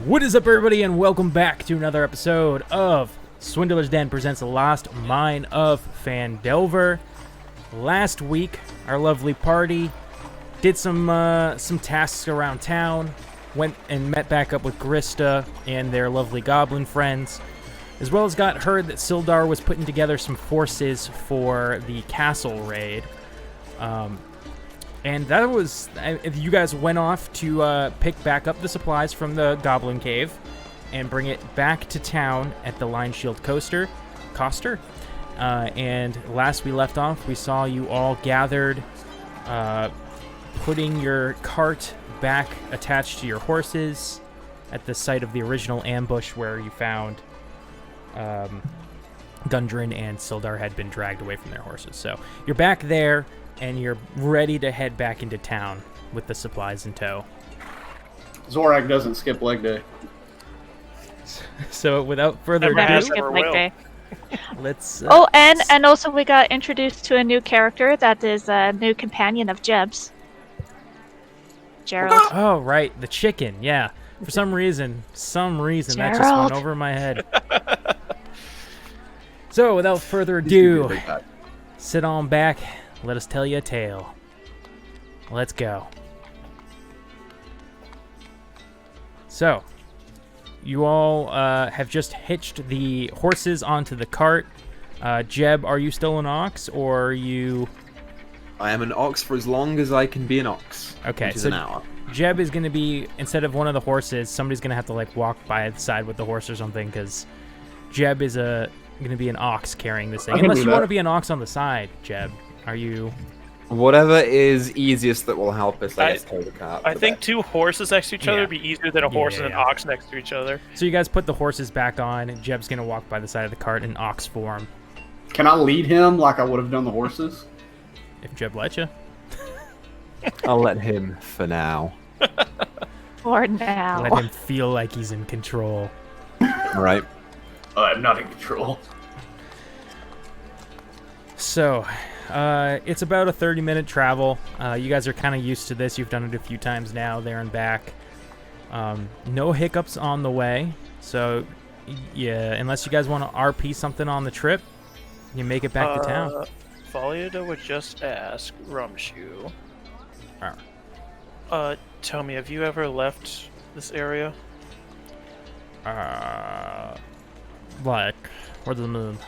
What is up, everybody, and welcome back to another episode of Swindler's Den presents the last Mine of Phandelver. Last week, our lovely party did some tasks around town, went and met back up with Grista and their lovely goblin friends, as well as got heard that Sildar was putting together some forces for the castle raid. And that was, you guys went off to pick back up the supplies from the Goblin Cave and bring it back to town at the Line Shield Coaster. And last we left off, we saw you all gathered, putting your cart back attached to your horses at the site of the original ambush where you found Gundren and Sildar had been dragged away from their horses. So you're back there, and you're ready to head back into town with the supplies in tow. Zorak doesn't skip leg day. So without further ado, let's... and also we got introduced to a new character that is a new companion of Jeb's. Gerald. Oh, right, the chicken, yeah. For some reason that just went over my head. So without further ado, sit on back. Let us tell you a tale. Let's go. So, you all have just hitched the horses onto the cart. Jeb, are you still an ox, or are you... I am an ox for as long as I can be an ox. Okay, which is so an hour. Jeb is going to be, instead of one of the horses, somebody's going to have to like walk by the side with the horse or something, because Jeb is going to be an ox carrying this thing. Unless you want to be an ox on the side, Jeb. Are you... Whatever is easiest that will help us, I guess, tow the cart. I think two horses next to each other would be easier than a horse and an ox next to each other. So you guys put the horses back on. Jeb's going to walk by the side of the cart in ox form. Can I lead him like I would have done the horses? If Jeb let you. I'll let him for now. For now. Let him feel like he's in control. Right. I'm not in control. So... it's about a 30-minute travel. You guys are kind of used to this. You've done it a few times now, there and back. No hiccups on the way. So, yeah, unless you guys want to RP something on the trip, you make it back to town. Faliada would just ask Rumshoe. Tell me, have you ever left this area? Like, where the moon?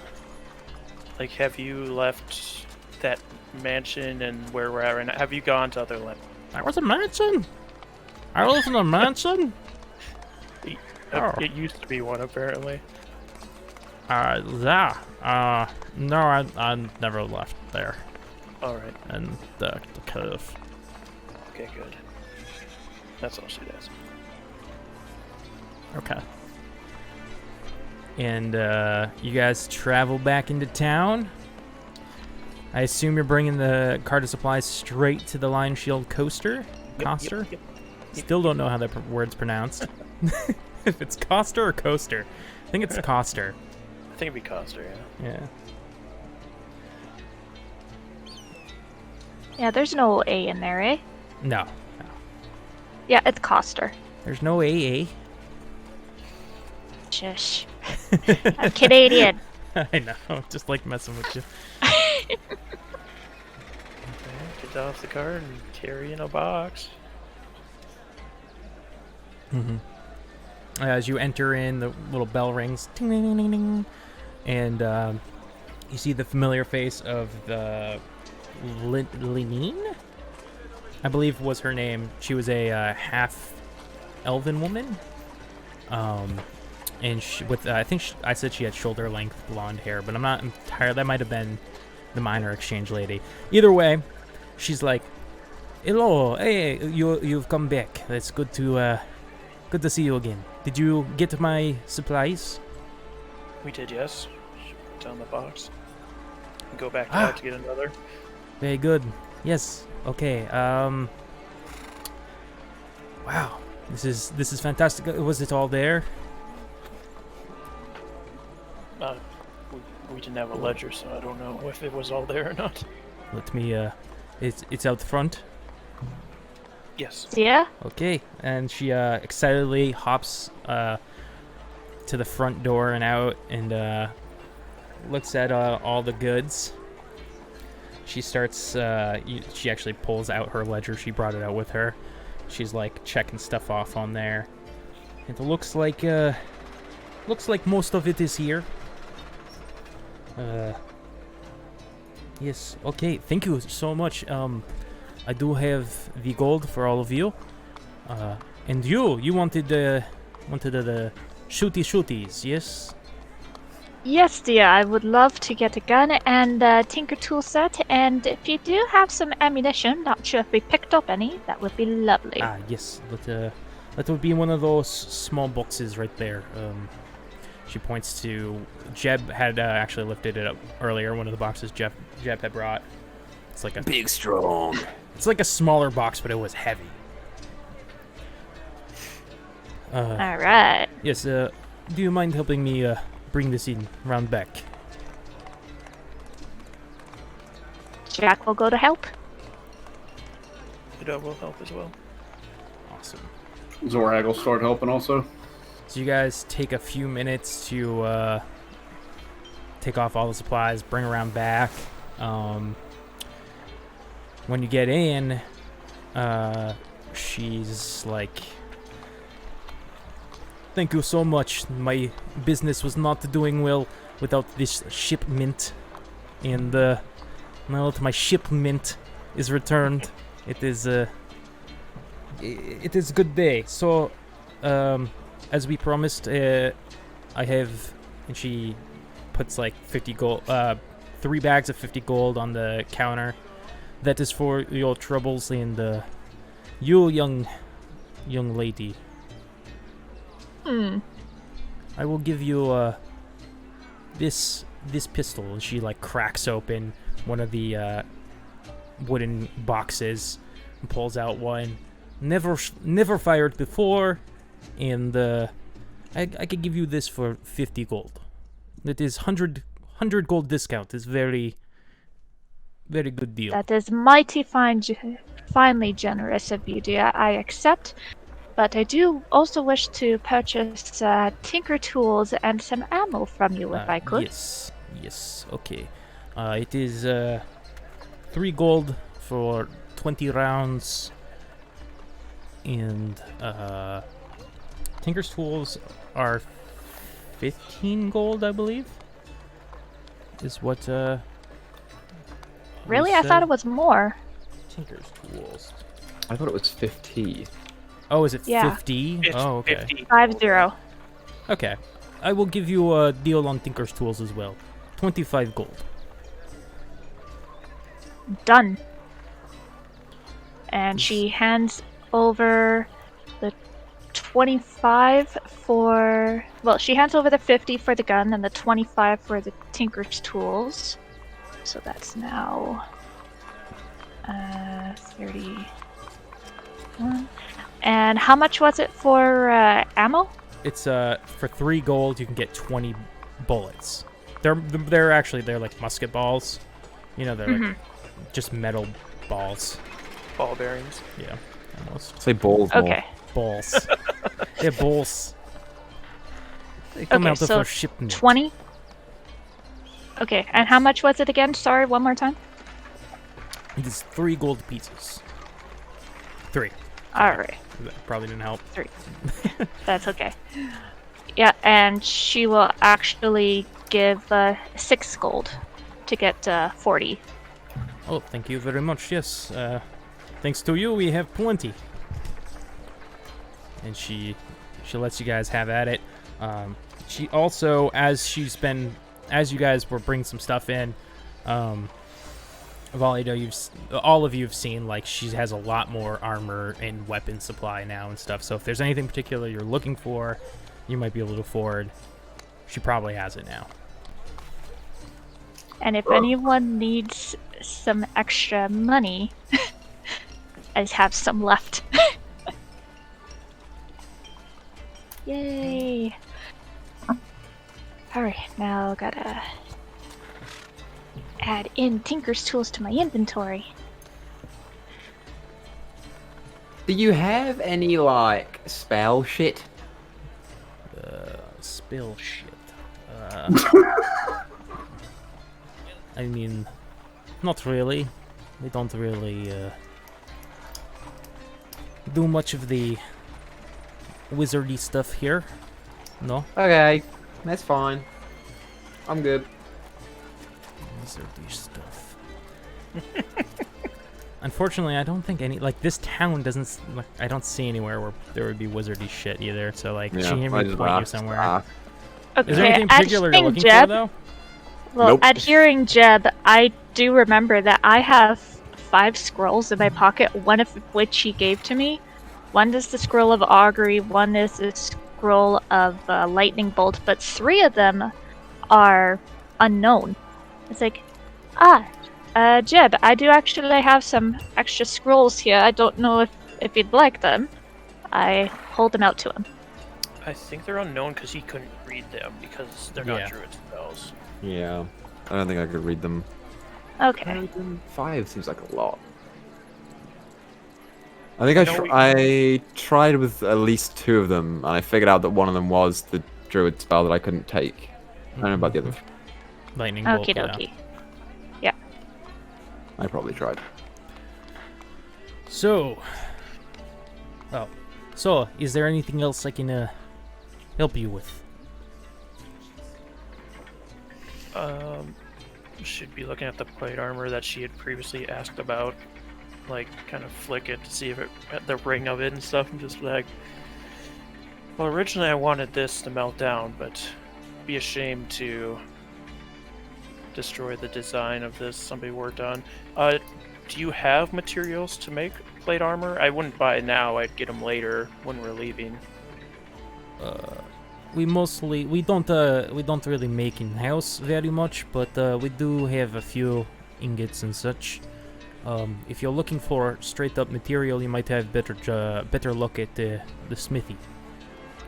Like, have you left that mansion and where we're at right now? Have you gone to other lands? There was a mansion? I live in a mansion? It used to be one, apparently. No, I never left there. Alright. And the cave. Okay, good. That's all she does. Okay. And, you guys travel back into town. I assume you're bringing the cart of supplies straight to the Line Shield Coaster? Coaster? Yep. Still don't know how that word's pronounced. If it's Coaster or Coaster. I think it's Coaster. I think it'd be Coster, yeah. Yeah, there's no A in there, eh? No. Yeah, it's Coster. There's no AA. Shush. I'm Canadian. I know, just like messing with you. Get off the cart and carry in a box. Mm-hmm. As you enter in, the little bell rings. Ding, ding, ding, ding, ding. And you see the familiar face of the Linene, I believe was her name. She was a half-elven woman. And she, with I think I said she had shoulder-length blonde hair, but I'm not entirely. That might have been the minor exchange lady. Either way, she's like, "Hello, hey, you've come back. It's good to see you again. Did you get my supplies?" We did, yes. Put down the box. And go back out to get another. Very good. Yes. Okay. Wow. This is fantastic. Was it all there? We didn't have a ledger, so I don't know if it was all there or not. Let me. It's out front. Yes. Yeah? Okay, and she excitedly hops to the front door and out and looks at all the goods. She starts, she actually pulls out her ledger. She brought it out with her. She's like checking stuff off on there. It looks like most of it is here. Yes, okay, thank you so much. I do have the gold for all of you. And you wanted the shooties, yes? Yes, dear. I would love to get a gun and a tinker tool set. And if you do have some ammunition, not sure if we picked up any, that would be lovely. Ah, yes, but that would be one of those small boxes right there. She points to Jeb had actually lifted it up earlier. One of the boxes Jeb had brought. It's like a Big strong. It's like a smaller box, but it was heavy. All right. Yes. Do you mind helping me bring this in round back? Jack will go to help. Widow will help as well. Awesome. Zorag will start helping also. So you guys take a few minutes to take off all the supplies, bring around back. When you get in, she's like, "Thank you so much. My business was not doing well without this shipment, and now that my shipment is returned, it is a good day. So, as we promised, I have," and she puts like 50 gold, 3 bags of 50 gold on the counter. That is for your troubles and you young lady. I will give you this pistol. And she like cracks open one of the wooden boxes and pulls out one. Never fired before, and I could give you this for 50 gold. That is 100 gold discount. Is very good deal. That is mighty finely generous of you, dear. I accept. But I do also wish to purchase tinker tools and some ammo from you if I could. Yes, okay. It is 3 gold for 20 rounds, and tinker's tools are 15 gold, I believe. Is what Really? I thought it was more. Tinker's tools. I thought it was 50. Oh, is it Yeah. 50? It's Oh, okay. 50. 50. Okay. I will give you a deal on Tinker's Tools as well. 25 gold. Done. And she hands over the 25 for... Well, she hands over the 50 for the gun and the 25 for the Tinker's Tools. So that's now... 31. And how much was it for ammo? It's for 3 gold you can get 20 bullets. They're actually like musket balls. You know, they're like just metal balls. Ball bearings. Yeah, almost. Say balls more. Okay. Balls. They're balls. They come out the so first shipment. 20? Okay, and how much was it again? Sorry, one more time. It is 3 gold pieces. 3. Alright, That probably didn't help. 3. That's okay. Yeah, and she will actually give 6 gold to get 40. Oh, thank you very much. Yes, thanks to you, we have plenty. And she lets you guys have at it. She also, as you guys were bringing some stuff in, all of you have seen, like, she has a lot more armor and weapon supply now and stuff. So if there's anything particular you're looking for, you might be able to afford. She probably has it now. And if anyone needs some extra money, I have some left. Yay! Alright, now gotta add in Tinker's Tools to my inventory. Do you have any, like, spell shit? Spill shit. I mean, not really. We don't really do much of the wizardy stuff here. No, Okay, that's fine. I'm good. wizardy stuff. Unfortunately, I don't think any this town doesn't. I don't see anywhere where there would be wizardy shit either. So she can maybe point you somewhere. Is there anything particular you're looking for though? Well, Nope. adhering Jeb, I do remember that I have 5 scrolls in my pocket, one of which he gave to me. One is the scroll of augury, one is the scroll of lightning bolt, but 3 of them are unknown. It's like, Jeb, I do actually have some extra scrolls here. I don't know if you'd like them. I hold them out to him. I think they're unknown because he couldn't read them because they're not druid spells. Yeah, I don't think I could read them. Okay. 5 seems like a lot. I think I tried with at least 2 of them, and I figured out that one of them was the druid spell that I couldn't take. I don't know about the other. Lightning bolt. Okie dokie. Yeah. I probably tried. So, is there anything else I can help you with? Should be looking at the plate armor that she had previously asked about. Like, kind of flick it to see if it the ring of it and stuff, and just like, well, originally I wanted this to melt down, but be ashamed to destroy the design of this somebody worked on. Do you have materials to make plate armor? I wouldn't buy it now. I'd get them later when we're leaving. We don't really make in house very much, but we do have a few ingots and such. If you're looking for straight up material, you might have better luck at the smithy.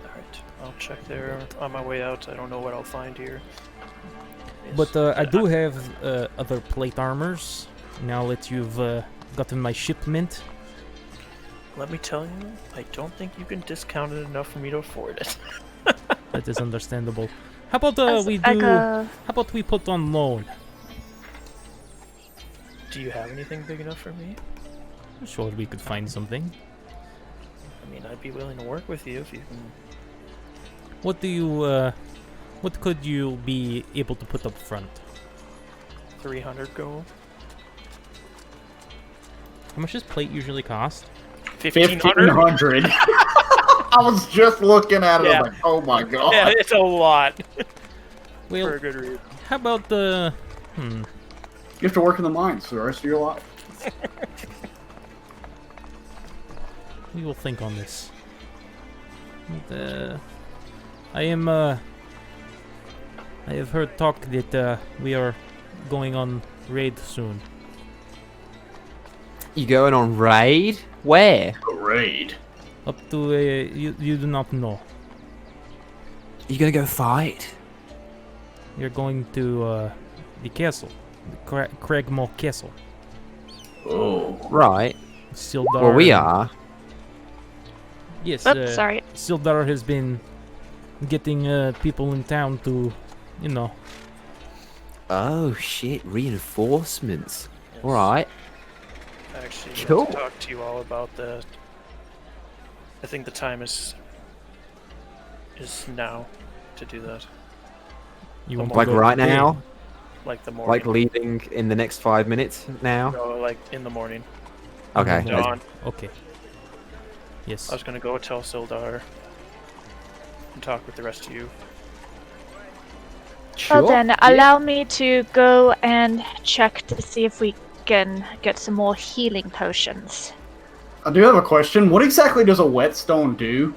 Alright, I'll check there on my way out. I don't know what I'll find here. But I do have other plate armors now that you've gotten my shipment. Let me tell you, I don't think you can discount it enough for me to afford it. That is understandable. How about we put on loan? Do you have anything big enough for me? Sure, we could find something. I mean, I'd be willing to work with you if you can. What could you be able to put up front? 300 gold. How much does plate usually cost? 1,500. I was just looking at it. Yeah. I was like, oh my god. Yeah, it's a lot. Well, for a good reason. how about the... You have to work in the mines for the rest of your life. We will think on this. And, I have heard talk that we are going on raid soon. You going on raid? Where? A raid. Up to you do not know. You gonna go fight? You're going to the castle, the Cragmaw Castle. Oh. Right. Sildar. Well, we are. Yes. Oops, sorry. Sildar has been getting people in town to, you know. Oh shit! Reinforcements. All right. I actually Cool. want to talk to you all about that. I think the time is now to do that. You want to Like go right today? now? Like the morning. Like leaving in the next 5 minutes now? No, like in the morning. Okay. No. Dawn. Okay. Yes. I was gonna go tell Sildar and talk with the rest of you. Sure. Well then, allow me to go and check to see if we can get some more healing potions. I do have a question. What exactly does a whetstone do?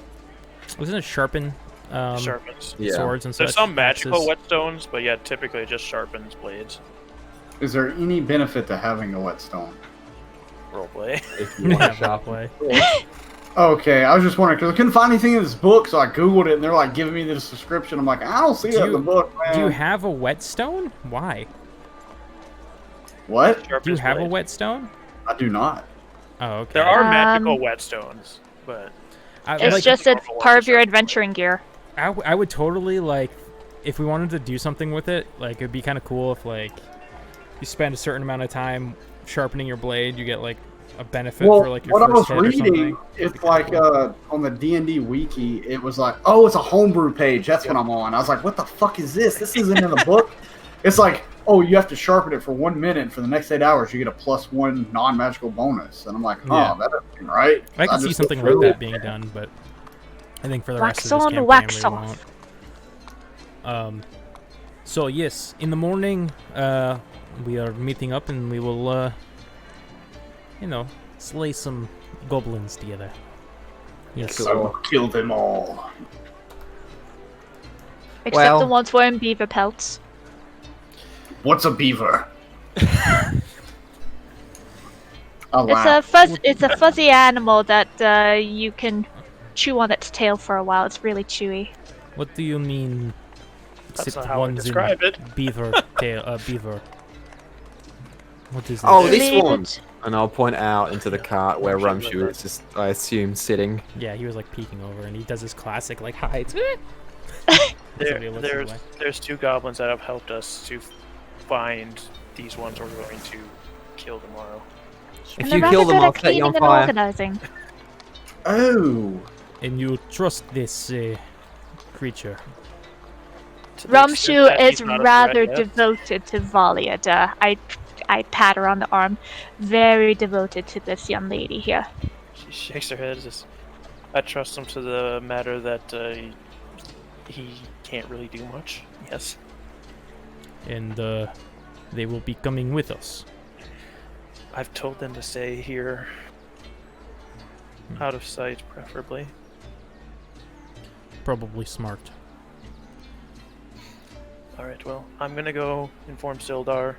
Wasn't it sharpen Sharpens. Yeah. swords and such? There's some magical axes? whetstones, but yeah, typically it just sharpens blades. Is there any benefit to having a whetstone? Roleplay. If you want Yeah, to shop. way. Okay, I was just wondering because I couldn't find anything in this book, so I googled it, and they're like giving me this description. I'm like, I don't see Do that in you- the book, man. Do you have a whetstone? Why? What? Do you have a whetstone? I do not. Oh, okay. There are magical whetstones, but It's just a part of your adventuring gear. I would totally, like, if we wanted to do something with it, like, it'd be kind of cool if, like, you spend a certain amount of time sharpening your blade, you get, like, a benefit for, like, your what I was first hit or something. reading, it's like, on the D&D wiki, it was like, oh, it's a homebrew page. That's what I'm on. I was like, what the fuck is this? This isn't in the book. It's like, oh, you have to sharpen it for 1 minute. For the next 8 hours, you get a +1 non-magical bonus. And I'm like, oh, that doesn't seem right. I could see something like that being done, but I think for the rest of this campaign, wax we off. won't. So yes, in the morning, we are meeting up and we will, slay some goblins together. Yes. I will kill them all. Except the ones wearing beaver pelts. What's a beaver? It's a fuzzy animal that you can chew on its tail for a while. It's really chewy. What do you mean? That's except not how I ones describe in it. Beaver tail, beaver. What is this? Oh, this Leave one. it. And I'll point out into the cart where Rumshoe is just, I assume, sitting. Yeah, he was like peeking over, and he does his classic like hides. That's what he looks like. There's 2 goblins that have helped us to find these ones we're going to kill tomorrow. If And you they're kill rather them, good I'll at set you on cleaning and fire. organizing. Oh. And you trust this creature? To the extent Rumshoe that is he's not a rather threat yet. devoted to Valiada. I pat her on the arm. Very devoted to this young lady here. She shakes her head. I trust him to the matter that he can't really do much. Yes. And they will be coming with us. I've told them to stay here. Out of sight, preferably. Probably smart. Alright, well, I'm gonna go inform Sildar.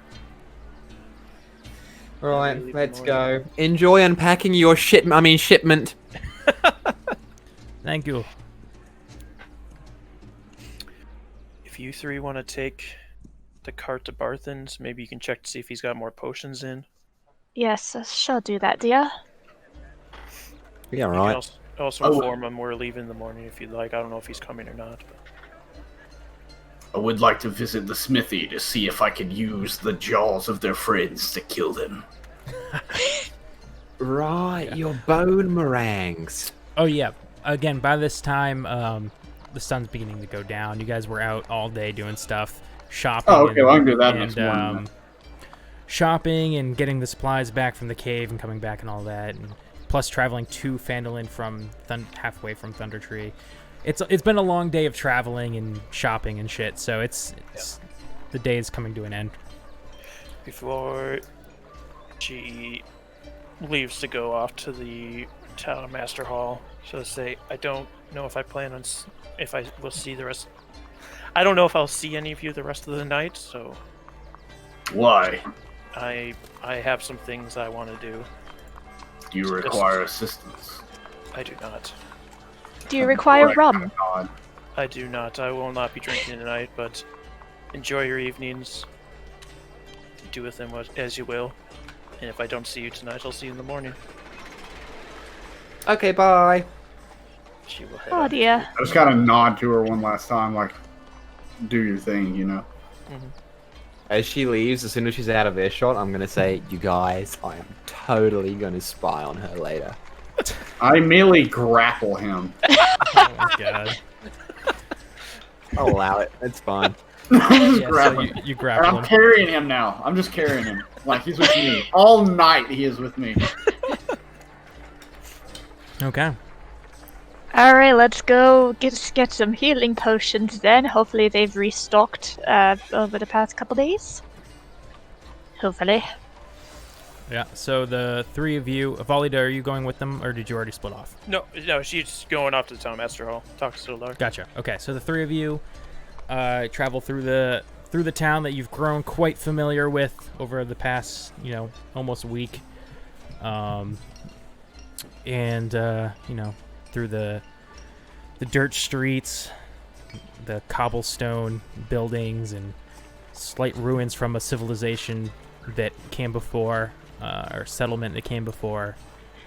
Right, let's go. Enjoy unpacking your shipment. Thank you. If you 3 want to take the cart to Barthen's, maybe you can check to see if he's got more potions in. Yes, I shall do that, dear. Yeah, You can right. also inform him we're leaving in the morning if you'd like. I don't know if he's coming or not. But... I would like to visit the smithy to see if I could use the jaws of their friends to kill them. Right, your bone meringues. Oh yeah. Again, by this time, the sun's beginning to go down. You guys were out all day doing stuff, shopping. Oh, okay, well, I can do that next and morning. shopping and getting the supplies back from the cave and coming back and all that, and plus traveling to Phandalin from halfway from Thunder Tree. It's been a long day of traveling and shopping and shit. So it's the day is coming to an end. Before she leaves to go off to the Town Master Hall, she'll say, I don't know if I plan on if I will see the rest. I don't know if I'll see any of you the rest of the night, so Why? I have some things I want to do. Do you require assistance? I do not. Do you require rum? God. I do not. I will not be drinking tonight, but enjoy your evenings. Do with them as you will. And if I don't see you tonight, I'll see you in the morning. Okay, bye. She will head Oh out. dear. I just kind of nod to her one last time, like, do your thing, you know? As she leaves, as soon as she's out of earshot, I'm going to say, you guys, I am totally going to spy on her later. I immediately grapple him. Oh my god. I'll allow it. It's fine. I'm just Yeah, so grappling. you And grapple I'm him. carrying him now. I'm just carrying him. Like, he's with me. All night he is with me. Okay. Alright, let's go get some healing potions then. Hopefully they've restocked over the past couple days. Hopefully. Yeah. So the 3 of you, Valida, are you going with them, or did you already split off? No, she's going off to the Town Master Hall. Talk to Sildar. Gotcha. Okay. So the 3 of you travel through the town that you've grown quite familiar with over the past, almost a week. Through the dirt streets, the cobblestone buildings, and slight ruins from a civilization that came before, or settlement that came before.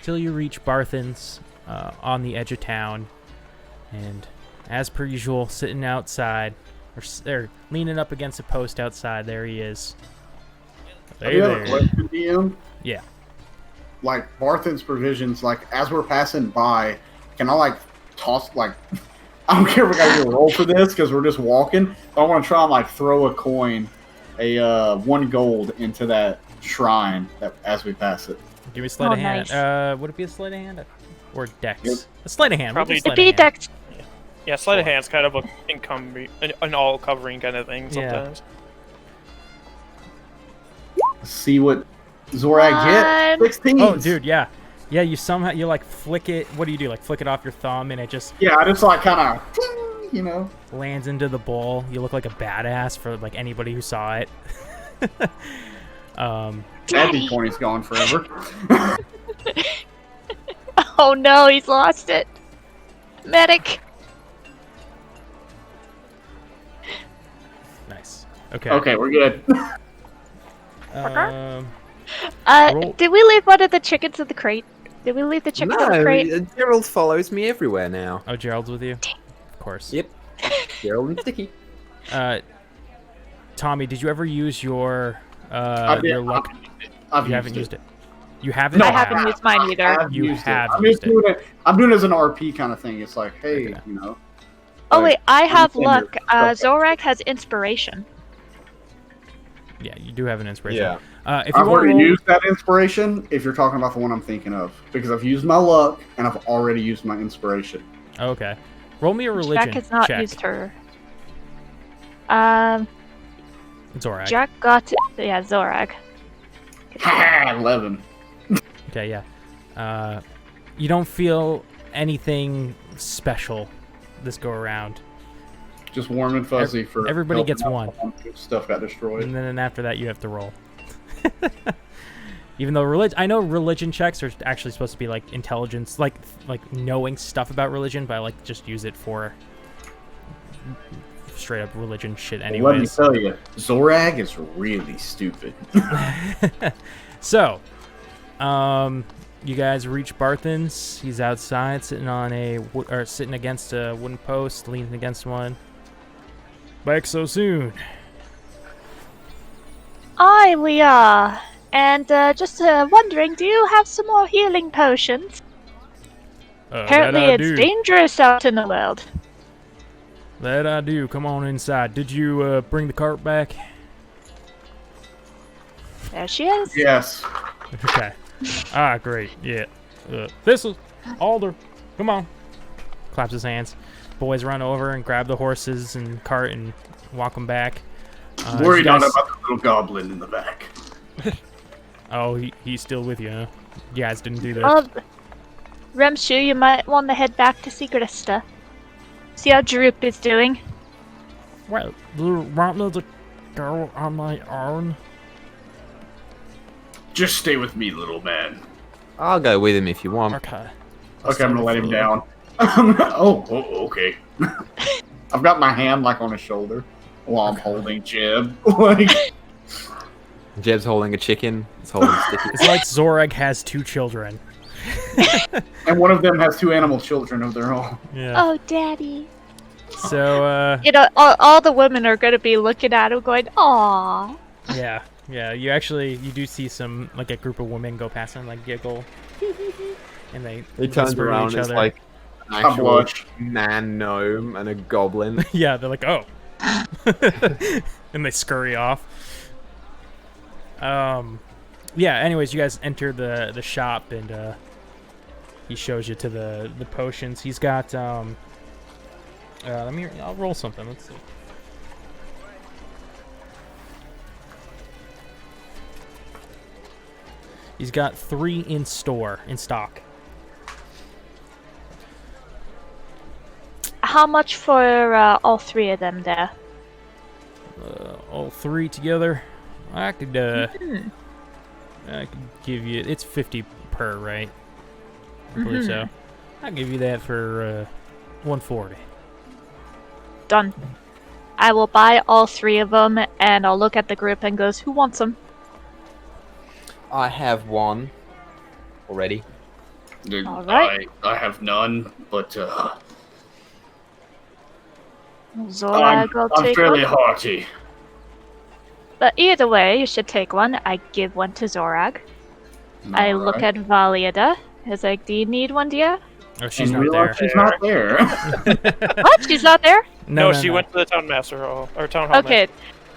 till you reach Barthen's on the edge of town. And as per usual, sitting outside, or leaning up against a post outside, there he is. Have you ever question, DM? Yeah. Like, Barthen's provisions, like, as we're passing by, can I, like, toss, like... I don't care if we gotta do a roll for this, because we're just walking. But I want to try and, like, throw a coin, 1 gold, into that shrine as we pass it. Give me a sleight of hand. Nice. Would it be a sleight of hand? Or dex? Yep. A sleight of hand. Probably It'd be dex. Yeah, sleight of hand's kind of an all-covering kind of thing sometimes. See what Zorag get? 16. Oh, dude, yeah. Yeah, you like flick it. What do you do? Like flick it off your thumb and it just Yeah, I just like kind of, you know. lands into the bowl. You look like a badass for like anybody who saw it. That D20's gone forever. Oh no, he's lost it. Medic. Nice. Okay. Okay, we're good. Roll. Did we leave one of the chickens in the crate? Did we leave the chickens in the crate? No, Gerald follows me everywhere now. Oh, Gerald's with you? Of course. Yep. Gerald and Sticky. Tommy, did you ever use your luck? I've Haven't used it. You haven't? I haven't used mine either. I've You used have it. I'm used just doing it. I'm doing it as an RP kind of thing. It's like, hey, Okay. you know. Oh like, wait, I have understand luck. your stuff. Zorag has inspiration. Yeah, you do have an inspiration. Yeah. If you I've want already to roll, used that inspiration. If you're talking about the one I'm thinking of, because I've used my luck and I've already used my inspiration. okay. Roll me a religion Jack has not check. used her. It's alright. Jack got Zorag. Ha! 11. Okay, yeah. You don't feel anything special this go around. Just warm and fuzzy for everybody helping gets out one. when stuff got destroyed. And then after that, you have to roll. Even though I know religion checks are actually supposed to be like intelligence, like knowing stuff about religion, but I like just use it for straight up religion shit anyways. Let me tell you, Zorag is really stupid. So, you guys reach Barthen's. He's outside, sitting on sitting against a wooden post, leaning against one. Back so soon. Aye, we are. And just wondering, do you have some more healing potions? Apparently that I it's do. dangerous out in the world. That I do. Come on inside. Did you bring the cart back? There she is. Yes. Okay. Ah, great. Yeah. Thistle, Alder, come on. Claps his hands. Boys run over and grab the horses and cart and walk them back. Worried you not guys- about the little goblin in the back. Oh, he's still with you, huh? You guys didn't do this. Remshu, you might want to head back to Secretista. See how Droop is doing. Well, right now to go on my own. Just stay with me, little man. I'll go with him if you want. Okay. Okay, I'm gonna let him down. Okay. I've got my hand like on his shoulder while I'm holding Jib. Like, Jeb's holding a chicken. It's holding Sticky. It's like Zorag has 2 children. and one of them has 2 animal children of their own. Yeah. Oh, Daddy. So, You know, all the women are going to be looking at him going, aww. yeah. Yeah, you do see some, like a group of women go past and like giggle. And they He turns whisper to around each and it's other. like an I actual blush. man gnome and a goblin. Yeah, they're like, oh. And they scurry off. Yeah, anyways, you guys enter the shop and he shows you to the potions. He's got I'll roll something. Let's see. He's got 3 in stock. How much for all 3 of them there? All 3 together. I could give you. It's 50 per, right? I believe so. I'll give you that for 140. Done. I will buy all 3 of them, and I'll look at the group and goes, who wants them? I have one already. All right. I have none, but Zorag will I'm take fairly one. hearty. But either way, you should take one. I give one to Zorag. I look Alright. at Valiada. It's like, do you need one, dear? Oh, she's And not realize there. she's not there. What? She's not there? No, she went to the town master hall or town hall. Okay,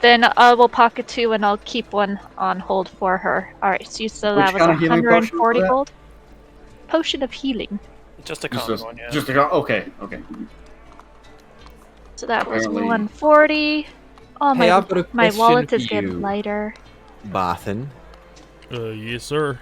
then I will pocket 2 and I'll keep one on hold for her. Alright, so you said Which that was kind of healing potion was 140 that? gold? Potion of healing. Just a common one, yeah. Okay. So that was Apparently. 140. Oh, Hey, I've got a my question wallet for is getting you. lighter. Barthen, Yes, sir.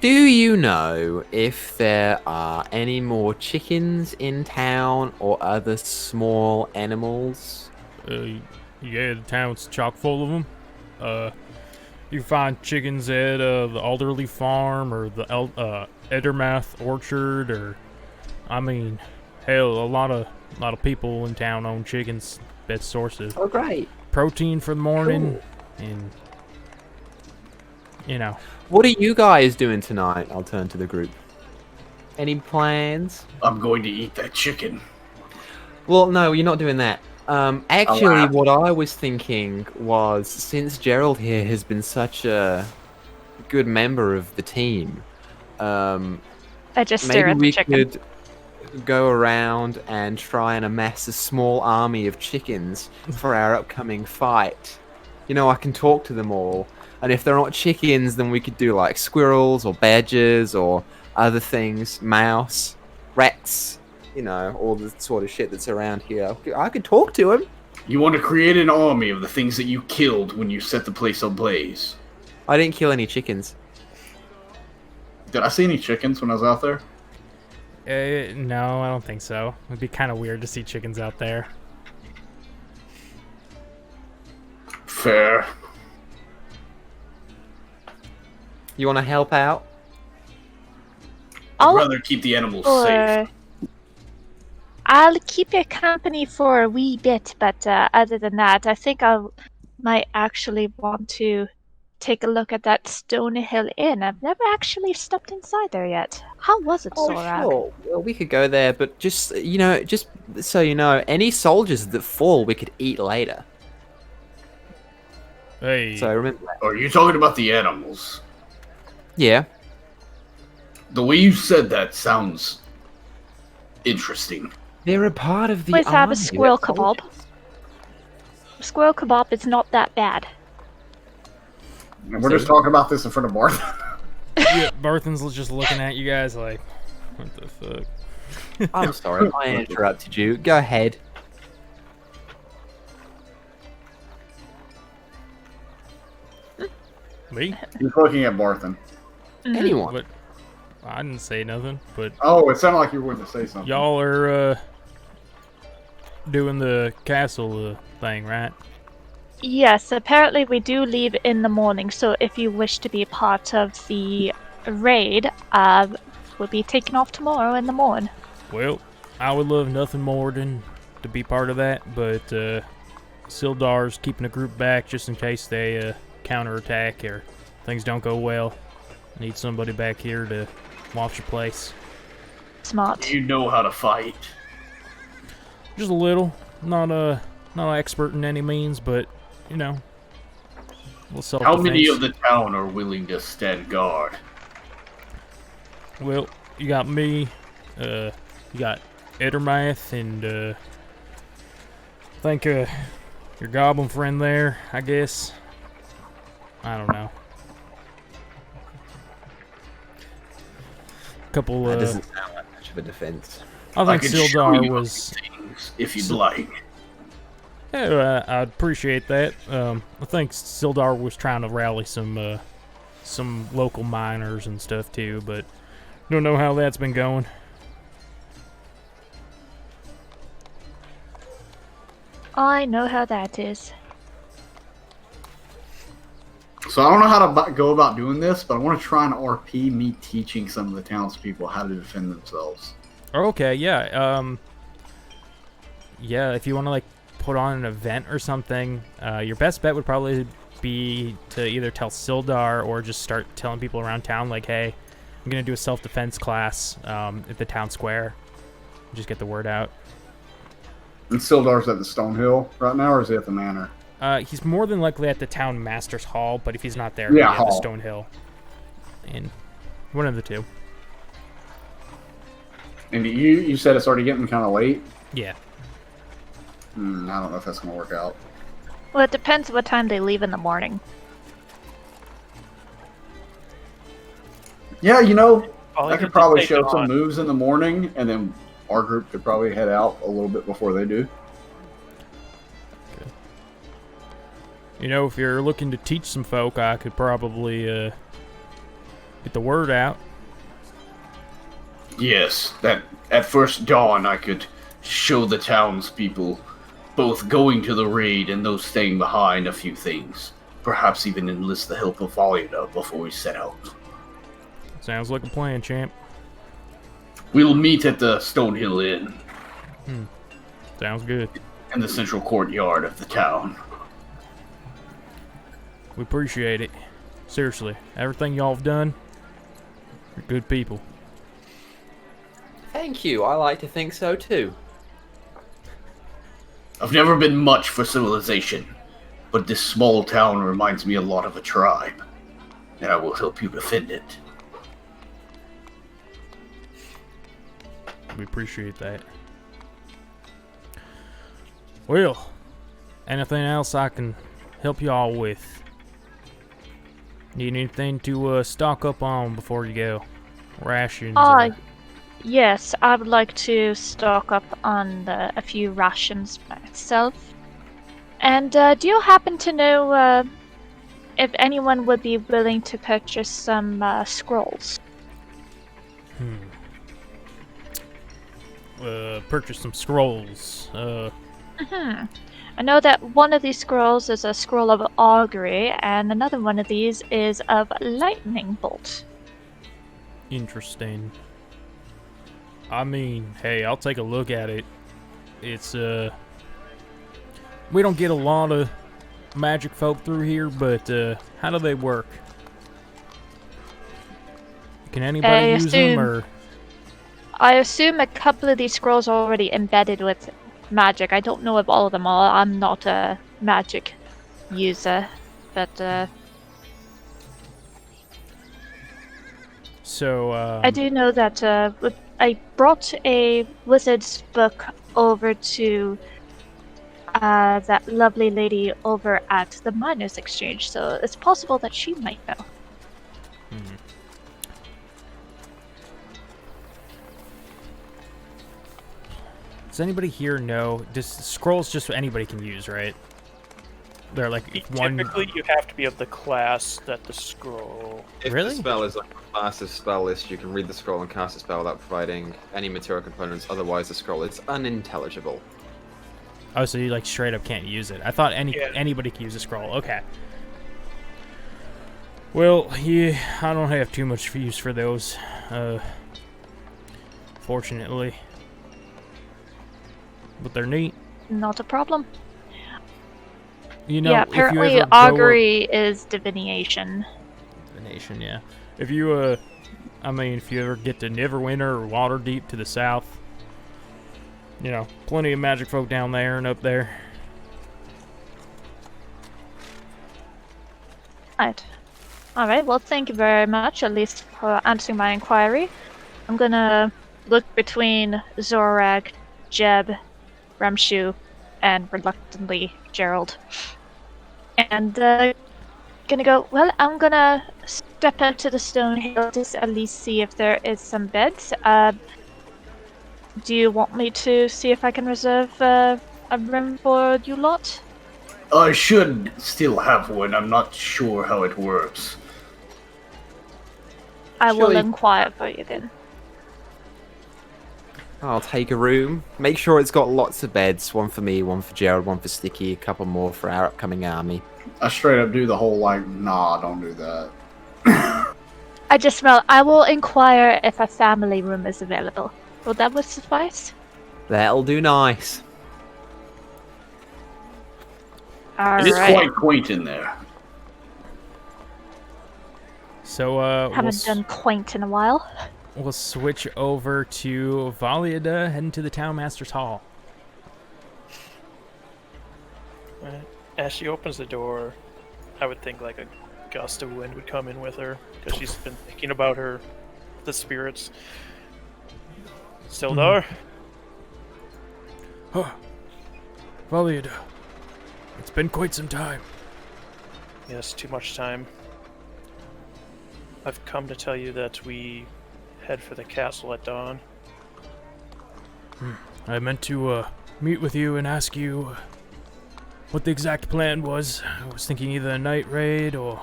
do you know if there are any more chickens in town or other small animals? Yeah, the town's chock full of them. You can find chickens at the Alderley Farm or the Edermath Orchard, or I mean, hell, a lot of people in town own chickens. Best source of Oh, great. protein for the morning, and you know. What are you guys doing tonight? I'll turn to the group. Any plans? I'm going to eat that chicken. Well, no, you're not doing that. Actually, wow. what I was thinking was, since Gerald here has been such a good member of the team, I just stare maybe at the we chicken. could go around and try and amass a small army of chickens for our upcoming fight. You know, I can talk to them all, and if they're not chickens, then we could do like squirrels or badgers or other things, mouse, rats, you know, all the sort of shit that's around here. I could talk to them. You want to create an army of the things that you killed when you set the place ablaze. I didn't kill any chickens. Did I see any chickens when I was out there? No, I don't think so. It'd be kind of weird to see chickens out there. Fair. You want to help out? I'd I'll- rather keep the animals safe. I'll keep you company for a wee bit, but other than that, I think I might actually want to take a look at that Stony Hill Inn. I've never actually stepped inside there yet. How was it, Sora? Sure. Well, we could go there, but just, you know, just so you know, any soldiers that fall, we could eat later. Hey, So remember that. Are you talking about the animals? Yeah. The way you said that sounds interesting. They're a part of the Let's have army. a squirrel They're kebab. soldiers. Squirrel kebab is not that bad. And we're just talking about this in front of Martha. yeah, Barthen's just looking at you guys like, what the fuck? I'm sorry, I interrupted you. Go ahead. Me? He's looking at Barthen. Anyone. What? I didn't say nothing, but Oh, it sounded like you were going to say something. y'all are doing the castle thing, right? Yes, apparently we do leave in the morning, so if you wish to be part of the raid, we'll be taking off tomorrow in the morning. Well, I would love nothing more than to be part of that, but Sildar's keeping the group back just in case they counterattack or things don't go well. Need somebody back here to watch the place. Smart. Do you know how to fight? Just a little, not an expert in any means, but you know, we'll How many of the town are willing to stand guard? Well, you got me, you got Edermath, and I think your goblin friend there, I guess. I don't know. Couple. That Couple. doesn't sound like much of a defense. I think can show Sildar you was. things if you'd like. Yeah, I'd appreciate that. I think Sildar was trying to rally some local miners and stuff too, but don't know how that's been going. I know how that is. So I don't know how to go about doing this, but I want to try and RP me teaching some of the townspeople how to defend themselves. Okay, yeah. Yeah, if you want to like put on an event or something, your best bet would probably be to either tell Sildar or just start telling people around town like, hey, I'm gonna do a self-defense class at the town square. Just get the word out. And Sildar's at the Stonehill right now, or is he at the manor? He's more than likely at the town master's hall, but if he's not there, Yeah, he'll be at the hall. Stonehill. And one of the two. And you said it's already getting kind of late? Yeah. I don't know if that's going to work out. Well, it depends what time they leave in the morning. Yeah, you know, All I you could need to probably take show it some on. moves in the morning, and then our group could probably head out a little bit before they do. You know, if you're looking to teach some folk, I could probably get the word out. Yes, that at first dawn I could show the townspeople, both going to the raid and those staying behind, a few things. Perhaps even enlist the help of Valida before we set out. Sounds like a plan, champ. We'll meet at the Stonehill Inn, Sounds good. in the central courtyard of the town. We appreciate it. Seriously, everything y'all have done, you're good people. Thank you. I like to think so too. I've never been much for civilization, but this small town reminds me a lot of a tribe, and I will help you defend it. We appreciate that. Well, anything else I can help y'all with? Need anything to stock up on before you go? Rations? or- Yes, I would like to stock up on a few rations myself. And do you happen to know if anyone would be willing to purchase some scrolls? Purchase some scrolls. I know that one of these scrolls is a scroll of augury, and another one of these is of lightning bolt. Interesting. I mean, hey, I'll take a look at it. It's, we don't get a lot of magic folk through here, but, how do they work? Can anybody use them, or? I assume a couple of these scrolls are already embedded with magic. I don't know if all of them are. I'm not a magic user, but So, I do know that I brought a wizard's book over to that lovely lady over at the Miners Exchange, so it's possible that she might know. Does anybody here know? Just scrolls, just anybody can use, right? They're like one. Typically, you have to be of the class that the scroll. If Really? the spell is like a class of spell list, you can read the scroll and cast a spell without providing any material components. Otherwise, the scroll is unintelligible. Oh, so you like straight up can't use it? I thought Yeah. anybody could use a scroll. Okay. Well, yeah, I don't have too much use for those. Fortunately, but they're neat. Not a problem. You know, yeah, if you apparently ever go augury is divination. the nation, yeah. If you I mean, if you ever get to Neverwinter or Waterdeep to the south, you know, plenty of magic folk down there and up there. Right. Alright, well thank you very much, at least for answering my inquiry. I'm gonna look between Zorag, Jeb, Ramshu, and reluctantly Gerald. And gonna go, well, I'm gonna step out to the Stonehill to at least see if there is some beds. Do you want me to see if I can reserve a room for you lot? I should still have one. I'm not sure how it works. I will Surely- inquire for you then. I'll take a room. Make sure it's got lots of beds. One for me, one for Gerald, one for Sticky, a couple more for our upcoming army. I straight up do the whole, like, nah, don't do that. I will inquire if a family room is available. Will that would suffice? That'll do nice. It is Alright. quite quaint in there. So, Haven't done quaint in a while. we'll switch over to Valiada, heading to the Townmaster's Hall. As she opens the door, I would think like a gust of wind would come in with her, because she's been thinking about the spirits. Still there? Huh. Valiada. It's been quite some time. Yes, too much time. I've come to tell you that we head for the castle at dawn. I meant to meet with you and ask you what the exact plan was. I was thinking either a night raid or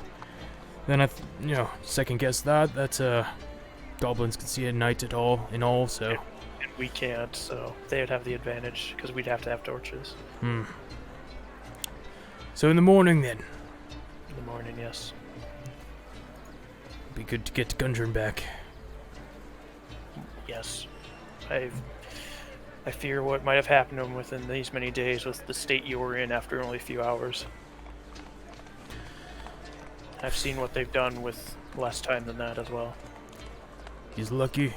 then I, second guess that goblins can see at night at all in all. So And we can't, so they'd have the advantage because we'd have to have torches. So in the morning then. In the morning, yes. Be good to get Gundren back. Yes. I fear what might have happened to him within these many days with the state you were in after only a few hours. I've seen what they've done with less time than that as well. He's lucky.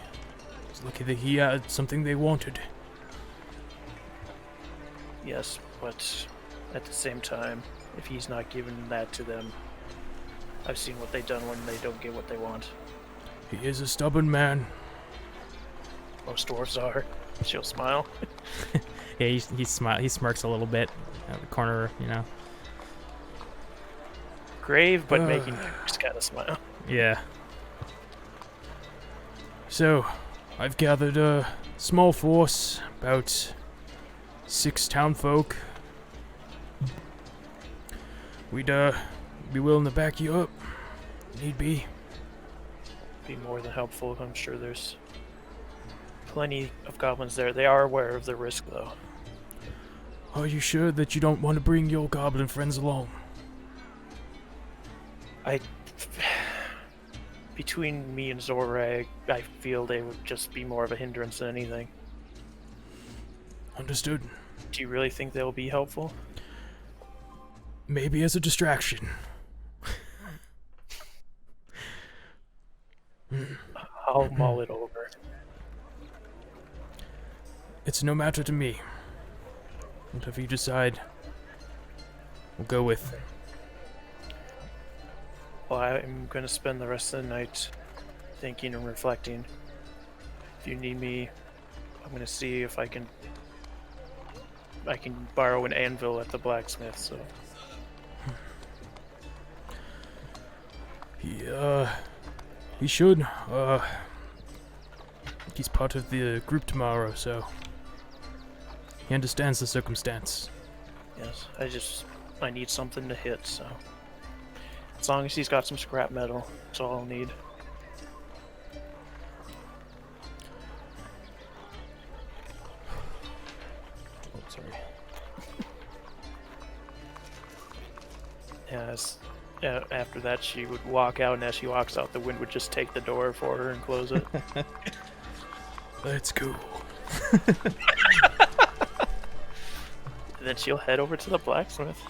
He's lucky that he had something they wanted. Yes, but at the same time, if he's not giving that to them, I've seen what they've done when they don't get what they want. He is a stubborn man. Most dwarves are. She'll smile. Yeah, he smirks a little bit out of the corner, Grave, but making just kind of smile. Yeah. So, I've gathered a small force, about 6 townfolk. We'd be willing to back you up, need be. Be more than helpful. I'm sure there's plenty of goblins there. They are aware of the risk, though. Are you sure that you don't want to bring your goblin friends along? Between me and Zorag, I feel they would just be more of a hindrance than anything. Understood. Do you really think they'll be helpful? Maybe as a distraction. I'll mull it over. It's no matter to me. Whatever you decide, we'll go with. Well, I'm going to spend the rest of the night thinking and reflecting. If you need me, I'm going to see if I can borrow an anvil at the blacksmith, so... He should. He's part of the group tomorrow, so he understands the circumstance. Yes, I need something to hit, so... As long as he's got some scrap metal, that's all I'll need. Oh, sorry. Yes. After that, she would walk out, and as she walks out, the wind would just take the door for her and close it. Let's go. Then she'll head over to the blacksmith.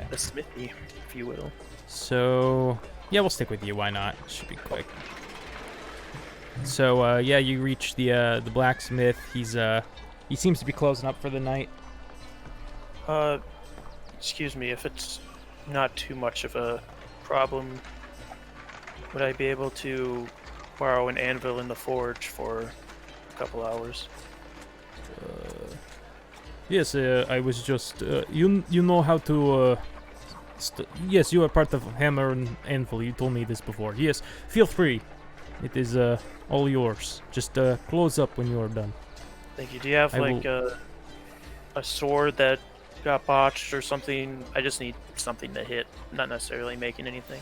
The smithy, if you will. So, yeah, we'll stick with you. Why not? Should be quick. So, yeah, you reach the blacksmith. He seems to be closing up for the night. Excuse me, if it's not too much of a problem, would I be able to borrow an anvil in the forge for a couple hours? Yes, I was just you know how to yes, you are part of Hammer and Anvil. You told me this before. Yes, feel free. It is all yours. Just close up when you are done. Thank you. Do you have a sword that got botched or something? I just need something to hit, not necessarily making anything.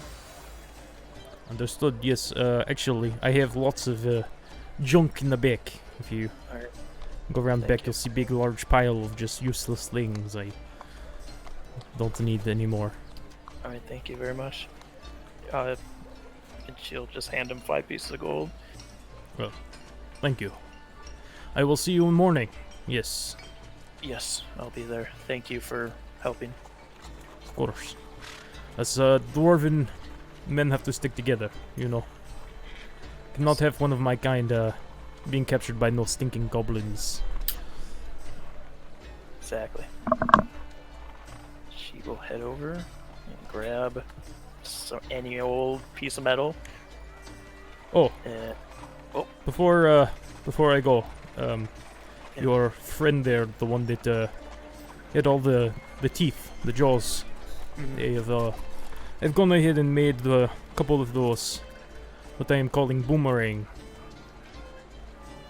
Understood. Yes, actually, I have lots of junk in the back. If you Alright. go around the Thank back, you. you'll see a big, large pile of just useless things. I don't need anymore. Alright, thank you very much. And she'll just hand him 5 pieces of gold. Well, thank you. I will see you in the morning. Yes, Yes, I'll be there. Thank you for helping. of course. As dwarven men have to stick together, you know. Cannot have one of my kind being captured by no stinking goblins. Exactly. She will head over and grab any old piece of metal. Oh, And before I go, your friend there, the one that had all the teeth, the jaws, they've gone ahead and made a couple of those, what I am calling boomerang.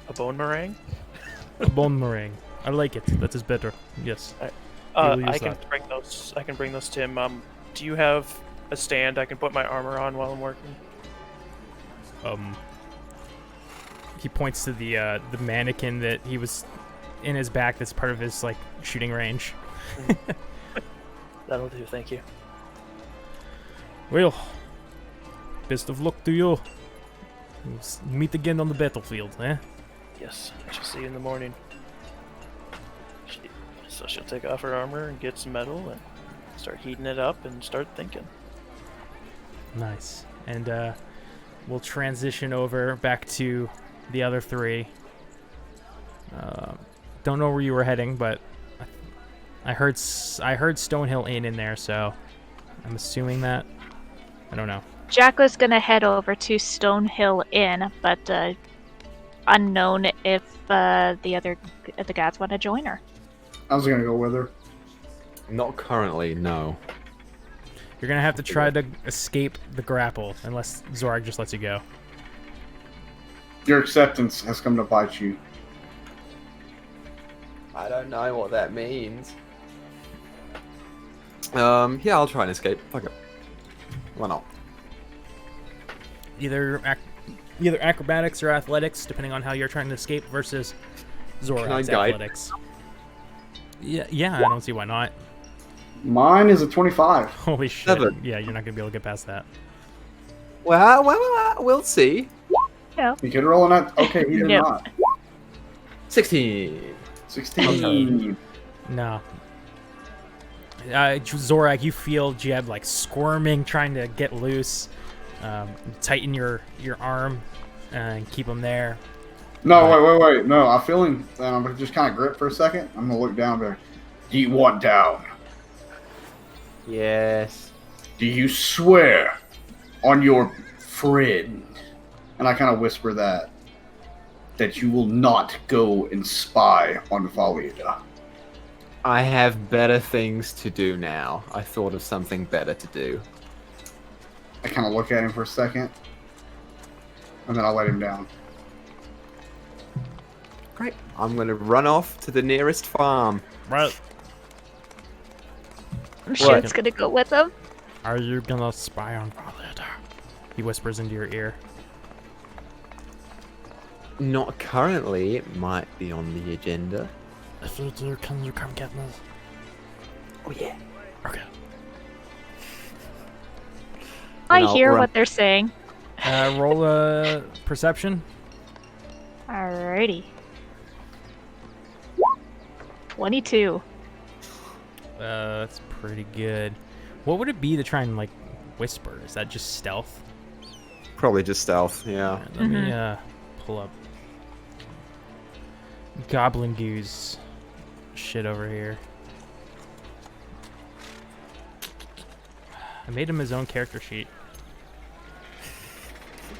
a bone meringue. A bone meringue. I like it. That is better. Yes. We'll use I can that. bring those. I can bring those to him. Do you have a stand I can put my armor on while I'm working? He points to the mannequin that he was in his back. That's part of his like shooting range. That'll do. Thank you. Well, best of luck to you. We'll meet again on the battlefield, eh? Yes, I shall see you in the morning. So she'll take off her armor and get some metal and start heating it up and start thinking. Nice. And we'll transition over back to the other three. Don't know where you were heading, but I heard Stonehill Inn in there, so I'm assuming that. I don't know. Jack was gonna head over to Stonehill Inn, but unknown if the guys want to join her. I was gonna go with her. Not currently, no. You're gonna have to try to escape the grapple, unless Zorag just lets you go. Your acceptance has come to bite you. I don't know what that means. Yeah, I'll try and escape. Fuck it. Why not? Either acrobatics or athletics, depending on how you're trying to escape, versus Zorag's guide? athletics. Yeah, I don't see why not. Mine is a 25. Holy shit. 7. Yeah, you're not gonna be able to get past that. Well, we'll see. You could roll an okay, he did Yep. not. 16. 16. No. Zorag, you feel Jeb like squirming, trying to get loose. Tighten your arm and keep him there. No, wait. No, I'm feeling. I'm gonna just kind of grip for a second. I'm gonna look down there. Do you want down? Yes. Do you swear on your friend? And I kind of whisper that you will not go and spy on Valida. I have better things to do now. I thought of something better to do. I kind of look at him for a second, and then I'll let him down. Great. I'm gonna run off to the nearest farm. Right. I'm sure What? it's gonna go with them. Are you gonna spy on Valida? He whispers into your ear. Not currently. It might be on the agenda. If you do, can you come get me? Oh yeah. Okay. I I'll hear run. what they're saying. Roll a perception. Alrighty. 22. That's pretty good. What would it be to try and like whisper? Is that just stealth? Probably just stealth. Yeah. Alright, let me pull up Goblin Goose shit over here. I made him his own character sheet.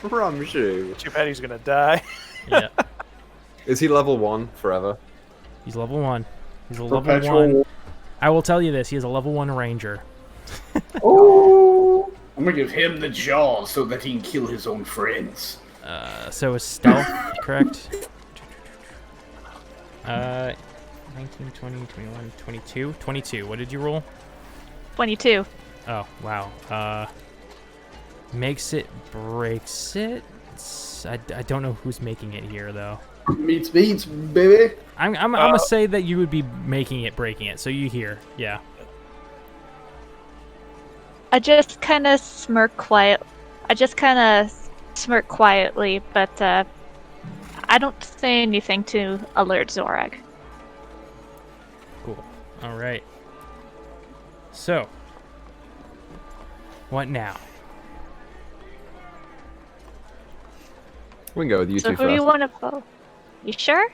Rumshoe. Too bad he's gonna die. Yeah, Is he level 1 forever? he's level 1. He's a level Perpetual. 1. I will tell you this: he is a level 1 ranger. Oh! I'm gonna give him the jaws so that he can kill his own friends. So is stealth correct? 19, 20, 21, 22. 22. What did you roll? 22. Oh, wow. Makes it, breaks it. I don't know who's making it here, though. Meets beats, baby. I'm gonna say that you would be making it, breaking it. So you hear, yeah. I just kind of smirk quietly, but I don't say anything to alert Zorag. Cool. All right. So What now? We can go with you So two who do you first. want to vote? You sure?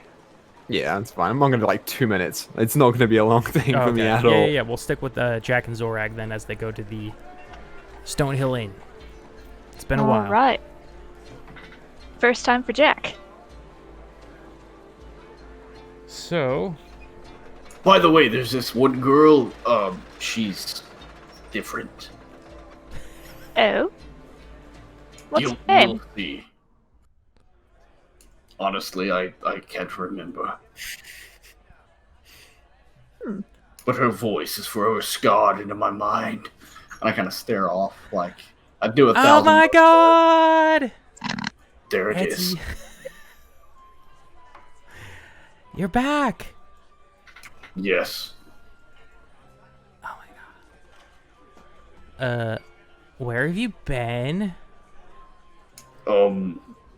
Yeah, that's fine. I'm not gonna do like 2 minutes. It's not gonna be a long thing for me Okay. at Yeah, all. yeah, yeah. We'll stick with Jack and Zorag then as they go to the Stonehill Inn. It's been a while. All right. First time for Jack. So, By the way, there's this one girl. She's different. Oh. What's You'll her name? see. Honestly, I can't remember. But her voice is forever scarred into my mind. And I kind of stare off like I do 1,000. oh my God! There it It's- is. You're back. Yes. Oh my God. Where have you been?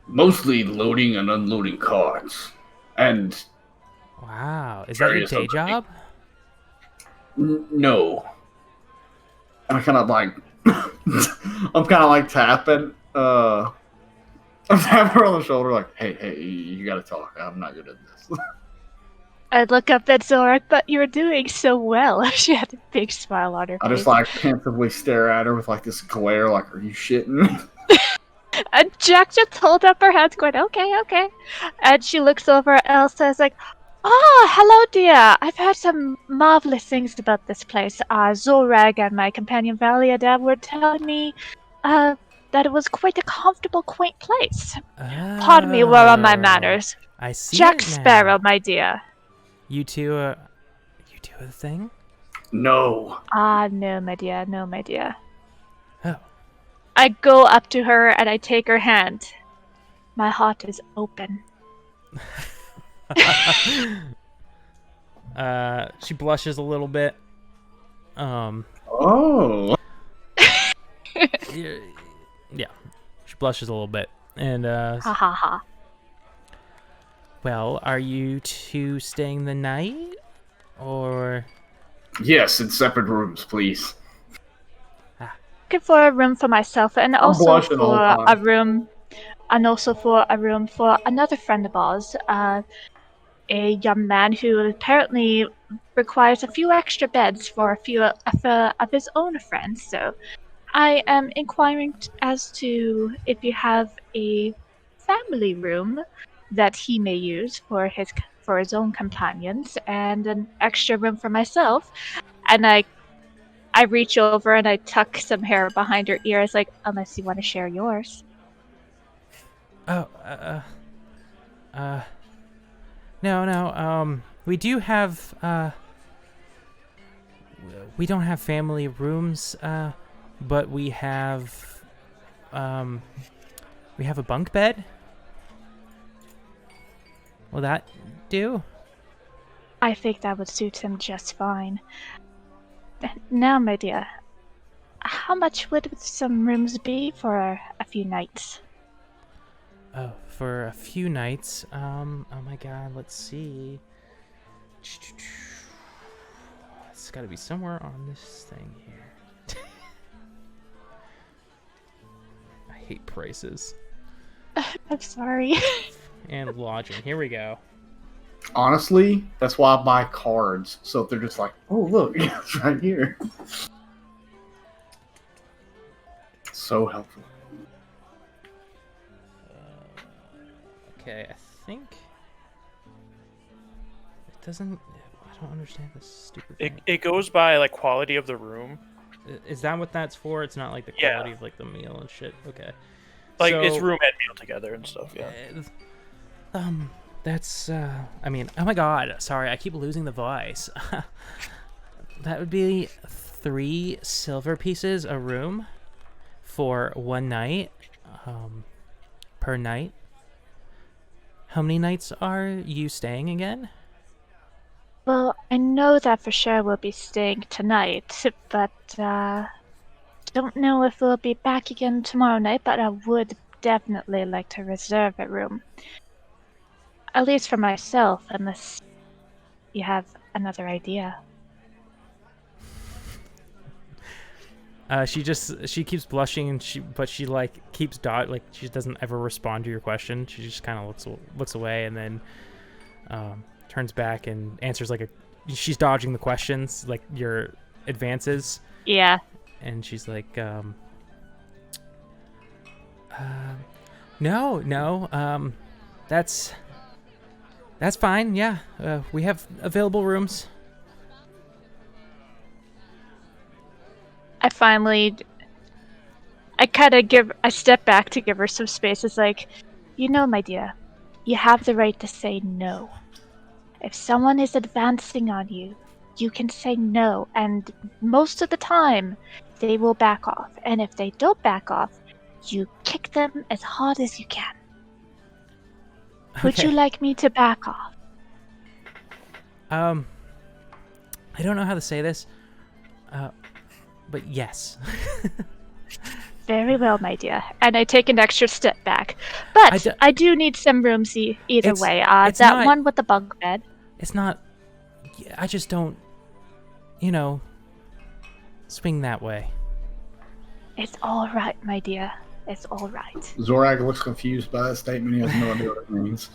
Mostly loading and unloading carts. And Wow, is that your Various day other job? no. And I kind of like I'm kind of like tapping I'm tapping her on the shoulder like, hey, you gotta talk. I'm not good at this. I'd look up at Zorak, but you were doing so well. She had a big smile on her I face. just like pensively stare at her with like this glare like, are you shitting? And Jack just hold up her hands going, okay. And she looks over at Elsa and is like, hello dear. I've heard some marvelous things about this place. Zorag and my companion Valiadab were telling me that it was quite a comfortable, quaint place. Pardon me, where are my Oh, manners? I see Jack it now. Sparrow, my dear. You two a thing? No. No, my dear, no, my dear. Oh. I go up to her and I take her hand. My heart is open. She blushes a little bit. Oh. Yeah, she blushes a little bit, and Ha ha ha. well, are you two staying the night, or? Yes, in separate rooms, please. Looking for a room for myself and also blushing all for the time. a room for another friend of ours, a young man who apparently requires a few extra beds for a few of his own friends. So I am inquiring as to if you have a family room that he may use for his own companions, and an extra room for myself. And I reach over and I tuck some hair behind her ears, like, unless you want to share yours. Oh, no, we do have, we don't have family rooms, but we have a bunk bed. Will that do? I think that would suit him just fine. Now, my dear, how much would some rooms be for a few nights? Oh, for a few nights. Oh my God, let's see. It's got to be somewhere on this thing here. I hate prices I'm sorry. and lodging. Here we go. Honestly, that's why I buy cards. So if they're just like, oh look, it's right here. So helpful. Okay, I think it doesn't. I don't understand this stupid thing. It goes by like quality of the room. Is that what that's for? It's not like the Yeah. quality of like the meal and shit. Okay. Like So, it's room and meal together and stuff. Yeah. That's I mean, oh my God, sorry, I keep losing the voice. That would be 3 silver pieces a room for 1 night, per night. How many nights are you staying again? Well, I know that for sure we'll be staying tonight, but don't know if we'll be back again tomorrow night, but I would definitely like to reserve a room. At least for myself, unless you have another idea. She keeps blushing, and she like keeps like she doesn't ever respond to your question. She just kind of looks away, and then turns back and answers like she's dodging the questions, like your advances. Yeah. And she's like, no, that's fine. Yeah, we have available rooms. I kind of I step back to give her some space. It's like, my dear, you have the right to say no. If someone is advancing on you, you can say no, and most of the time, they will back off. And if they don't back off, you kick them as hard as you can. Would you like me to back off? I don't know how to say this, but yes. Very well, my dear. And I take an extra step back. But I do need some rooms either way. That one with the bunk bed. It's not... I just don't, swing that way. It's all right, my dear. It's all right. Zorak looks confused by that statement. He has no idea what it means.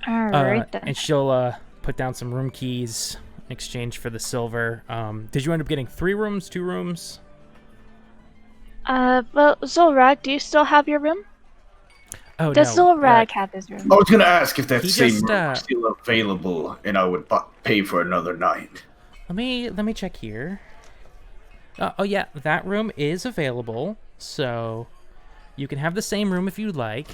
All right, then. And she'll put down some room keys in exchange for the silver. Did you end up getting 3 rooms, 2 rooms? Well, Zorak, do you still have your room? Oh, Does no. Zorak have his room? I was going to ask if that He same just, room was still available, and I would pay for another night. Let me check here. Oh yeah, that room is available, so you can have the same room if you'd like.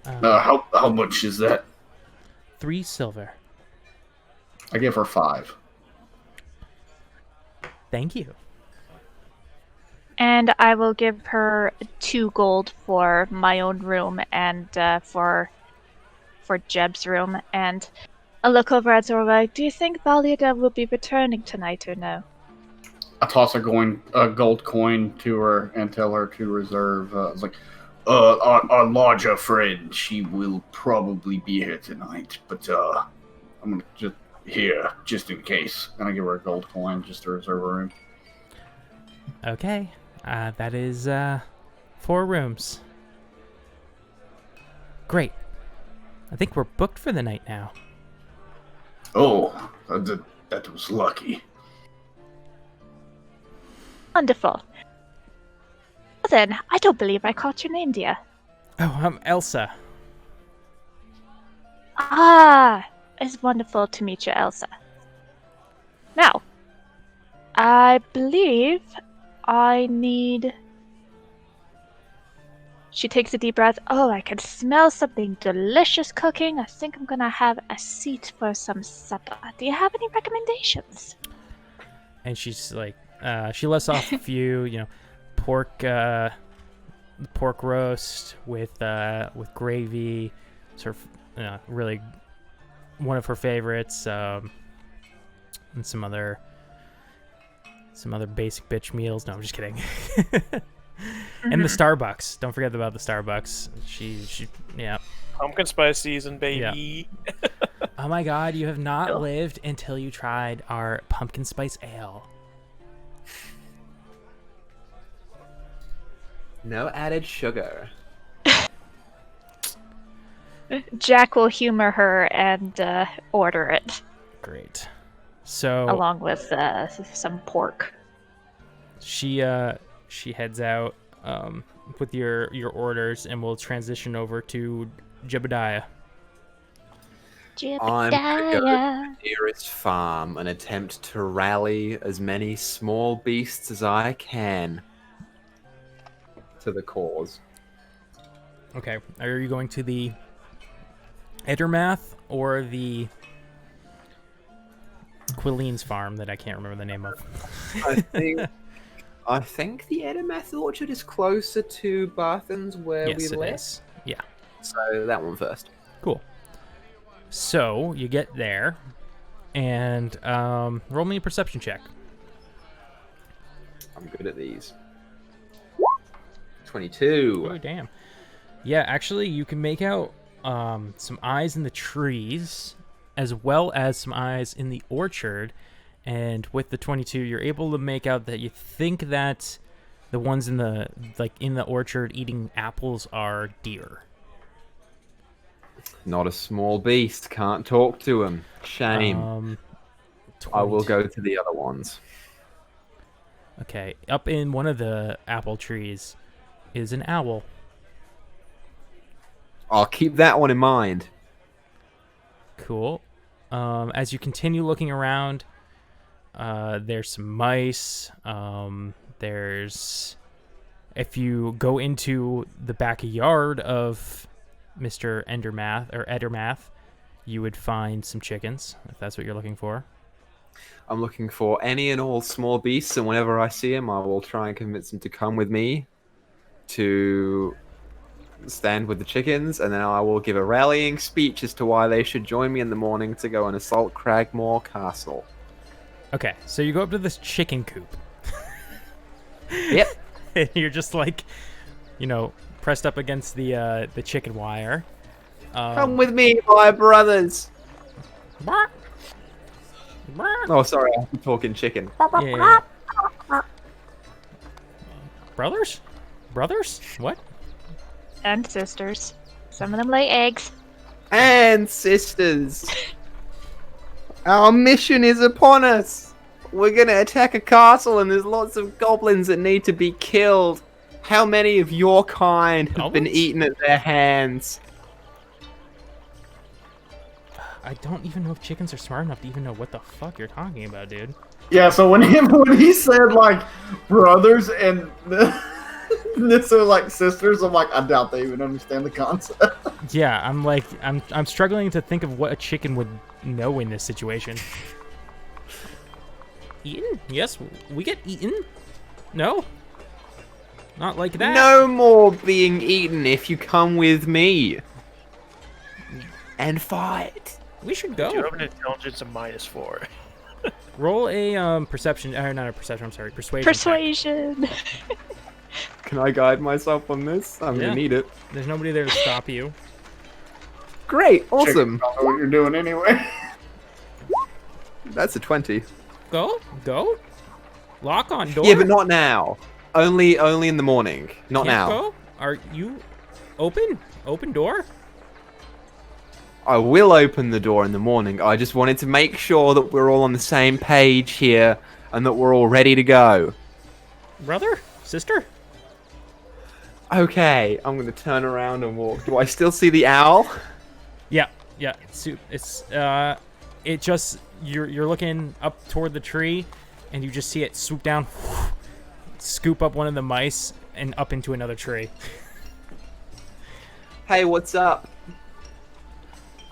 How much is that? 3 silver. I give her 5. Thank you. And I will give her 2 gold for my own room and for Jeb's room. And I'll look over at Zorak. Do you think Valiada will be returning tonight or no? I toss a gold coin to her and tell her to reserve. I was like, our larger friend, she will probably be here tonight, but I'm gonna just here just in case. And I give her a gold coin just to reserve a room. Okay. That is 4 rooms. Great. I think we're booked for the night now. Oh, that was lucky. Wonderful. Well then, I don't believe I caught your name, dear. Oh, I'm Elsa. Ah, it's wonderful to meet you, Elsa. Now, I believe I need... She takes a deep breath. Oh, I can smell something delicious cooking. I think I'm gonna have a seat for some supper. Do you have any recommendations? And she's like, she lists off a few, pork roast with gravy, sort of, really one of her favorites, and some other basic bitch meals. No, I'm just kidding. And the Starbucks. Don't forget about the Starbucks. She yeah. Pumpkin spice season, baby. Yeah. Oh my god, you have not lived until you tried our pumpkin spice ale. No added sugar. Jack will humor her and order it. Great. So along with some pork. She heads out with your orders, and we'll transition over to Jebediah. I'm gonna go to the nearest farm and attempt to rally as many small beasts as I can to the cause. Okay, are you going to the Edermath or the Quilleen's farm that I can't remember the name of? I think the Edermath orchard is closer to Barthen's where we live. Is. Yeah. So that one first. Cool. So you get there, and roll me a perception check. I'm good at these. 22. Oh damn. Yeah, actually, you can make out some eyes in the trees, as well as some eyes in the orchard. And with the 22, you're able to make out that you think that the ones in the orchard eating apples are deer. Not a small beast. Can't talk to him. Shame. I will go to the other ones. Okay, up in one of the apple trees is an owl. I'll keep that one in mind. Cool. As you continue looking around, there's some mice. If you go into the backyard of Mr. Edermath, you would find some chickens, if that's what you're looking for. I'm looking for any and all small beasts, and whenever I see them, I will try and convince them to come with me to stand with the chickens, and then I will give a rallying speech as to why they should join me in the morning to go and assault Cragmore Castle. Okay, so you go up to this chicken coop. Yep. And you're just like, pressed up against the chicken wire. Come with me, my brothers. Oh, sorry, I'm talking chicken. Yeah. Brothers? What? And sisters. Some of them lay eggs. And sisters. Our mission is upon us. We're gonna attack a castle and there's lots of goblins that need to be killed. How many of your kind have been eaten at their hands? I don't even know if chickens are smart enough to even know what the fuck you're talking about, dude. Yeah, so when he said like brothers and Nyssa like sisters, I'm like, I doubt they even understand the concept. Yeah, I'm struggling to think of what a chicken would know in this situation. Eaten? Yes, we get eaten. No, not like that. No more being eaten if you come with me and fight. We should go. You have an intelligence of -4. Roll a perception, not a perception. I'm sorry, persuasion. Persuasion. Can I guide myself on this? I'm gonna need it. There's nobody there to stop you. Great, awesome. Don't know what you're doing anyway. That's a 20. Go. Lock on door. Yeah, but not now. Only in the morning. Not Can't now. Go? Are you open? Open door? I will open the door in the morning. I just wanted to make sure that we're all on the same page here and that we're all ready to go. Brother? Sister? Okay, I'm gonna turn around and walk. Do I still see the owl? Yeah. It just you're looking up toward the tree, and you just see it swoop down, scoop up one of the mice, and up into another tree. Hey, what's up?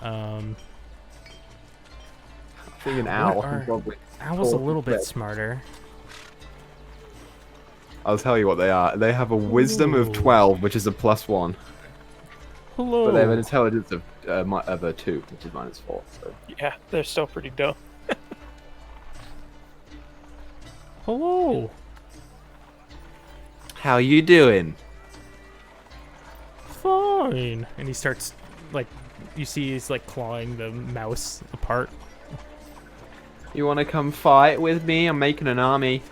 I think an owl can probably. Owl's a little bit smarter. I'll tell you what they are. They have a wisdom of 12, which is a +1. Hello. But they have an intelligence of a 2, which is -4. So. Yeah, they're still pretty dumb. Hello. How you doing? Fine. And he starts, you see he's, clawing the mouse apart. You want to come fight with me? I'm making an army.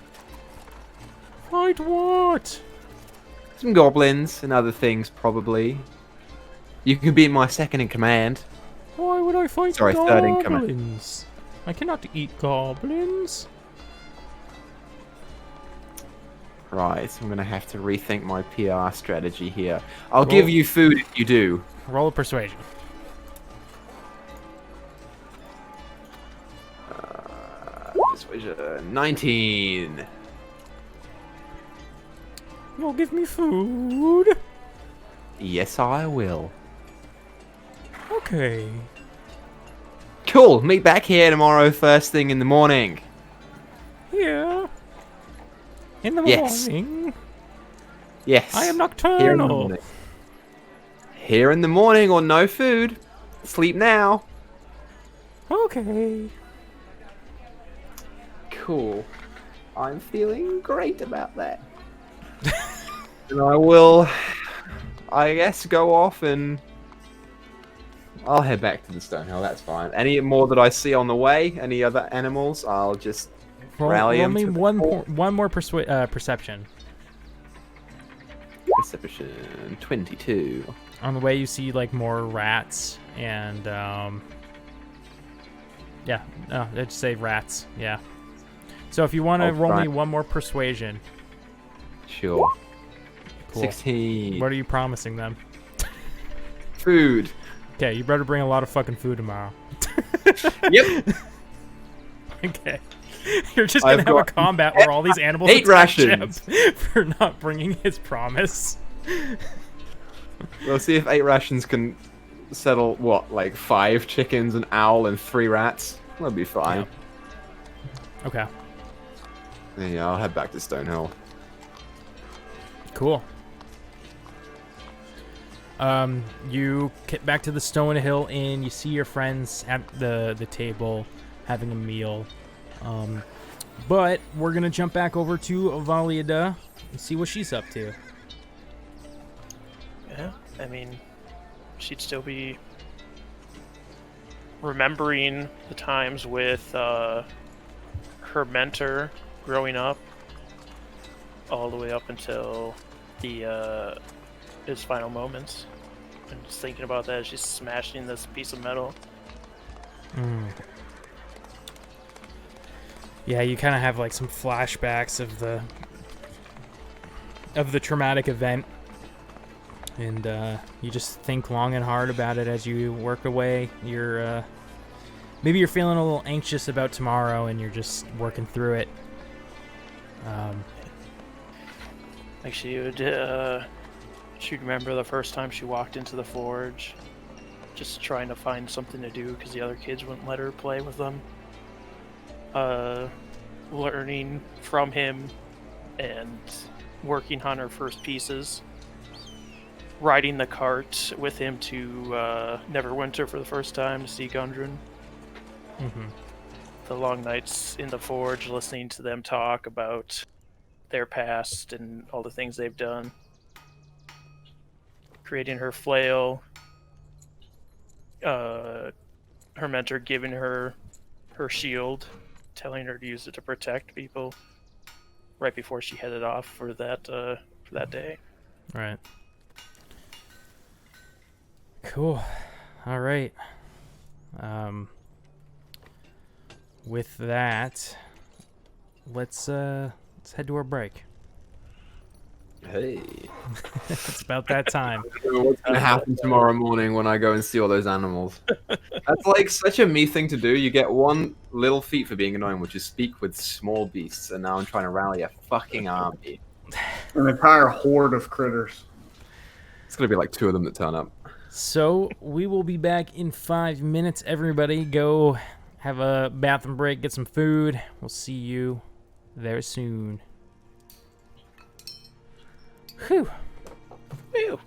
Fight what? Some goblins and other things, probably. You can be my second in command. Why would I fight Sorry, third in command. goblins? I cannot eat goblins. Right, I'm going to have to rethink my PR strategy here. I'll give you food if you do. Roll a persuasion. Persuasion 19. You'll give me food? Yes, I will. Okay. Cool, meet back here tomorrow first thing in the morning. Yeah. In the Yes. morning. Yes. I am Here in the nocturnal. morning. Here in the morning or no food. Sleep now. Okay. Cool. I'm feeling great about that. And I will, I guess, go off and I'll head back to the Stonehill. That's fine. Any more that I see on the way? Any other animals? I'll just rally roll them. me to the one fort. more perception. Perception 22. On the way, you see like more rats and yeah, no, I'd say rats. Yeah. So if you want to I'll roll try. me one more persuasion, Sure. Cool. 16. What are you promising them? Food. Okay, you better bring a lot of fucking food tomorrow. Yep. Okay. You're just gonna I've have a got combat where all these animals 8 attack Jeb rations. for not bringing his promise. We'll see if 8 rations can settle, what, like 5 chickens, an owl, and 3 rats? That'll be fine. Okay. Yeah, I'll head back to Stonehill. Cool. You get back to the Stonehill Inn. You see your friends at the table having a meal. But we're gonna jump back over to Avaliada and see what she's up to. Yeah, I mean, she'd still be remembering the times with her mentor growing up, all the way up until his final moments, and just thinking about that as she's smashing this piece of metal. Yeah, you kind of have like some flashbacks of the traumatic event, and you just think long and hard about it as you work away. You're maybe you're feeling a little anxious about tomorrow, and you're just working through it. Like she'd remember the first time she walked into the forge, just trying to find something to do because the other kids wouldn't let her play with them. Learning from him and working on her first pieces. Riding the cart with him to Neverwinter for the first time to see Gundren. The long nights in the forge, listening to them talk about their past and all the things they've done. Creating her flail. Her mentor giving her shield, telling her to use it to protect people right before she headed off for that day. Right. Cool. All right. With that, let's head to our break. Hey. It's about that time. What's gonna happen tomorrow morning when I go and see all those animals? That's like such a me thing to do. You get one little feat for being annoying, which is speak with small beasts, and now I'm trying to rally a fucking army. An entire horde of critters. It's gonna be like 2 of them that turn up. So we will be back in 5 minutes. Everybody go have a bathroom break, get some food. We'll see you there soon. Whew. Ew.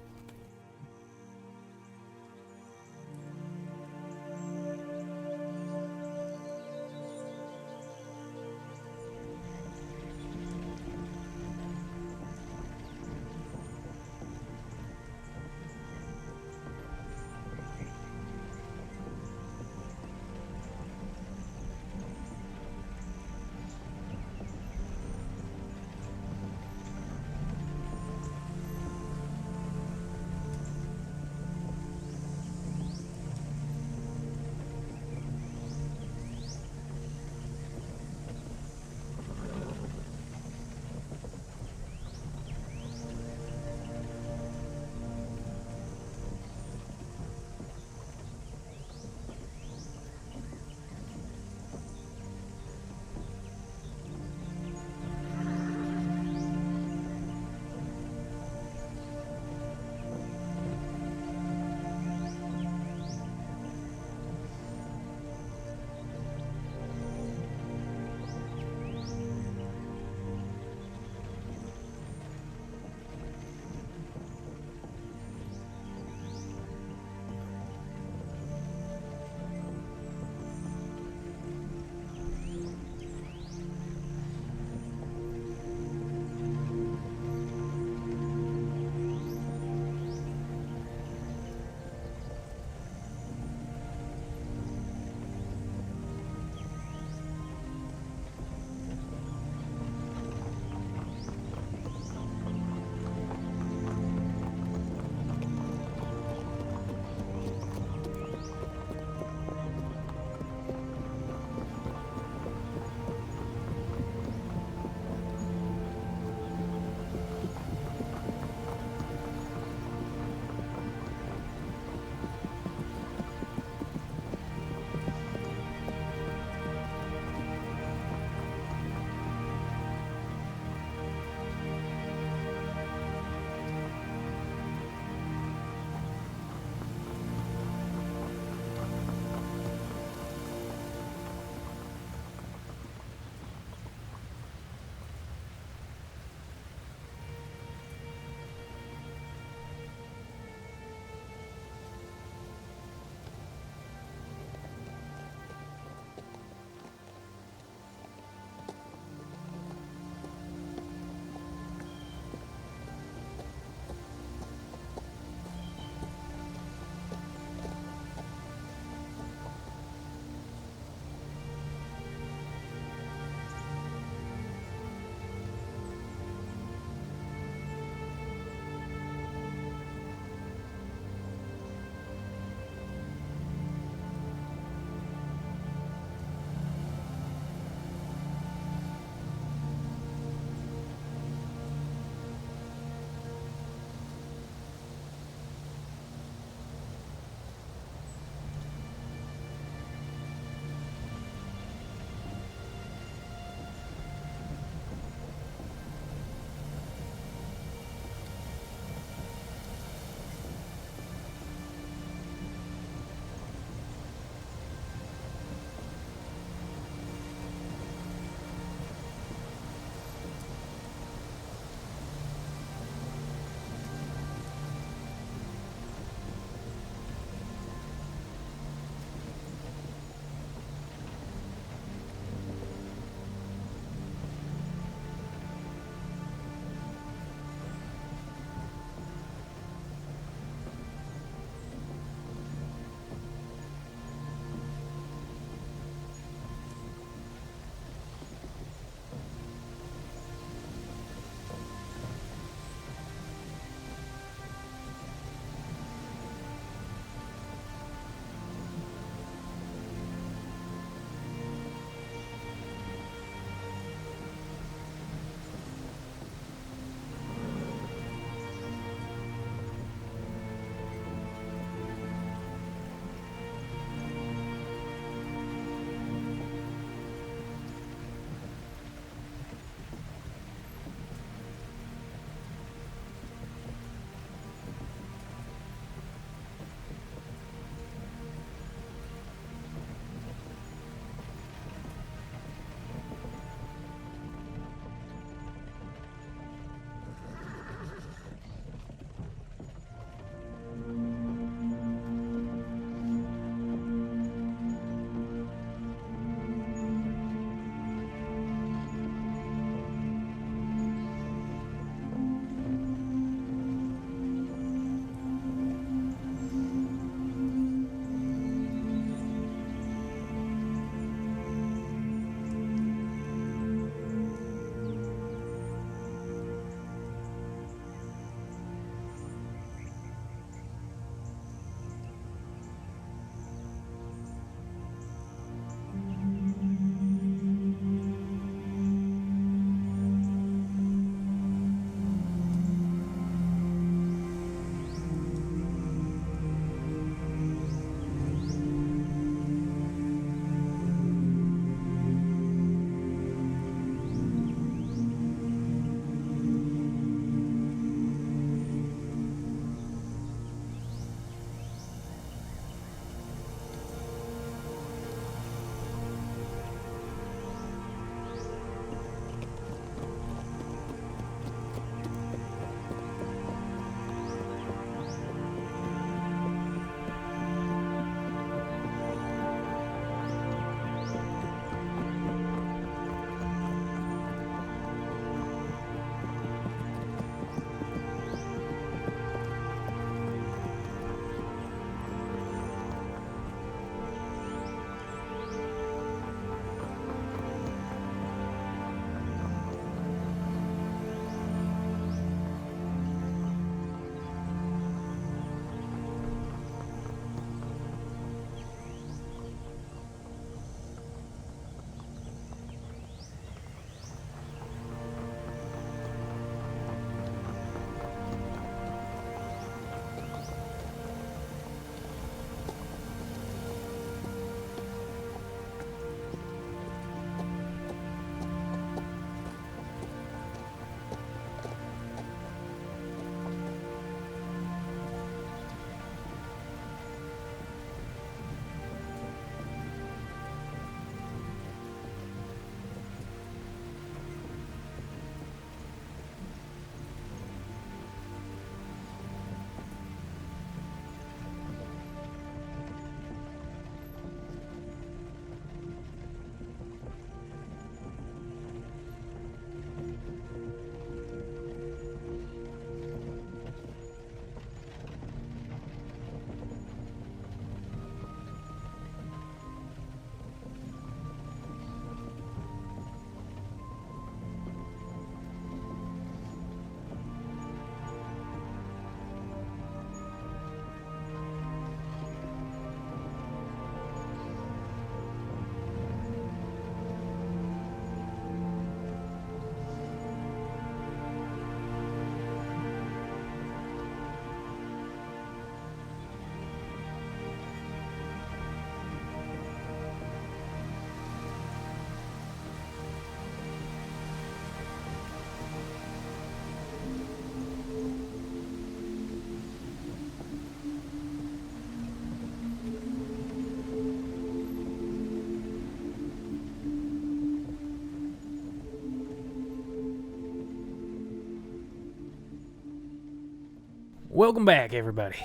welcome back, everybody.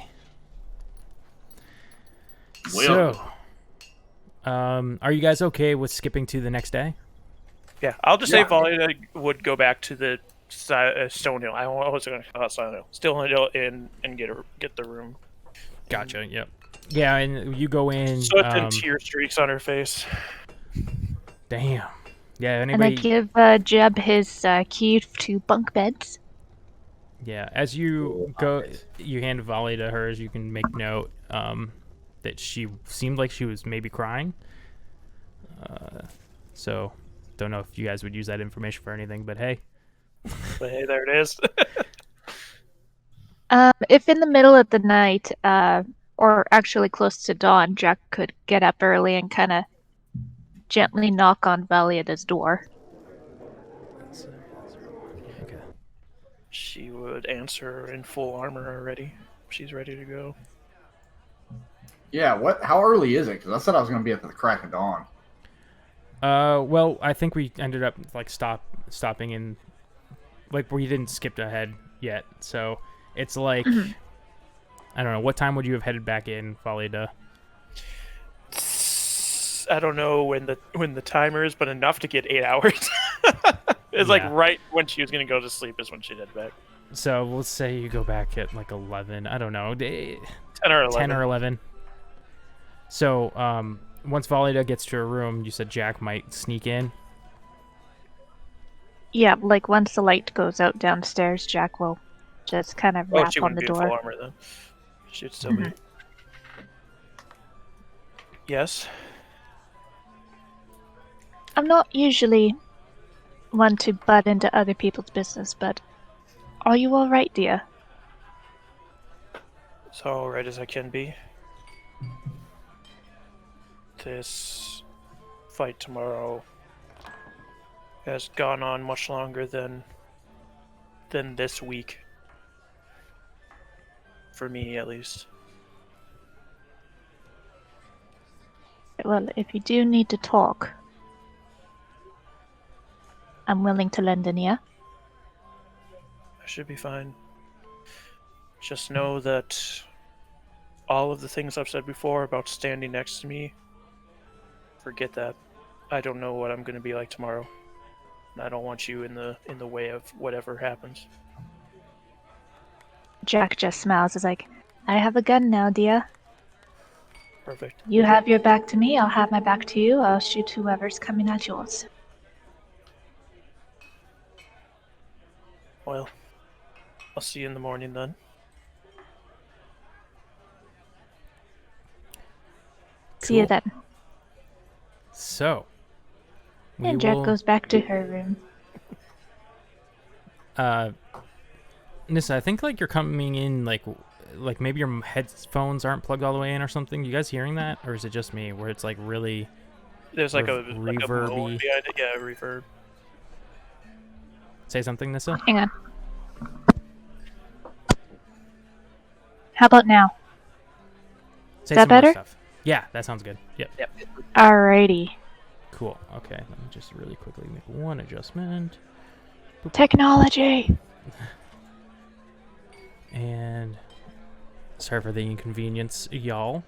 Welcome. So, are you guys okay with skipping to the next day? Yeah, I'll just say Yeah. Volley would go back to the Stone Hill. I was going to call it Stone Hill. Stone Hill and get the room. Gotcha. Yep. Yeah, and you go in. So it's in tear streaks on her face. Damn. Yeah. And I Anybody? give Jeb his key to bunk beds. Yeah. As you go, you hand Volley to hers. You can make note that she seemed like she was maybe crying. So, don't know if you guys would use that information for anything, but hey. But hey, there it is. If in the middle of the night, or actually close to dawn, Jack could get up early and kind of gently knock on Valida's door. Okay. She would answer in full armor already. She's ready to go. Yeah, what? How early is it? Because I said I was going to be at the crack of dawn. Well, I think we ended up like stopping in, like we didn't skip ahead yet, so it's like I don't know. What time would you have headed back in, Valida? I don't know when the timer is, but enough to get 8 hours. It's like right when she was gonna go to sleep is when she did back. So let's say you go back at like 11. I don't know, 10 or 11. 10 or 11. So once Valida gets to her room, you said Jack might sneak in. Yeah, like once the light goes out downstairs, Jack will just kind of rap she on wouldn't the be in full door. armor then. She'd still be. Yes. I'm not usually one to butt into other people's business, but are you all right, dear? As all right as I can be. This fight tomorrow has gone on much longer than this week. For me, at least. Well, if you do need to talk, I'm willing to lend an ear. I should be fine. Just know that all of the things I've said before about standing next to me, forget that. I don't know what I'm going to be like tomorrow. And I don't want you in the way of whatever happens. Jack just smiles. Is like, I have a gun now, dear. Perfect. You have your back to me, I'll have my back to you. I'll shoot whoever's coming at yours. Well, I'll see you in the morning then. See you Cool. then. So, we And Jack will, goes back to her room. Nyssa, I think like you're coming in like maybe your headphones aren't plugged all the way in or something. You guys hearing that, or is it just me where it's like really? There's like a Reverby. moan behind it. Yeah, reverb. Say something, Nyssa. Hang on. How about now? Say that some more better? Stuff. Yeah, that sounds good. Yep. Yep. Alrighty. Cool. Okay, let me just really quickly make one adjustment. Technology! And sorry for the inconvenience, y'all.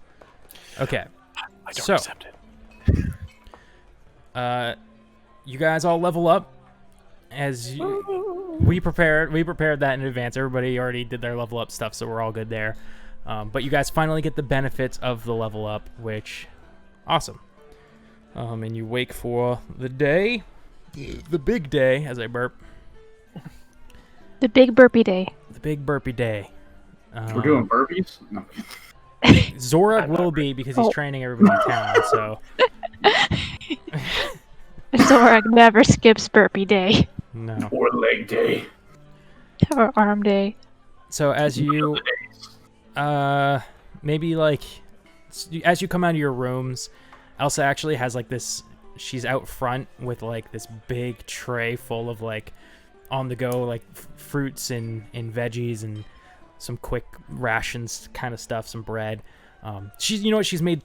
Okay. I don't So- accept it. You guys all level up as we prepared that in advance. Everybody already did their level up stuff, so we're all good there. But you guys finally get the benefits of the level up, which awesome. And you wake for the day, the big day, as I burp, The big burpee day. the big burpey day. We're doing burpees? No. Zorag will be because he's training everybody in town. So Zorag never skips burpee day. no. Or leg day. Or arm day. So as you, maybe like, as you come out of your rooms, Elsa actually has like this, she's out front with like this big tray full of like on the go, like fruits and veggies and some quick rations kind of stuff, some bread. She's, you know what, she's made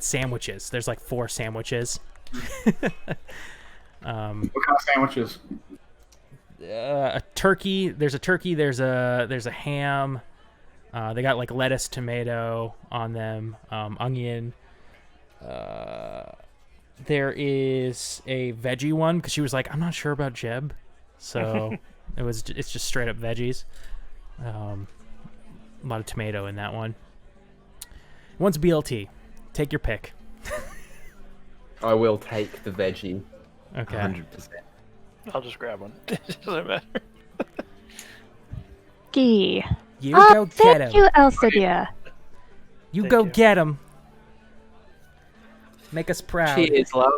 sandwiches. There's like 4 sandwiches. What kind of sandwiches? A turkey, there's a ham, They got like lettuce, tomato on them, onion. There is a veggie one because she was like, I'm not sure about Jeb, so it's just straight up veggies. A lot of tomato in that one. One's BLT. Take your pick. I will take the veggie. Okay. 100%. I'll just grab one. Doesn't matter. Gee. You go get Thank him. you, Elsa dear. You Thank go you. get him. Make us proud. Cheers, love.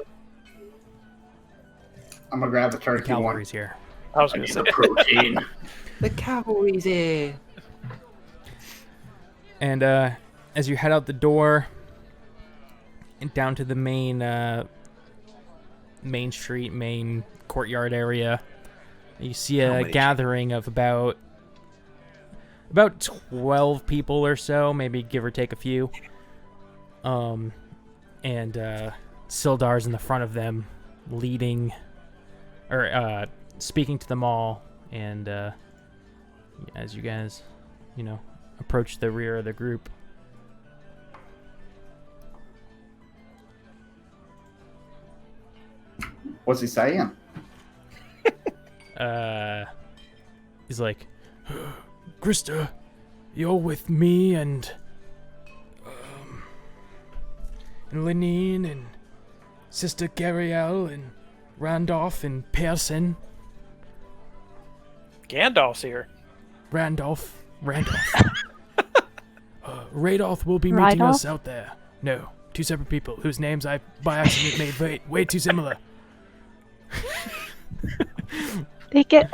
I'm gonna grab the turkey one. Cavalry's here. I was I gonna need say. the protein. The cavalry's here. And as you head out the door and down to the main street, main courtyard area, you see How a many gathering of about 12 people or so, maybe give or take a few. And Sildar's in the front of them, leading or speaking to them all. And as you guys, approach the rear of the group. What's he saying? He's like, Krista, you're with me and Lenine and Sister Gariel and Randolph and Pearson. Gandalf's here. Randolph. Radolf will be meeting Rydolph? us out there. No, two separate people whose names I by accident made way too similar. They get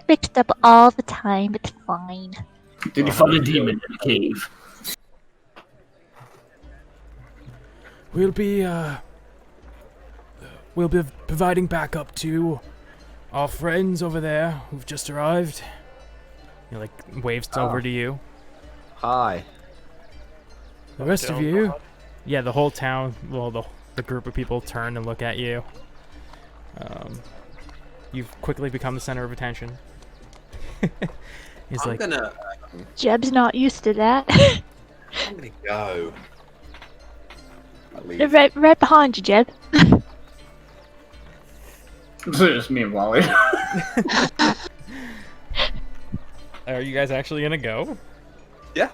mixed up all the time. It's fine. Did you find a demon in the cave? We'll be providing backup to our friends over there who've just arrived. He waves over to you. Hi. The rest of Don't you, know. yeah, the whole town. Well, the group of people turn and look at you. You've quickly become the center of attention. He's I'm like, gonna Jeb's not used to that. go. They're right behind you, Jeb. It's just me and Wally. are you guys actually gonna go? Yeah.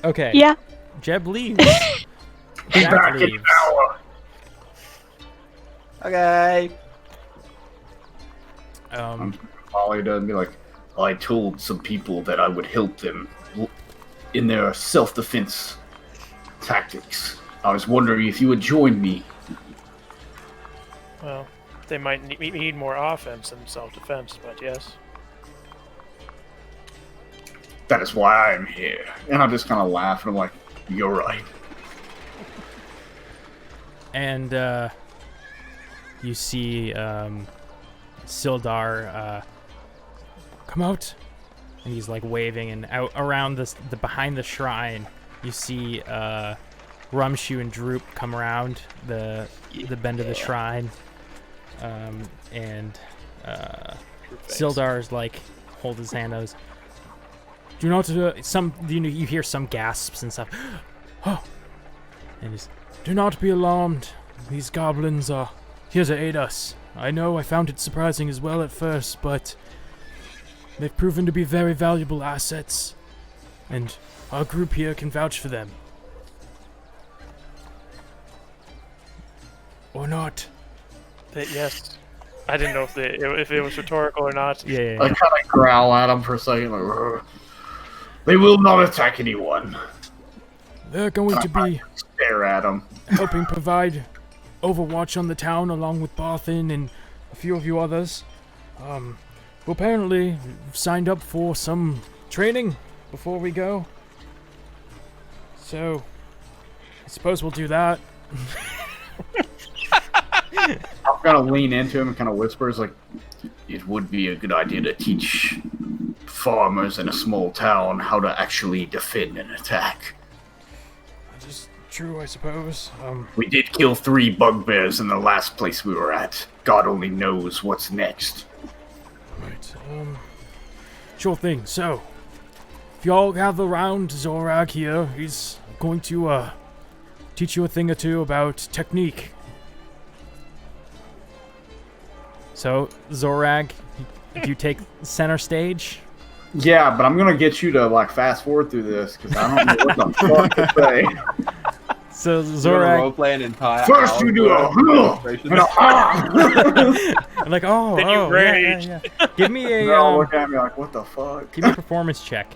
Okay. Yeah. Jeb leaves. He's Jack back in leaves. an hour. Okay. Wally does be like, I told some people that I would help them in their self-defense tactics. I was wondering if you would join me. Well, they might need more offense than self-defense, but yes. That is why I'm here. And I just kind of laugh and I'm like, you're right. And you see Sildar come out, and he's waving, and out around the behind the shrine, you see Rumshoe and Droop come around the bend of the shrine, and Sildar's hold his hand out. Do not you hear some gasps and stuff. Oh, and he's, do not be alarmed. These goblins are here to aid us. I know I found it surprising as well at first, but they've proven to be very valuable assets, and our group here can vouch for them. Or not. Yes. I didn't know if it was rhetorical or not. Yeah. I kind of growl at him for a second. Like, "Rrr. They will not attack anyone. They're going to be Stare at him. helping provide overwatch on the town along with Barthin and a few of you others. Who apparently signed up for some training before we go. So, I suppose we'll do that. I'm gonna lean into him and kind of whispers like, it would be a good idea to teach farmers in a small town how to actually defend an attack. That is true, I suppose. We did kill 3 bugbears in the last place we were at. God only knows what's next. Right, sure thing. So, if y'all gather around Zorag here, he's going to teach you a thing or two about technique. So, Zorag, do you take center stage? Yeah, but I'm gonna get you to like fast forward through this because I don't know what the fuck to say. So Zorag Zorag, play an entire First you do a I'm like, oh, Then you rage. yeah. Give me They a all look at me like, what the fuck? give me a performance check.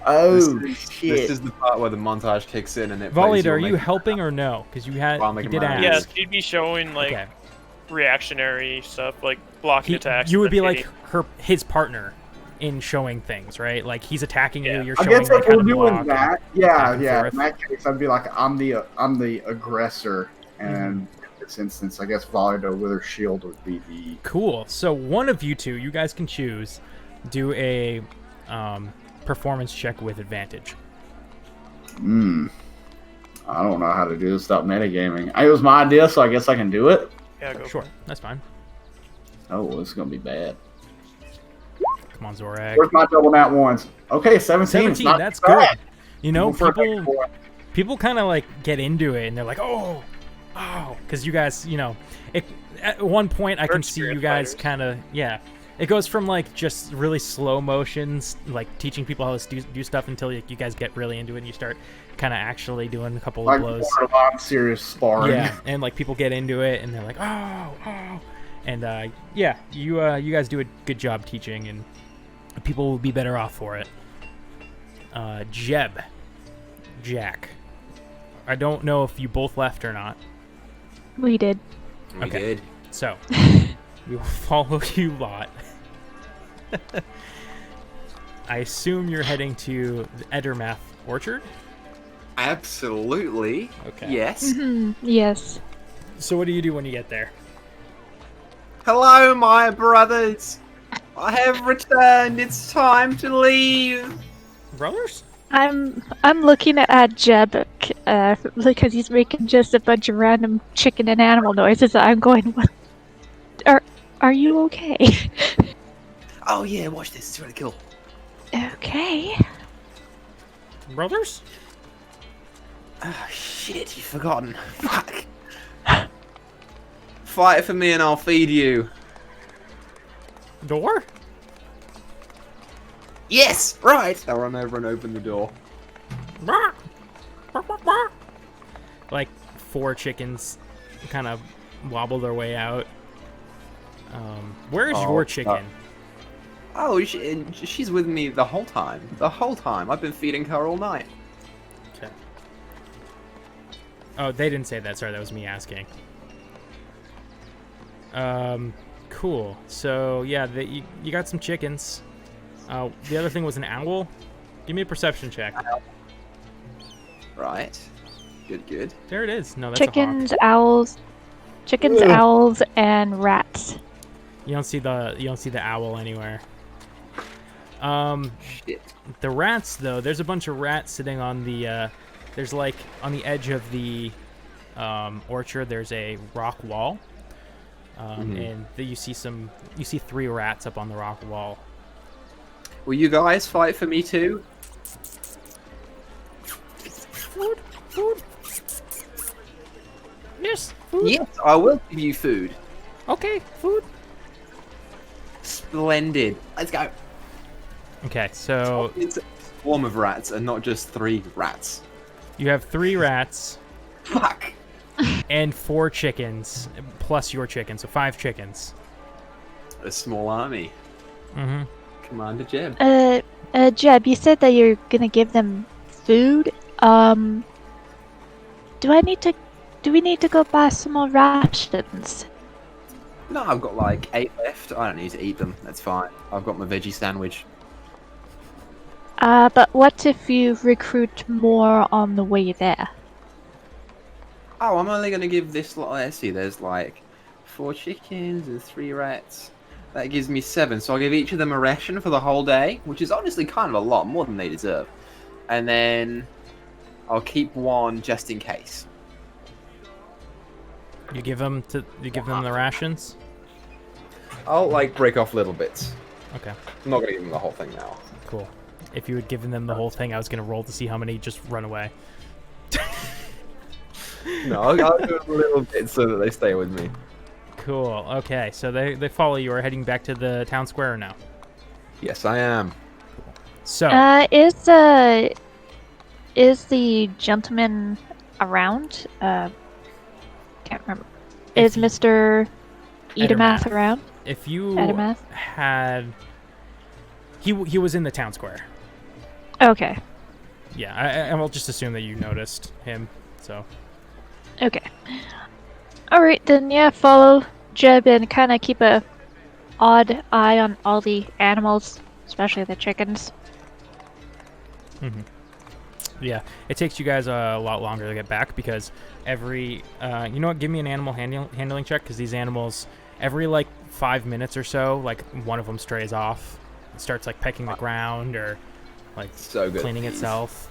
Oh This shit! is the part where the montage kicks in and it. Volita, plays are your you helping or no? Because you I'll you make did him ask. mad. Yeah, she'd be showing like Okay. reactionary stuff, like blocking attacks. You would and be like hitting. his partner in showing things, right? Like he's attacking Yeah. you, you're I showing guess like if how we're to doing block. that, back yeah. and In forth. that case, I'd be like, I'm the aggressor, and in this instance, I guess Volita with her shield would be the. Cool. So one of you two, you guys can choose, do a performance check with advantage. I don't know how to do this without metagaming. It was my idea, so I guess I can do it. Yeah, go Sure, for it. that's fine. Oh, this is gonna be bad. Come on, Zorag. Where's my double nat ones? Okay, 17. 17, Not that's too bad. good. You know, For a big boy. people kind of like get into it and they're like, oh, because you guys, at one point I They're can see you experienced guys fighters. kind of, it goes from like just really slow motions, like teaching people how to do stuff until you guys get really into it and you start kind of actually doing a couple Like of blows. borderline serious sparring. Yeah, and like people get into it and they're like, oh, and you guys do a good job teaching and people will be better off for it. Jack. I don't know if you both left or not. We did. We Okay. did. So, we will follow you lot. I assume you're heading to the Edermath Orchard? Absolutely. Okay. Yes. Yes. So what do you do when you get there? Hello, my brothers. I have returned. It's time to leave. Brothers? I'm looking at Jeb because he's making just a bunch of random chicken and animal noises. I'm going, what? Are you okay? Oh yeah, watch this. It's really cool. Okay. Brothers? Oh shit, you've forgotten. Fuck. Fight for me and I'll feed you. Door? Yes, right. I'll run over and open the door. Like 4 chickens kind of wobble their way out. Where's your chicken? Oh, she's with me the whole time. The whole time. I've been feeding her all night. Okay. Oh, they didn't say that. Sorry, that was me asking. Cool. So, yeah, you got some chickens. The other thing was an owl. Give me a perception check. Right. Good. There it is. No, that's Chickens, a hawk. owls, owls, and rats. You don't see the owl anywhere. Shit. The rats, though, there's a bunch of rats sitting on the, there's like, on the edge of the orchard, there's a rock wall. And you see 3 rats up on the rock wall. Will you guys fight for me too? Food. Yes, food. Yes, I will give you food. Okay, food. Splendid. Let's go. Okay, so It's a swarm of rats and not just 3 rats. you have 3 rats Fuck. and 4 chickens, plus your chicken, so 5 chickens. A small army. Mm-hmm. Commander Jeb. Jeb, you said that you're gonna give them food. Do we need to go buy some more rations? No, I've got like 8 left. I don't need to eat them. That's fine. I've got my veggie sandwich. But what if you recruit more on the way there? Oh, I'm only going to give this lot. Let's see, there's like 4 chickens and 3 rats. That gives me 7. So I'll give each of them a ration for the whole day, which is honestly kind of a lot, more than they deserve. And then I'll keep 1 just in case. You give them the rations. I'll like break off little bits. Okay, I'm not going to give them the whole thing now. cool. if you had given them the whole thing, I was gonna roll to see how many just run away. No, I'll do a little bit so that they stay with me. Cool. Okay, so they follow you. Are heading back to the town square now. Yes, I am. So Is the gentleman around? Can't remember. Is Mr. Edomath around? if you Edomath? had, he was in the town square. Okay. Yeah, I will just assume that you noticed him. So. Okay. Alright, then yeah, follow Jeb and kind of keep a odd eye on all the animals, especially the chickens. Mm-hmm. Yeah, it takes you guys a lot longer to get back because every, you know what, give me an animal handling check because these animals, every like 5 minutes or so, like one of them strays off, it starts like pecking the ground or like So good. cleaning itself.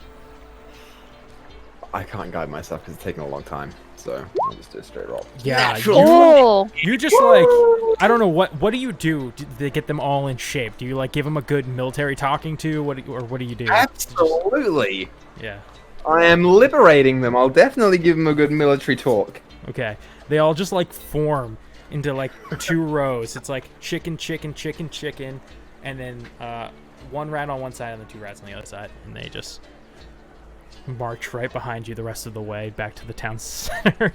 I can't guide myself because it's taking a long time, so I'll just do a straight roll. Yeah, Oh! you just like, I don't know, what do you do to get them all in shape? Do you like give them a good military talking to, what do you do? Absolutely. Yeah. I am liberating them. I'll definitely give them a good military talk. Okay. They all just like form into like 2 rows. It's like chicken, chicken, chicken, chicken, and then 1 rat on one side and then 2 rats on the other side, and they just march right behind you the rest of the way back to the town center.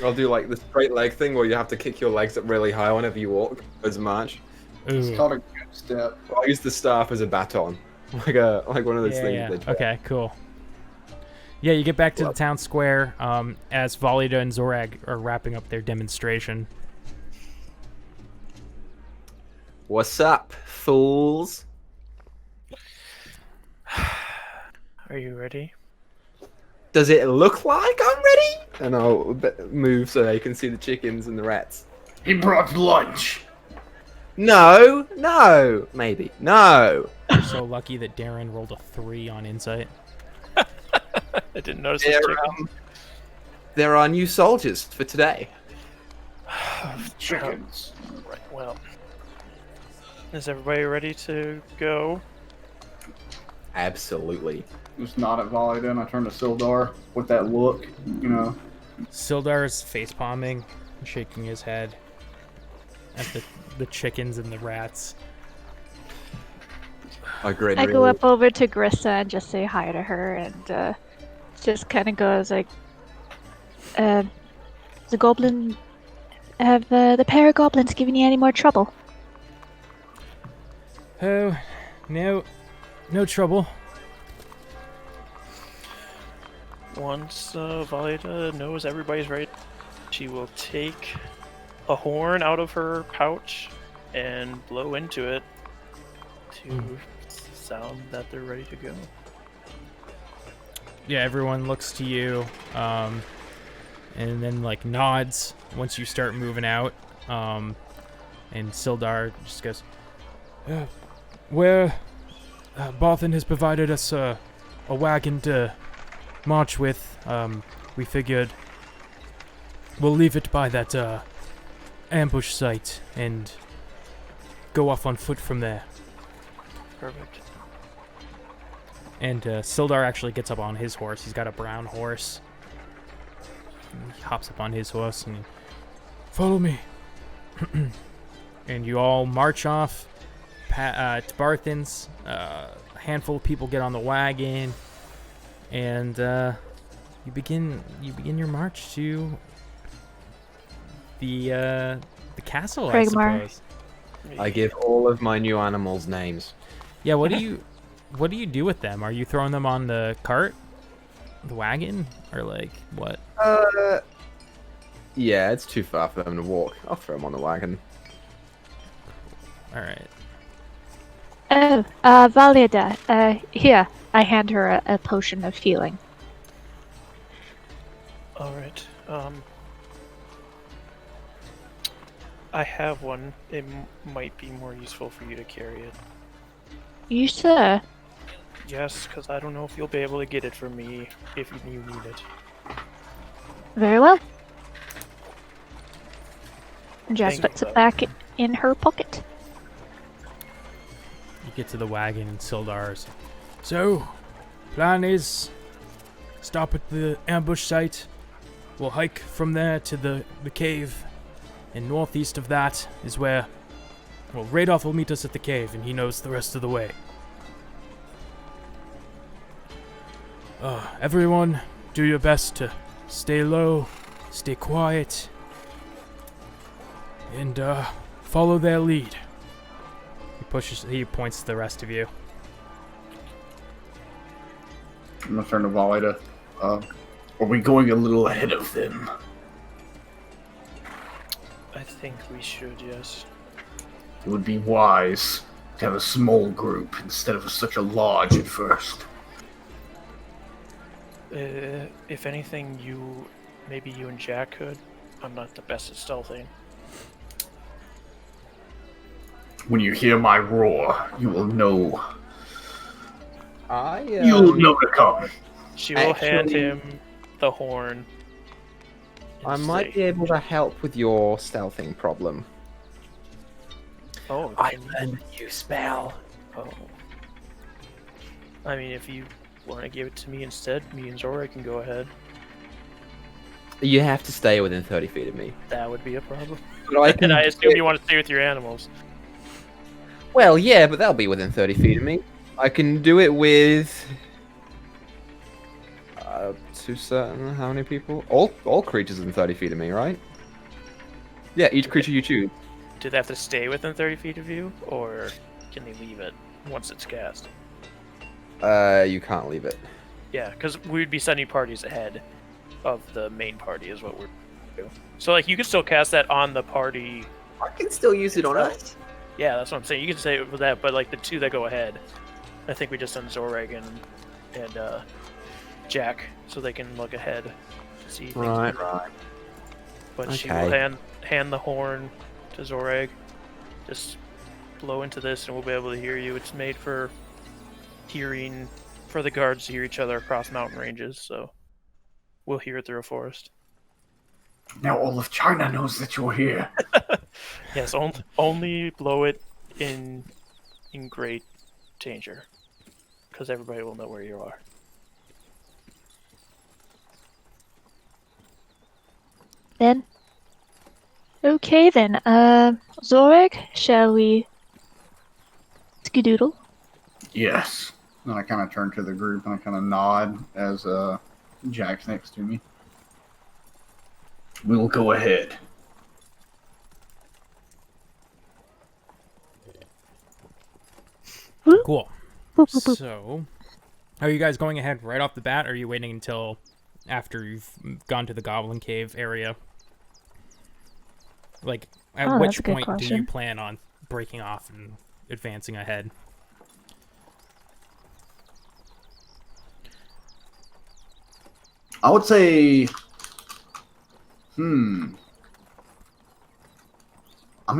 I'll do like the straight leg thing where you have to kick your legs up really high whenever you walk as a march. It's Ooh. called a good step. I'll use the staff as a baton, like one of those things. Yeah. They try. Okay, cool. Yeah, you get back to the town square as Valida and Zorag are wrapping up their demonstration. What's up, fools? Are you ready? Does it look like I'm ready? And I'll move so they can see the chickens and the rats. He brought lunch. No, maybe, no. You're so lucky that Darren rolled a 3 on insight. I didn't notice this chicken. There are new soldiers for today. Chickens. Right, well. Is everybody ready to go? Absolutely. Just nod at Volley then. I turn to Sildar with that look, you know. Sildar is face palming, shaking his head at the chickens and the rats. I grin. I go up over to Grissa and just say hi to her and just kind of goes like, the goblin, have the pair of goblins given you any more trouble? Oh, no trouble. Once Valida knows everybody's ready, she will take a horn out of her pouch and blow into it to sound that they're ready to go. Yeah, everyone looks to you, and then like nods once you start moving out. And Sildar just goes, Barthen has provided us a wagon to march with. We figured we'll leave it by that ambush site and go off on foot from there. Perfect. And Sildar actually gets up on his horse. He's got a brown horse. And he hops up on his horse and follow me. And you all march off to Barthen's. A handful of people get on the wagon, and you begin your march to the castle, I Frigmar. suppose. I give all of my new animals names. Yeah, what do you do with them? Are you throwing them on the cart, the wagon, or like what? Yeah, it's too far for them to walk. I'll throw them on the wagon. All right. Oh, Valida, here. I hand her a potion of healing. Alright, I have one. It might be more useful for you to carry it. You sure? Yes, because I don't know if you'll be able to get it for me if you need it. Very well. Jess Thank puts you. it back in her pocket. You get to the wagon and Sildar's. So, plan is stop at the ambush site. We'll hike from there to the cave. And northeast of that is where... Well, Radolf will meet us at the cave, and he knows the rest of the way. Everyone, do your best to stay low, stay quiet, and follow their lead. He points to the rest of you. I'm gonna turn to Volley to, are we going a little ahead of them? I think we should, yes. It would be wise to have a small group instead of such a large at first. If anything, maybe you and Jack could. I'm not the best at stealthing. When you hear my roar, you will know. I You'll know to come. She will hand Actually- him the horn. I and might say, be able to help with your stealthing problem. Oh, I learned a new spell. oh. I mean, if you want to give it to me instead, me and Zora can go ahead. You have to stay within 30 feet of me. That would be a problem. But I can And I do assume it- you want to stay with your animals. Well, yeah, but they'll be within 30 feet of me. I can do it with... to certain... How many people? All creatures within 30 feet of me, right? Yeah, each creature you choose. Do they have to stay within 30 feet of you, or can they leave it once it's cast? You can't leave it. Yeah, because we'd be sending parties ahead of the main party is what we're doing. So, like, you can still cast that on the party. I can still use it on us. Yeah, that's what I'm saying. You can say it with that, but, like, the two that go ahead, I think we just send Zorag and Jack so they can look ahead to see things. Right. But she Okay. will hand the horn to Zorag. Just blow into this and we'll be able to hear you. It's made for hearing, for the guards to hear each other across mountain ranges, so we'll hear it through a forest. Now all of China knows that you're here. Yes, only blow it in great danger, because everybody will know where you are. Then. Okay then. Zorag, shall we skedoodle? Yes. And I kind of turn to the group and I kind of nod as Jack's next to me. We'll go ahead. Cool. Boop, boop, boop. So, are you guys going ahead right off the bat, or are you waiting until after you've gone to the Goblin Cave area? Like, at Oh, that's which a good point do you question. plan on breaking off and advancing ahead? I would say... I mean,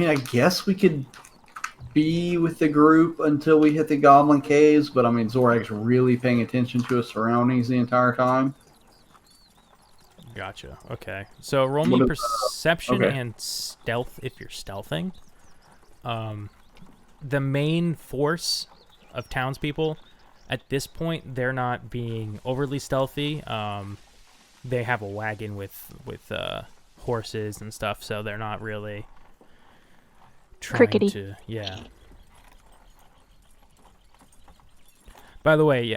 I guess we could be with the group until we hit the Goblin Caves, but I mean, Zorag's really paying attention to his surroundings the entire time. Gotcha. Okay. So roll me What is, perception okay. and stealth if you're stealthing. The main force of townspeople, at this point, they're not being overly stealthy. They have a wagon with horses and stuff, so they're not really trying Crickety. to. Yeah. By the way,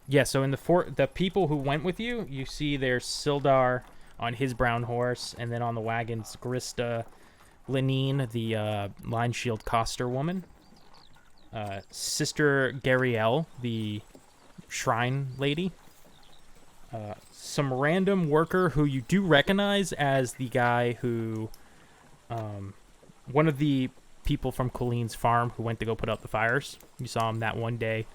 yeah, so in the people who went with you, you see there's Sildar on his brown horse, and then on the wagons, Grista, Lenine, the line shield coster woman, Sister Gariel, the shrine lady, some random worker who you do recognize as the guy who, one of the people from Colleen's farm who went to go put out the fires. You saw him that one day.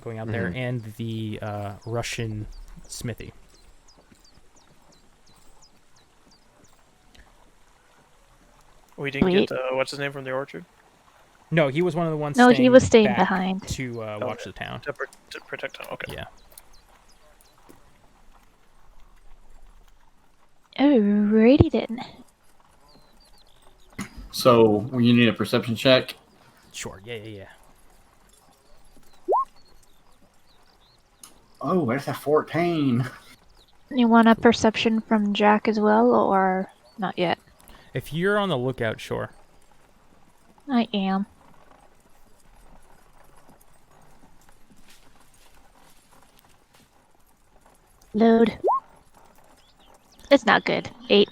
Going out there, and the Russian smithy. We didn't Wait. get what's his name from the orchard No, he was one of the ones. No, he was staying back behind. to watch the town. to protect him. Okay. Yeah. Alrighty then. So, you need a perception check. Sure. Yeah. Oh, where's that 14? You want a perception from Jack as well, or not yet? If you're on the lookout, sure. I am. Load. It's not good. 8.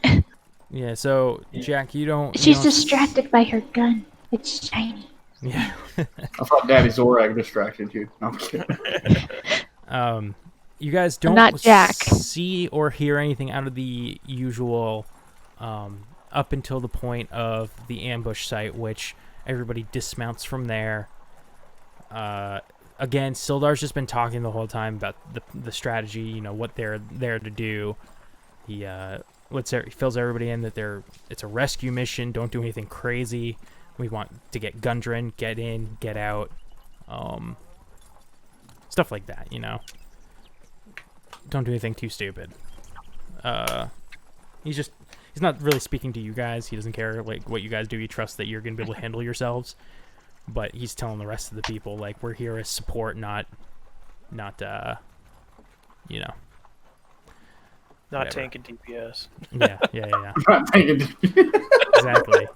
Yeah, so Jack, you don't. She's distracted by her gun. It's shiny. Yeah. I thought Daddy Zorag distracted you. No, I'm kidding. You guys don't Not Jack. see or hear anything out of the usual up until the point of the ambush site, which everybody dismounts from there. Again, Sildar's just been talking the whole time about the strategy, you know, what they're there to do. He fills everybody in that it's a rescue mission. Don't do anything crazy. We want to get Gundren, get in, get out, stuff like that, you know. Don't do anything too stupid. He's not really speaking to you guys. He doesn't care like what you guys do. He trusts that you're gonna be able to handle yourselves. But he's telling the rest of the people like we're here as support, not you know. Not Whatever. tanking DPS. Yeah. Not taking Exactly.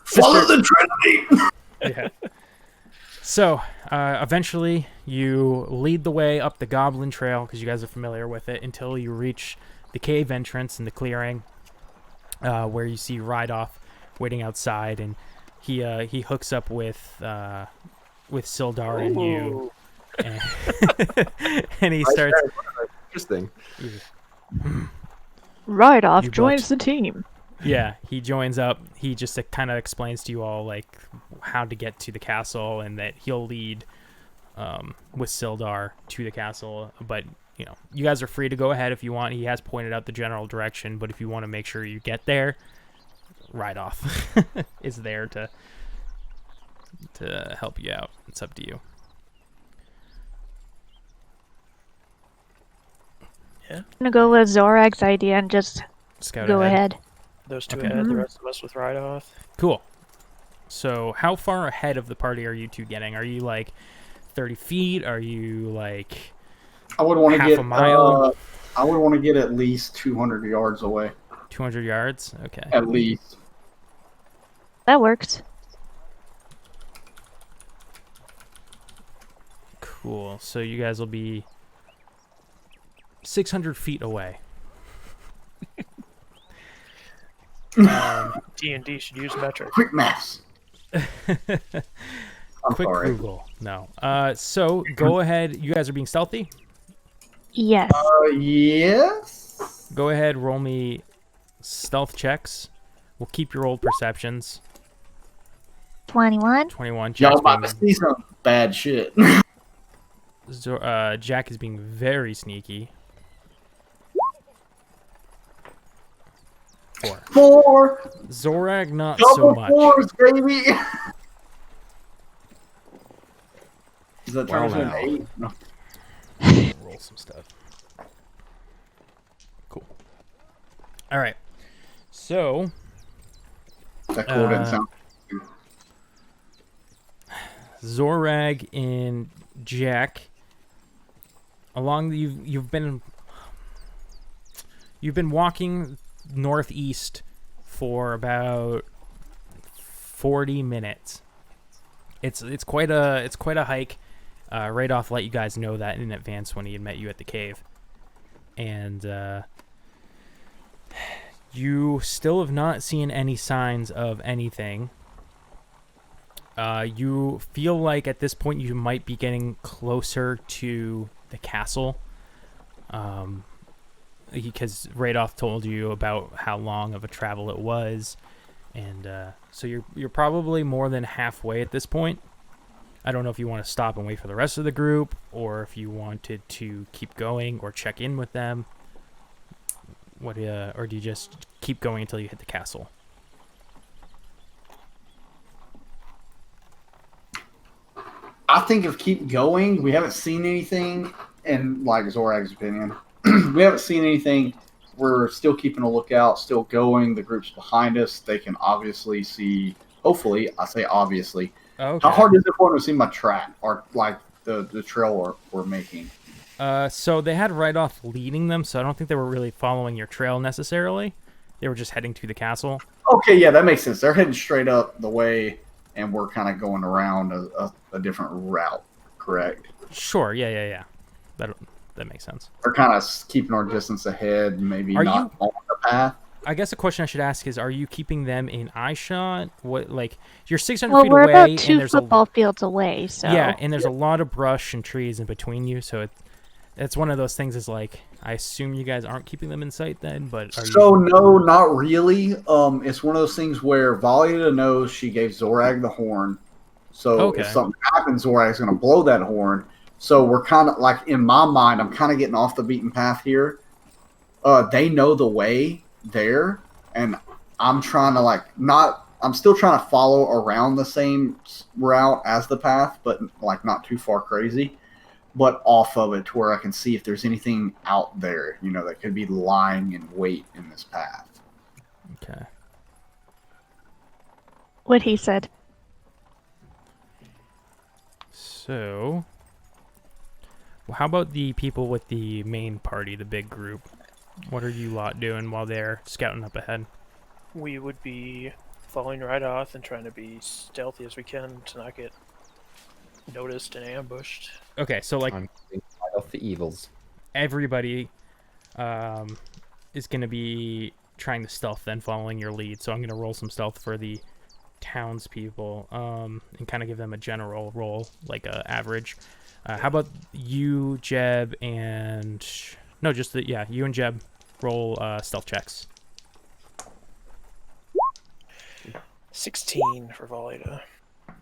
Follow the Trinity! Yeah. So, eventually, you lead the way up the Goblin Trail, because you guys are familiar with it, until you reach the cave entrance in the clearing, where you see Ride-Off waiting outside, and he hooks up with Sildar and you, and he starts... Interesting. Ride-Off You joins booked. the team. Yeah, he joins up. He just kind of explains to you all like how to get to the castle, and that he'll lead with Sildar to the castle. But you know, you guys are free to go ahead if you want. He has pointed out the general direction, but if you want to make sure you get there, Ride-Off is there to help you out. It's up to you. I'm gonna go with Zorag's idea and just Scout go ahead. Those two Okay. ahead, the rest of us with Ride-Off. Cool. So, how far ahead of the party are you two getting? Are you like 30 feet? Are you like I would want to half get a mile? I would want to get at least 200 yards away. 200 yards? Okay. At least. That works. Cool. So you guys will be 600 feet away. D&D should use metric. Quick maths. I'm Quick sorry. Google. No. So go ahead. You guys are being stealthy. Yes. Yes. Go ahead. Roll me stealth checks. We'll keep your old perceptions. 21. 21. Y'all Jack's about to being, see some bad shit. Jack is being very sneaky. 4. 4. Zorag, not Double so much. 4s, baby. Is that Well, turn into now. an 8? No. Roll some stuff. Cool. All right. So That cool didn't sound. Zorag and Jack, along the, you've been walking northeast for about 40 minutes. It's quite a hike. Ride-Off let you guys know that in advance when he had met you at the cave, and you still have not seen any signs of anything. You feel like at this point you might be getting closer to the castle, because Ride-Off told you about how long of a travel it was, and so you're probably more than halfway at this point. I don't know if you want to stop and wait for the rest of the group, or if you wanted to keep going or check in with them. Or do you just keep going until you hit the castle? I think of keep going. We haven't seen anything, in like Zorag's opinion. We haven't seen anything. We're still keeping a lookout, still going. The group's behind us. They can obviously see. Hopefully, I say obviously. Okay. How hard is it for them to see my track or like the trail we're making? So they had Right-Off leading them, so I don't think they were really following your trail necessarily. They were just heading to the castle. Okay, yeah, that makes sense. They're heading straight up the way, and we're kind of going around a different route, correct? Sure, yeah. That makes sense. We're kind of keeping our distance ahead, maybe not on the path. I guess the question I should ask is, are you keeping them in eye shot? What, like, you're 600 feet we're away, about and 2 there's football fields away, so... Yeah, and there's a lot of brush and trees in between you, so it's one of those things is like, I assume you guys aren't keeping them in sight then, but are So, you... no, not really. It's one of those things where Valida knows she gave Zorag the horn, so if something happens, Zorag's going to blow that horn. So we're kind of, like, in my mind, I'm kind of getting off the beaten path here. They know the way there, and I'm trying to, like, I'm still trying to follow around the same route as the path, but, like, not too far crazy, but off of it to where I can see if there's anything out there, that could be lying in wait in this path. Okay. What he said. So... Well, how about the people with the main party, the big group? What are you lot doing while they're scouting up ahead? We would be following right off and trying to be stealthy as we can to not get noticed and ambushed. Okay, so like I'm fighting off the evils. Everybody is going to be trying to stealth then following your lead. So I'm going to roll some stealth for the townspeople and kind of give them a general roll, like a average. How about you, Jeb, and... No, just you and Jeb roll stealth checks. 16 for Valida.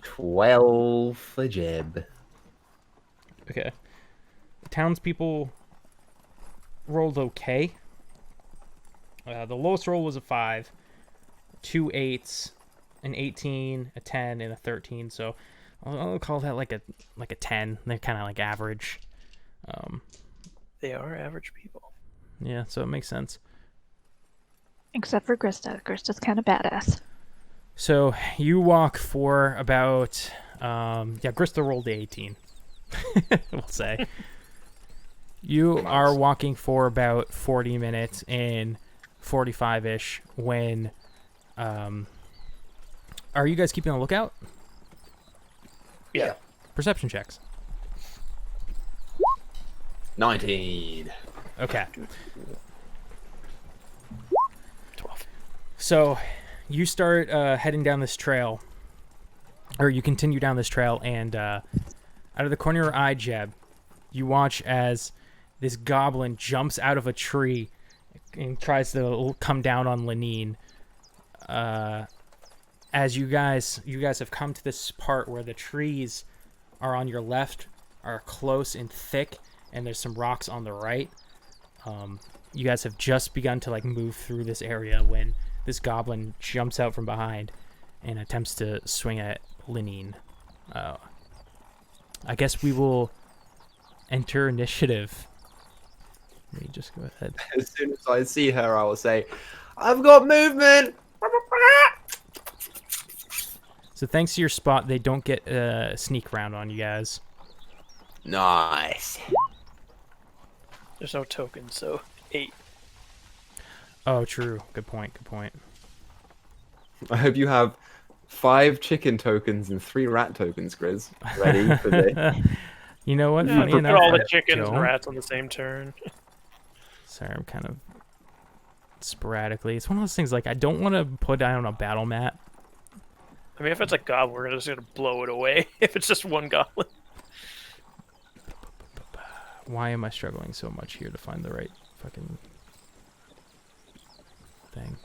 12 for Jeb. Okay. The townspeople rolled okay. The lowest roll was a 5, 2 8s, an 18, a 10, and a 13. So I'll call that like a 10. They're kind of like average. They are average people. Yeah, so it makes sense. Except for Grista. Grista's kind of badass. So you walk for about... Grista rolled the 18. We'll say. You are walking for about 40 minutes in 45-ish when... are you guys keeping a lookout? Yeah. Perception checks. 19. Okay. 12. So you start heading down this trail, or you continue down this trail, and out of the corner of your eye, Jeb, you watch as this goblin jumps out of a tree and tries to come down on Lenine. As you guys have come to this part where the trees are on your left, are close and thick, and there's some rocks on the right. You guys have just begun to like move through this area when this goblin jumps out from behind and attempts to swing at Lenine. I guess we will enter initiative. Let me just go ahead. As soon as I see her, I will say, I've got movement! So thanks to your spot, they don't get a sneak round on you guys. Nice. There's no tokens, so 8. Oh, true. Good point. I hope you have 5 chicken tokens and 3 rat tokens, Grizz. Ready for this? You know what? Yeah, Funny put enough, all I the chickens don't. and rats on the same turn. Sorry, I'm kind of sporadically. It's one of those things like I don't want to put down a battle mat. I mean, if it's a goblin, we're just gonna blow it away. If it's just one goblin. Why am I struggling so much here to find the right fucking thing?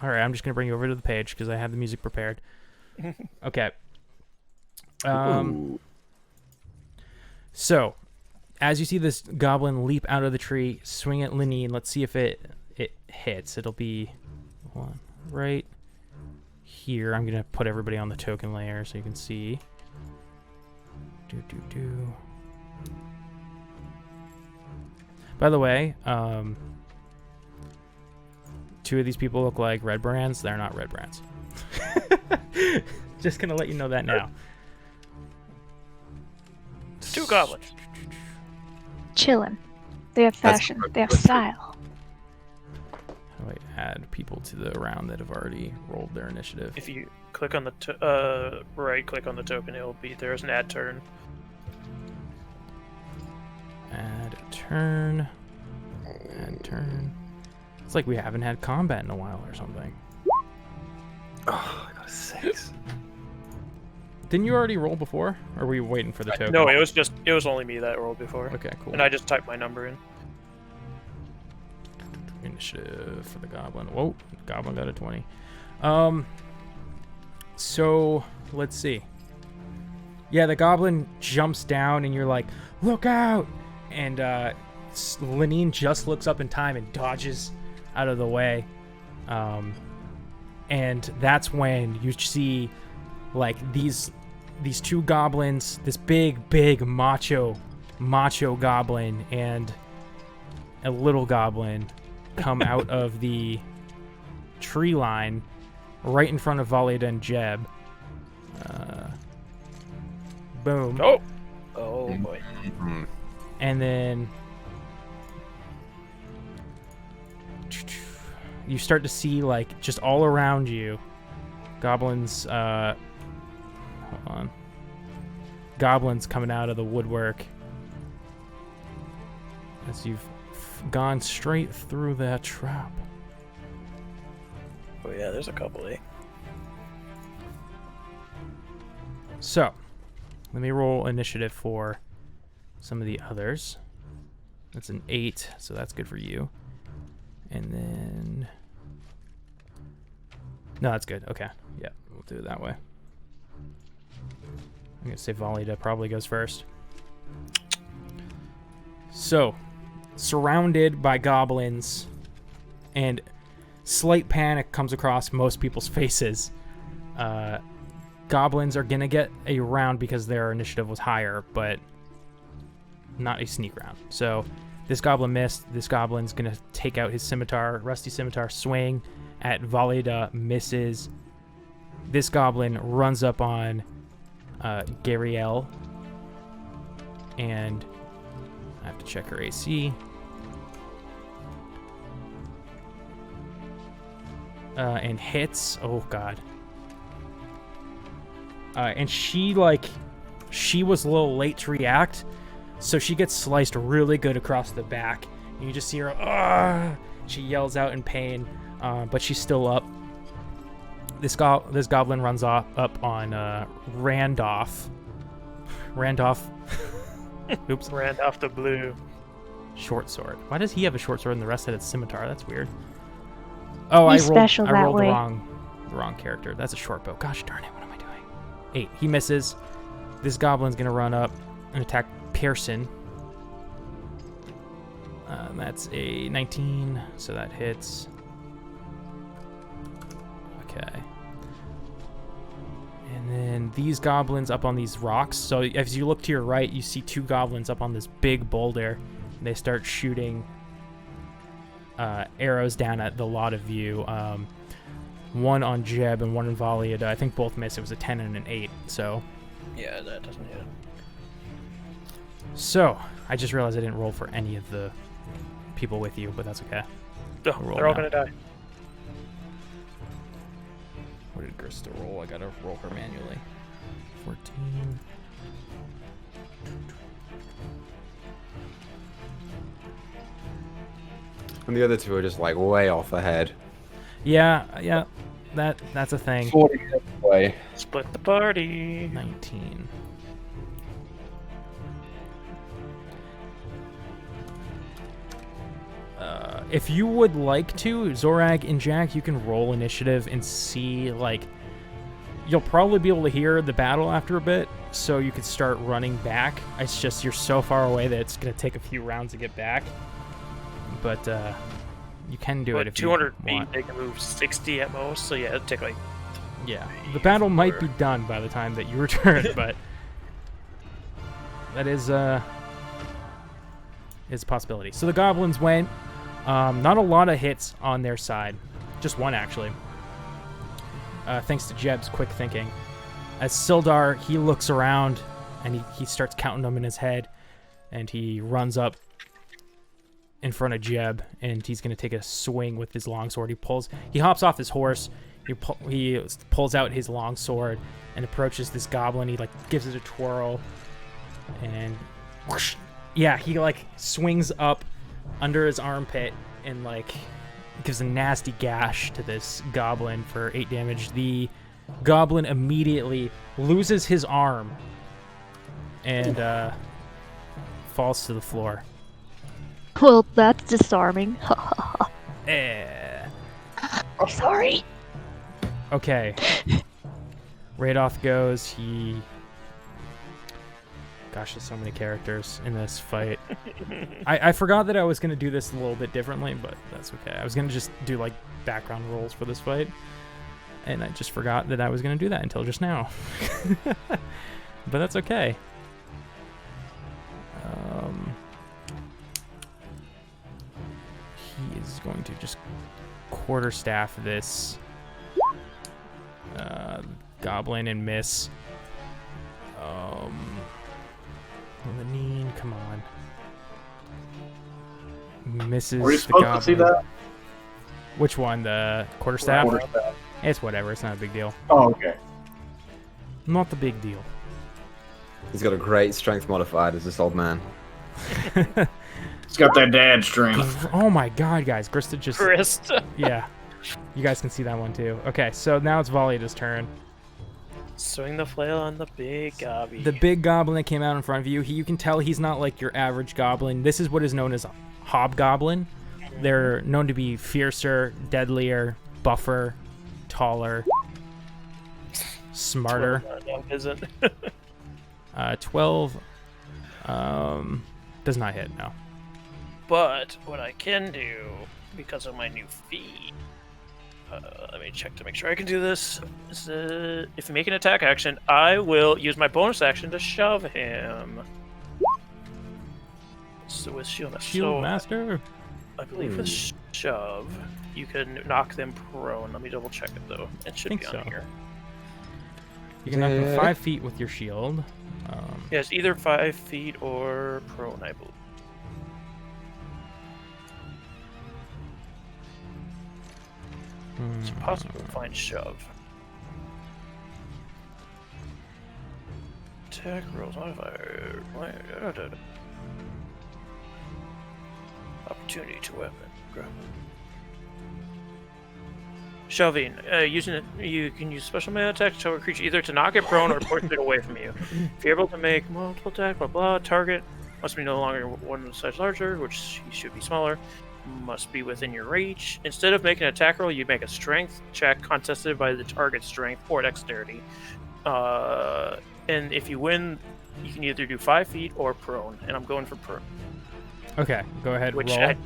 Alright, I'm just going to bring you over to the page because I have the music prepared. Okay. So, as you see this goblin leap out of the tree, swing at Lenine, let's see if it hits. It'll be one right here. I'm going to put everybody on the token layer so you can see. By the way, 2 of these people look like red brands. They're not red brands. Just gonna let you know that now. 2 goblins. Chillin'. They have fashion. They have style. How do I add people to the round that have already rolled their initiative? If you click on the right click on the token, it'll be there's an add turn. Add turn. Add turn. It's like we haven't had combat in a while or something. Oh, I got a 6. Didn't you already roll before? Or were you waiting for the token? No, it was only me that rolled before. Okay, cool. And I just typed my number in. Initiative for the goblin. Whoa, goblin got a 20. So let's see. Yeah, the goblin jumps down, and you're like, "Look out!" And Lenine just looks up in time and dodges out of the way. And that's when you see, like, these 2 goblins, this big macho goblin and a little goblin come out of the tree line right in front of Valida and Jeb. Boom. Oh boy. And then you start to see, like, just all around you, goblins, hold on. Goblins coming out of the woodwork as you've gone straight through that trap. Oh yeah, there's a couple, eh? So, let me roll initiative for some of the others. That's an 8, so that's good for you. And then... No, that's good. Okay. Yeah, we'll do it that way. I'm going to say Valida probably goes first. So, surrounded by goblins, and slight panic comes across most people's faces. Goblins are going to get a round because their initiative was higher, but not a sneak round. So this goblin missed. This goblin's going to take out his scimitar, rusty scimitar, swing at Valida, misses. This goblin runs up on Gariel, and I have to check her AC. And hits. Oh, God. And she was a little late to react, so she gets sliced really good across the back. And you just see her, ah! She yells out in pain, but she's still up. This goblin runs up on Randolph. Randolph. Oops. Randolph the Blue. Short sword. Why does he have a short sword and the rest had a scimitar? That's weird. Oh, He's special I that rolled way. the wrong character. That's a short bow. Gosh darn it, what am I doing? 8. He misses. This goblin's gonna run up and attack Pearson. That's a 19, so that hits. Okay. And then these goblins up on these rocks. So as you look to your right, you see 2 goblins up on this big boulder. And they start shooting arrows down at the lot of you. One on Jeb and one on Valida. I think both missed. It was a 10 and an 8. So. Yeah, that doesn't hit. So I just realized I didn't roll for any of the people with you, but that's okay. Oh, Roll they're all now. gonna die. What did Grista roll? I gotta roll her manually. 14. And the other 2 are just like way off ahead. Yeah, that's a thing. 40 away. Split the party. 19. If you would like to, Zorag and Jack, you can roll initiative and see, like, you'll probably be able to hear the battle after a bit, so you could start running back. It's just you're so far away that it's going to take a few rounds to get back. But you can do it if 200 you feet, want. they can move 60 at most, so yeah, it'll take like... Yeah, the battle might be done by the time that you return, but that is a possibility. So the goblins went. Not a lot of hits on their side, just one actually. thanks to Jeb's quick thinking. As Sildar, he looks around and he starts counting them in his head, and he runs up in front of Jeb, and he's going to take a swing with his longsword. He hops off his horse, he pulls out his longsword and approaches this goblin. He gives it a twirl, and whoosh, yeah, he swings up under his armpit and gives a nasty gash to this goblin for 8 damage. The goblin immediately loses his arm and falls to the floor. Well, that's disarming. Sorry. Okay. Radoth goes. Gosh, there's so many characters in this fight. I forgot that I was going to do this a little bit differently, but that's okay. I was going to just do background rolls for this fight, and I just forgot that I was going to do that until just now. But that's okay. He is going to just quarterstaff this goblin and miss. Lenine, come on. Misses. Were you the supposed goblin. to see that? Which one? The quarterstaff? Quarterstaff. It's whatever. It's not a big deal. Oh, okay. Not the big deal. He's got a great strength modifier as this old man. He's got that dad strength. Oh my god, guys. Grista just... Grista. Yeah. You guys can see that one too. Okay, so now it's Valida's turn. Swing the flail on the big gobby. The big goblin that came out in front of you, you can tell he's not your average goblin. This is what is known as a hobgoblin. They're known to be fiercer, deadlier, buffer, taller, smarter. 12, no, isn't. 12 does not hit, no. But what I can do, because of my new feat, let me check to make sure I can do this. If you make an attack action, I will use my bonus action to shove him. So with Shield Master. Shield Master? I believe with shove, you can knock them prone. Let me double check it though. It should be on here. You can knock them 5 feet with your shield. Yes, either 5 feet or prone, I believe. It's possible to find shove. Attack rolls modifier. Opportunity to weapon. Grab. Shoving. Using it, you can use special melee attack to shove a creature either to knock it prone or push it away from you. If you're able to make multiple attacks, blah blah, target must be no longer one size larger, which should be smaller. Must be within your reach. Instead of making an attack roll, you make a strength check contested by the target's strength or dexterity. And if you win, you can either do 5 feet or prone. And I'm going for prone. Okay, go ahead. Which roll. I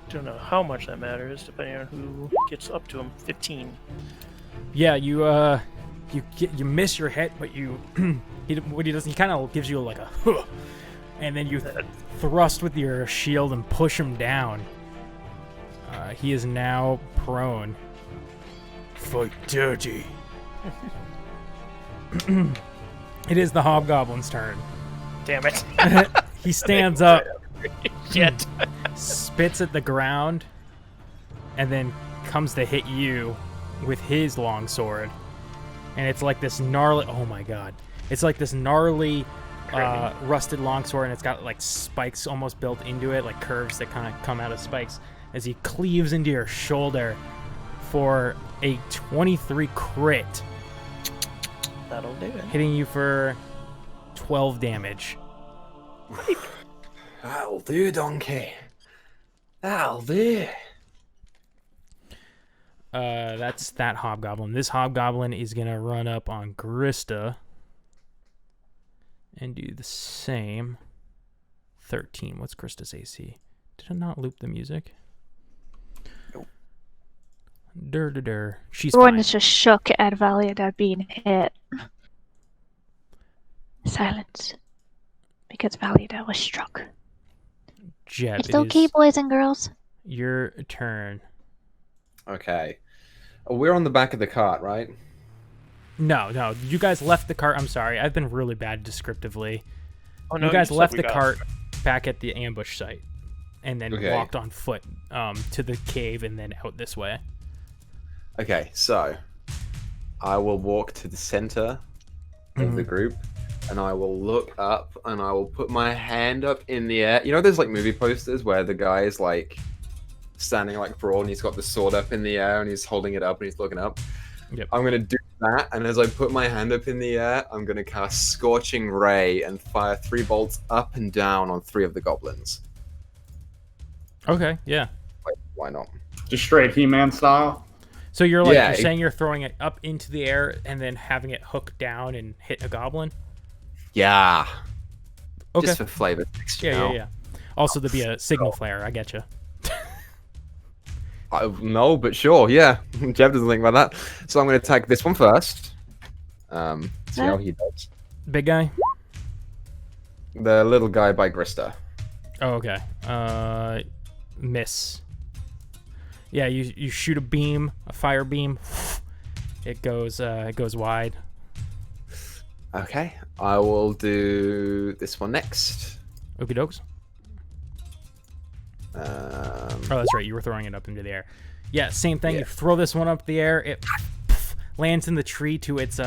don't know how much that matters, depending on who gets up to him. 15. Yeah, you miss your hit, but what he does, he kind of gives you a huh, and then you thrust with your shield and push him down. He is now prone. Fight dirty. It is the hobgoblin's turn. Damn it. He stands up, Shit. spits at the ground, and then comes to hit you with his longsword. And it's like this gnarly... Oh my god. It's like this gnarly... rusted longsword, and it's got spikes almost built into it, curves that kind of come out of spikes, as he cleaves into your shoulder for a 23 crit. That'll do it. Hitting you for 12 damage. That'll do, donkey. That'll do. That's that hobgoblin. This hobgoblin is gonna run up on Grista and do the same. 13. What's Krista's AC? Did I not loop the music? Nope. Dur. She's Everyone fine. is just shook at Valiant being hit. Silence. Because Valiant was struck. Jeb, It's okay, it is boys and girls. your turn. Okay. Oh, we're on the back of the cart, right? No. You guys left the cart. I'm sorry. I've been really bad descriptively. Oh, no, You guys said left we the got- cart back at the ambush site, and then Okay. walked on foot to the cave and then out this way. Okay, so I will walk to the center of the group, and I will look up, and I will put my hand up in the air. You know, there's like movie posters where the guy is like standing like broad, and he's got the sword up in the air, and he's holding it up, and he's looking up. Yep. I'm gonna do that, and as I put my hand up in the air, I'm gonna cast Scorching Ray and fire 3 bolts up and down on 3 of the goblins. Okay, yeah. Like, why not? Just straight He-Man style. So you're like Yeah, you're saying you're throwing it up into the air and then having it hook down and hit a goblin? Yeah. Okay. Just for flavor. Yeah. Also, there'd be a signal flare. I get you. No, but sure, yeah. Jeb doesn't think about that. So I'm going to attack this one first. See how he does. Big guy. The little guy by Grista. Oh, okay. Miss. Yeah, you shoot a beam, a fire beam. It goes wide. Okay, I will do this one next. Okie dokes. Oh, that's right. You were throwing it up into the air. Yeah, same thing. Yeah. You throw this one up the air. It lands in the tree to its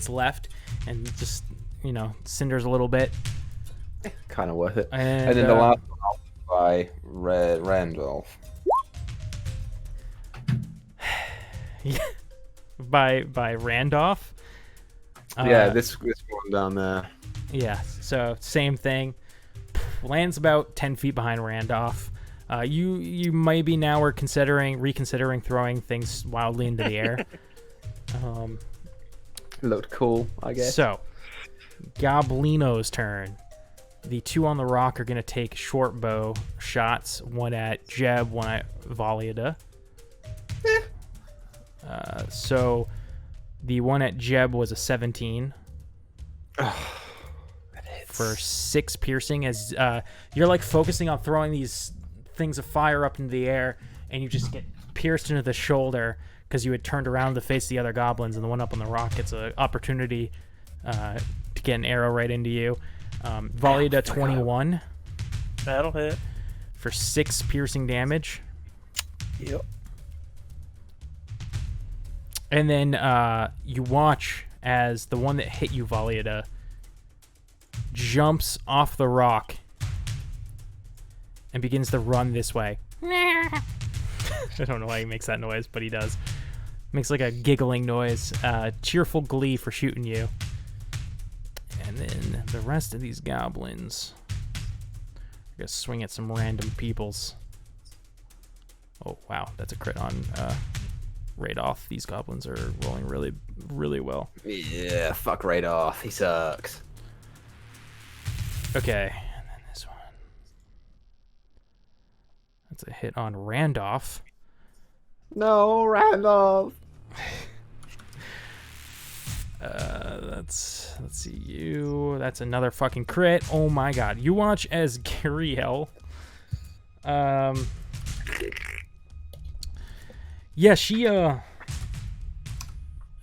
left, and just cinders a little bit. Kind of worth it. And then the last one by Randolph. by Randolph. Yeah, this one down there. Yeah. So same thing. Lands about 10 feet behind Randolph. You maybe now are reconsidering throwing things wildly into the air. Looked cool, I guess. So, Goblino's turn. The 2 on the rock are going to take short bow shots. One at Jeb, one at Valiada. So, the one at Jeb was a 17. For 6 piercing, as you're like focusing on throwing these things of fire up into the air, and you just get pierced into the shoulder because you had turned around to face the other goblins, and the one up on the rock gets an opportunity to get an arrow right into you. Volleyed at 21 That'll hit. for 6 piercing damage. Yep. And then you watch as the one that hit you, Valiada, jumps off the rock and begins to run this way. I don't know why he makes that noise, but he does. Makes like a giggling noise. Cheerful glee for shooting you. And then the rest of these goblins are gonna swing at some random peoples. Oh wow, that's a crit on Radolf. These goblins are rolling really, really well. Yeah, fuck Radolf. He sucks. Okay, and then this one. That's a hit on Randolph. No, Randolph. Let's see you. That's another fucking crit. Oh my god. You watch as Gariel. Yeah,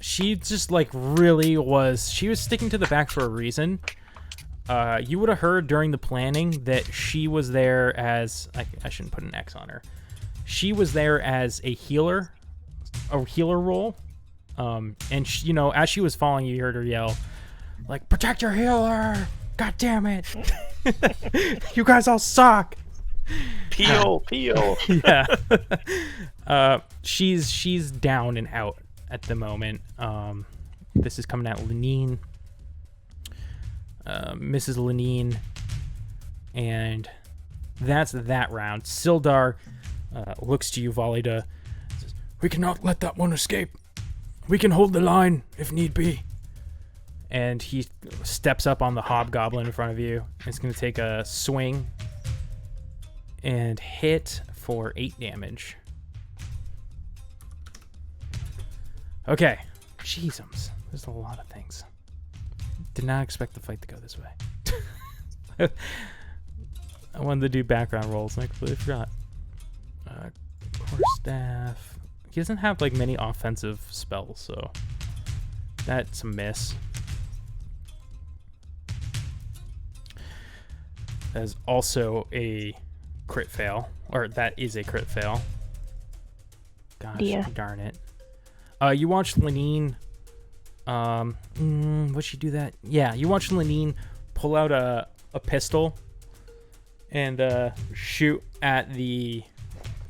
she just like really was. She was sticking to the back for a reason. You would have heard during the planning that she was there as I shouldn't put an X on her. She was there as a healer role. And she, as she was falling, you heard her yell, like, "Protect your healer! God damn it! You guys all suck!" Peel. Yeah. She's down and out at the moment. This is coming at Lenine. Mrs. Lenine, and that's that round. Sildar looks to you, Valiada, says, "We cannot let that one escape. We can hold the line if need be." And he steps up on the hobgoblin in front of you. It's going to take a swing and hit for 8 damage. Okay. Jeezums. There's a lot of things. Did not expect the fight to go this way. I wanted to do background rolls and I completely forgot. Quarterstaff. he doesn't have like many offensive spells, so that's a miss. That is also a crit fail, or that is a crit fail. Gosh, darn it. You watched Lenine. Would she do that? Yeah, you watched Lenine pull out a pistol and shoot at the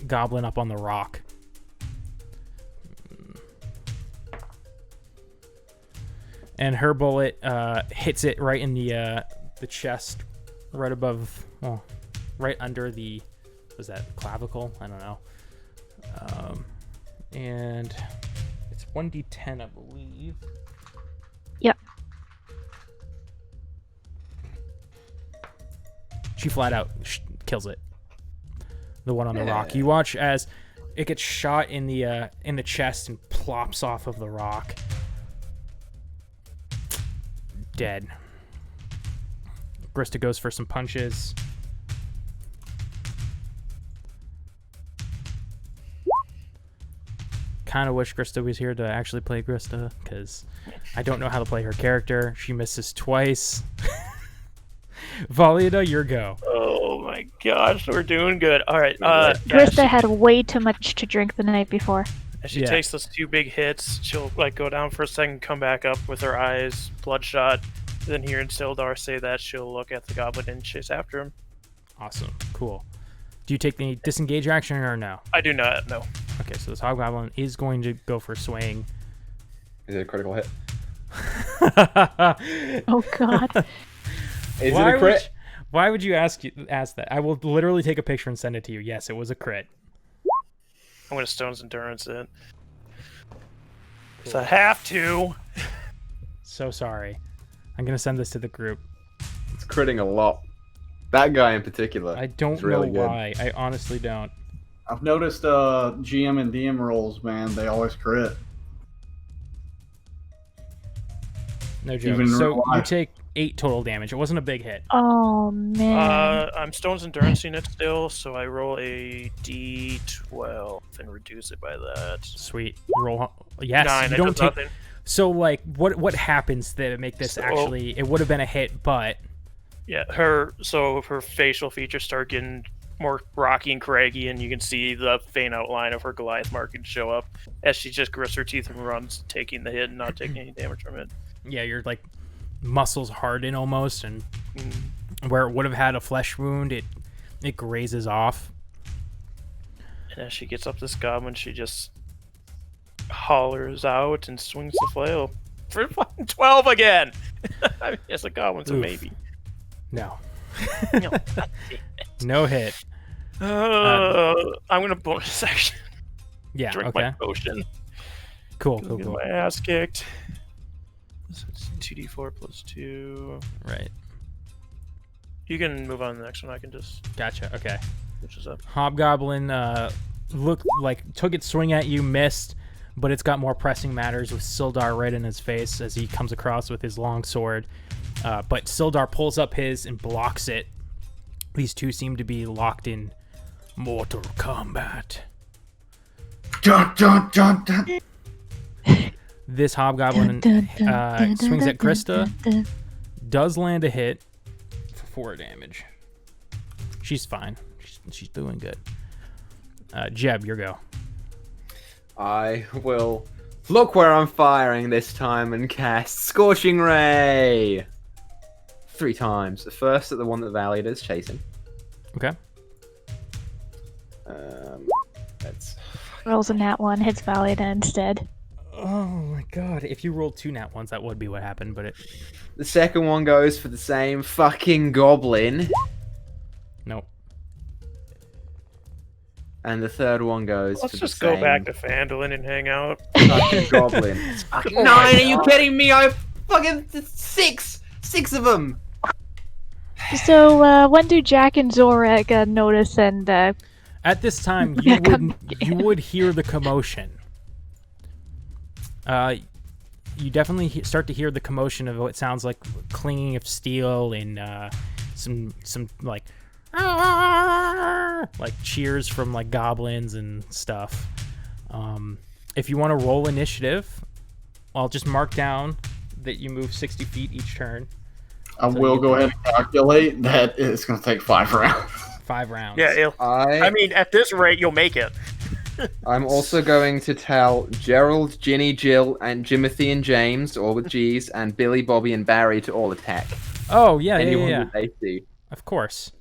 goblin up on the rock. And her bullet hits it right in the chest, right above, well, right under the, was that clavicle? I don't know. And it's 1d10, I believe. Yep. She flat out kills it. The one on the rock. You watch as it gets shot in the chest and plops off of the rock. Dead. Grista goes for some punches. Kind of wish Grista was here to actually play Grista, because I don't know how to play her character. She misses twice. Valida, your go. Oh my gosh, we're doing good. All right. Grista had way too much to drink the night before. As she takes those 2 big hits, she'll like go down for a second, come back up with her eyes bloodshot. Then hearing Sildar say that, she'll look at the goblin and chase after him. Awesome. Cool. Do you take the disengage action or no? I do not, no. Okay, so this hobgoblin is going to go for swing. Is it a critical hit? Oh god. Is it a crit? Why would you ask that? I will literally take a picture and send it to you. Yes, it was a crit. I'm gonna Stone's Endurance it. Cool. So I have to. So sorry. I'm gonna send this to the group. It's critting a lot. That guy in particular. I don't really know why. I honestly don't. I've noticed GM and DM rolls, man, they always crit. No joke. So you take 8 total damage. It wasn't a big hit. Oh man. I'm Stone's Endurancing it still, so I roll a d12 and reduce it by that. Sweet. Roll. Yes. 9. You don't take. Nothing. So like, what happens that make this actually? It would have been a hit, but. Yeah, her facial features start getting more rocky and craggy, and you can see the faint outline of her Goliath marking show up as she just grits her teeth and runs, taking the hit and not taking any damage from it. Yeah, your like muscles harden almost, and where it would have had a flesh wound, it grazes off. And as she gets up this goblin, she just hollers out and swings the flail for 12 again. I mean, it's a goblin, so maybe. No. No, no hit. I'm gonna bonus action. Yeah. Drink my potion. Cool. Get my ass kicked. So it's 2d4 plus 2. Right. You can move on to the next one. I can just. Gotcha. Okay. Which is up. Hobgoblin took its swing at you, missed, but it's got more pressing matters with Sildar right in his face as he comes across with his long sword. But Sildar pulls up his and blocks it. These two seem to be locked in mortal combat. Dun, dun, dun, dun. This hobgoblin swings at Grista, does land a hit for 4 damage. She's fine. She's doing good. Jeb, your go. I will look where I'm firing this time and cast Scorching Ray 3 times. The first at the one that Valiant is chasing. Okay. That's rolls a nat 1, hits Valiant instead. Oh my god! If you rolled 2 nat 1s, that would be what happened. But the second one goes for the same fucking goblin. Nope. And the third one goes. Let's for just the go same back to Phandalin and hang out. fucking goblin. It's fucking 9. Are you kidding me? I fucking 6 of them. So when do Jack and Zorek notice and? At this time, you would hear the commotion. You definitely start to hear the commotion of what sounds like clinging of steel and some like cheers from like goblins and stuff. If you want to roll initiative, I'll just mark down that you move 60 feet each turn. I will go ahead and calculate that it's going to take 5 rounds. 5 rounds. Yeah, I mean, at this rate, you'll make it. I'm also going to tell Gerald, Ginny, Jill, and Jimothy and James, all with G's, and Billy, Bobby, and Barry to all attack. Oh, yeah, Anyone yeah. with AC. Of course.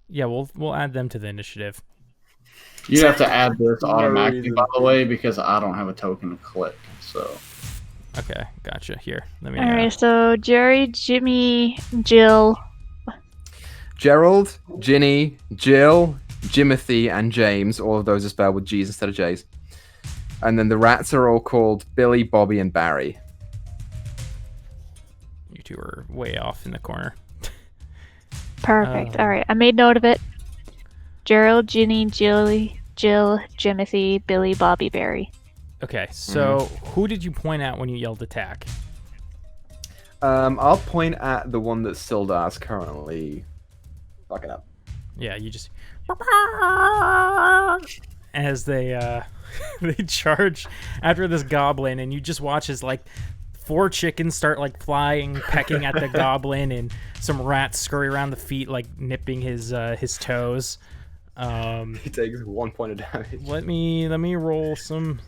Yeah, we'll add them to the initiative. You have to add this automatically, by the way, because I don't have a token to click. So. Okay, gotcha. Here, let me. All right, so Jerry, Jimmy, Jill. Gerald, Ginny, Jill, Jimothy, and James. All of those are spelled with G's instead of J's. And then the rats are all called Billy, Bobby, and Barry. You two are way off in the corner. Perfect. All right, I made note of it. Gerald, Ginny, Jill, Jimothy, Billy, Bobby, Barry. Okay, so who did you point at when you yelled attack? I'll point at the one that Sildar's currently fucking up. Yeah, you just as they they charge after this goblin, and you just watch as like 4 chickens start like flying, pecking at the goblin, and some rats scurry around the feet, like nipping his toes. He takes 1 point of damage. Let me roll some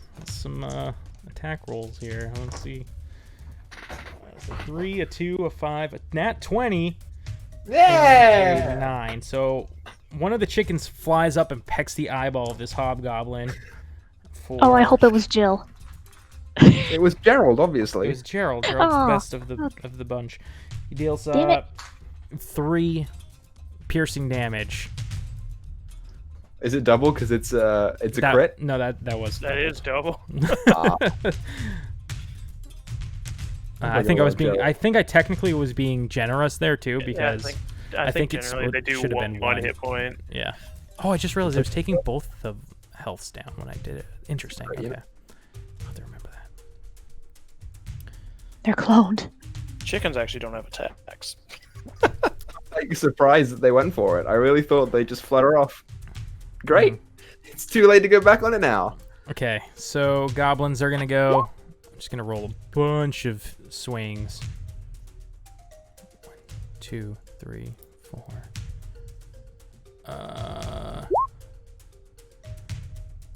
attack rolls here. Let's see. That's a 3, a 2, a 5, a nat 20. Yeah! And a 9. So one of the chickens flies up and pecks the eyeball of this hobgoblin. Oh, I hope it was Jill. It was Gerald, obviously. It was Gerald. Gerald's the best of the bunch. He deals 3 piercing damage. Is it double because it's a crit? No, that was. That is double. I think I think I technically was being generous there too, because I think it generally they do should have been one 1 hit point. Yeah. Oh, I just realized I was taking both the healths down when I did it. Interesting. Okay. I'll have to remember that. They're cloned. Chickens actually don't have attacks. I'm surprised that they went for it. I really thought they'd just flutter off. Great. It's too late to go back on it now. Okay, so goblins are gonna go. I'm just gonna roll a bunch of swings. 1, 2, 3, 4.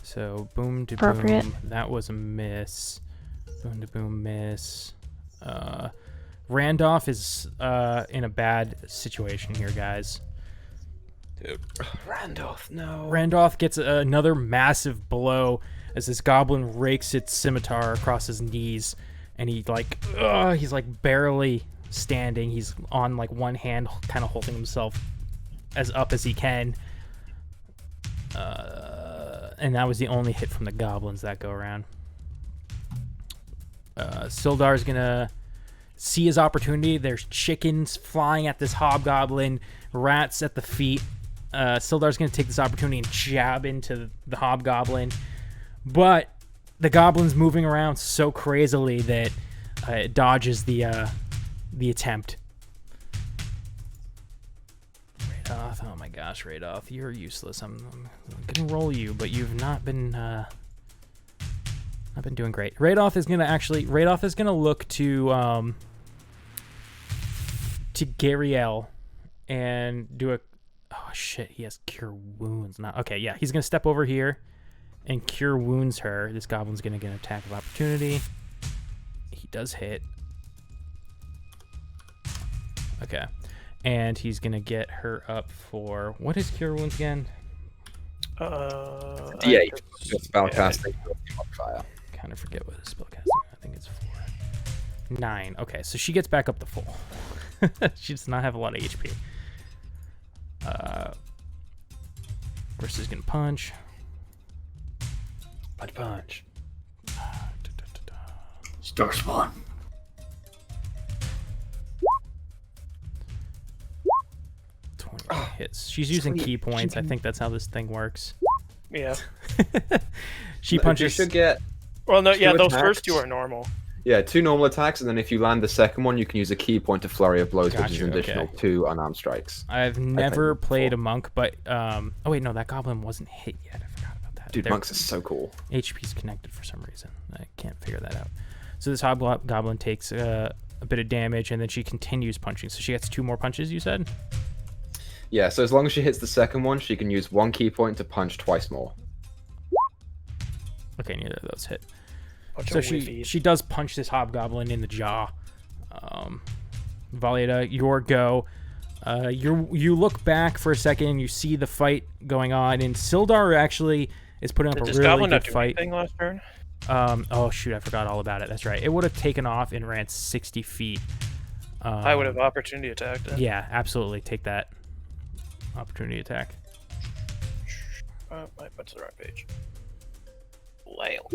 So boom to boom. That was a miss. Boom to boom, miss. Randolph is in a bad situation here, guys. Randolph, no. Randolph gets another massive blow as this goblin rakes its scimitar across his knees, and he's like barely standing. He's on like one hand, kind of holding himself as up as he can. And that was the only hit from the goblins that go around. Sildar's gonna see his opportunity. There's chickens flying at this hobgoblin, rats at the feet. Sildar's going to take this opportunity and jab into the hobgoblin, but the goblin's moving around so crazily that it dodges the attempt. Radoth, oh my gosh, Radoth, you're useless. I'm going to roll you, but you've not been doing great. Radoth is going to look to Gariel and do a. Oh shit, he has Cure Wounds. Okay, yeah, he's going to step over here and Cure Wounds her. This goblin's going to get an attack of opportunity. He does hit. Okay. And he's going to get her up for... What is Cure Wounds again? D8. Spellcasting. Modifier. Kind of forget what the spellcasting. I think it's 4. 9. Okay, so she gets back up to full. She does not have a lot of HP. Versus gonna punch. Punch. Star Spawn. Hits. She's using key points. I think that's how this thing works. Yeah. She punches. You should get. Well, no, yeah, those attacks. first 2 are normal. Yeah, 2 normal attacks, and then if you land the second one, you can use a key point to flurry of blows, which is an additional 2 unarmed strikes. I've never played a monk, but oh wait, no, that goblin wasn't hit yet. I forgot about that. Dude, their monks are so cool. HP's connected for some reason. I can't figure that out. So this hobgoblin takes a bit of damage, and then she continues punching. So she gets 2 more punches, you said? Yeah, so as long as she hits the second one, she can use 1 key point to punch twice more. Okay, neither of those hit. Bunch So of she whiffies. does punch this hobgoblin in the jaw. Valieta, your go. You look back for a second, and you see the fight going on, and Sildar actually is putting up Did a this really goblin good not do fight. anything last turn? Oh shoot, I forgot all about it. That's right. It would have taken off and ran 60 feet. I would have opportunity attacked then. Yeah, absolutely. Take that. Opportunity attack. My but's the wrong page. Wow.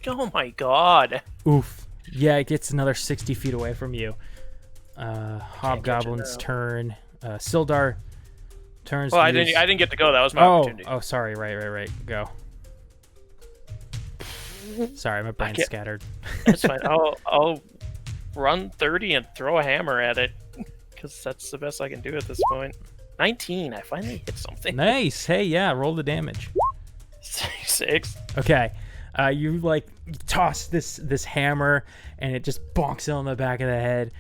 Oh my god. Oof. Yeah, it gets another 60 feet away from you. Hobgoblin's now. turn. Sildar turns. Well, to I use- didn't get to go. That was my Oh, opportunity. oh, sorry. Right. Go. Sorry, my brain's can't- scattered. That's fine. I'll run 30 and throw a hammer at it, because that's the best I can do at this point. 19. I finally hit something. Nice. Hey, yeah, roll the damage. 6. Okay. You like toss this hammer, and it just bonks it on the back of the head,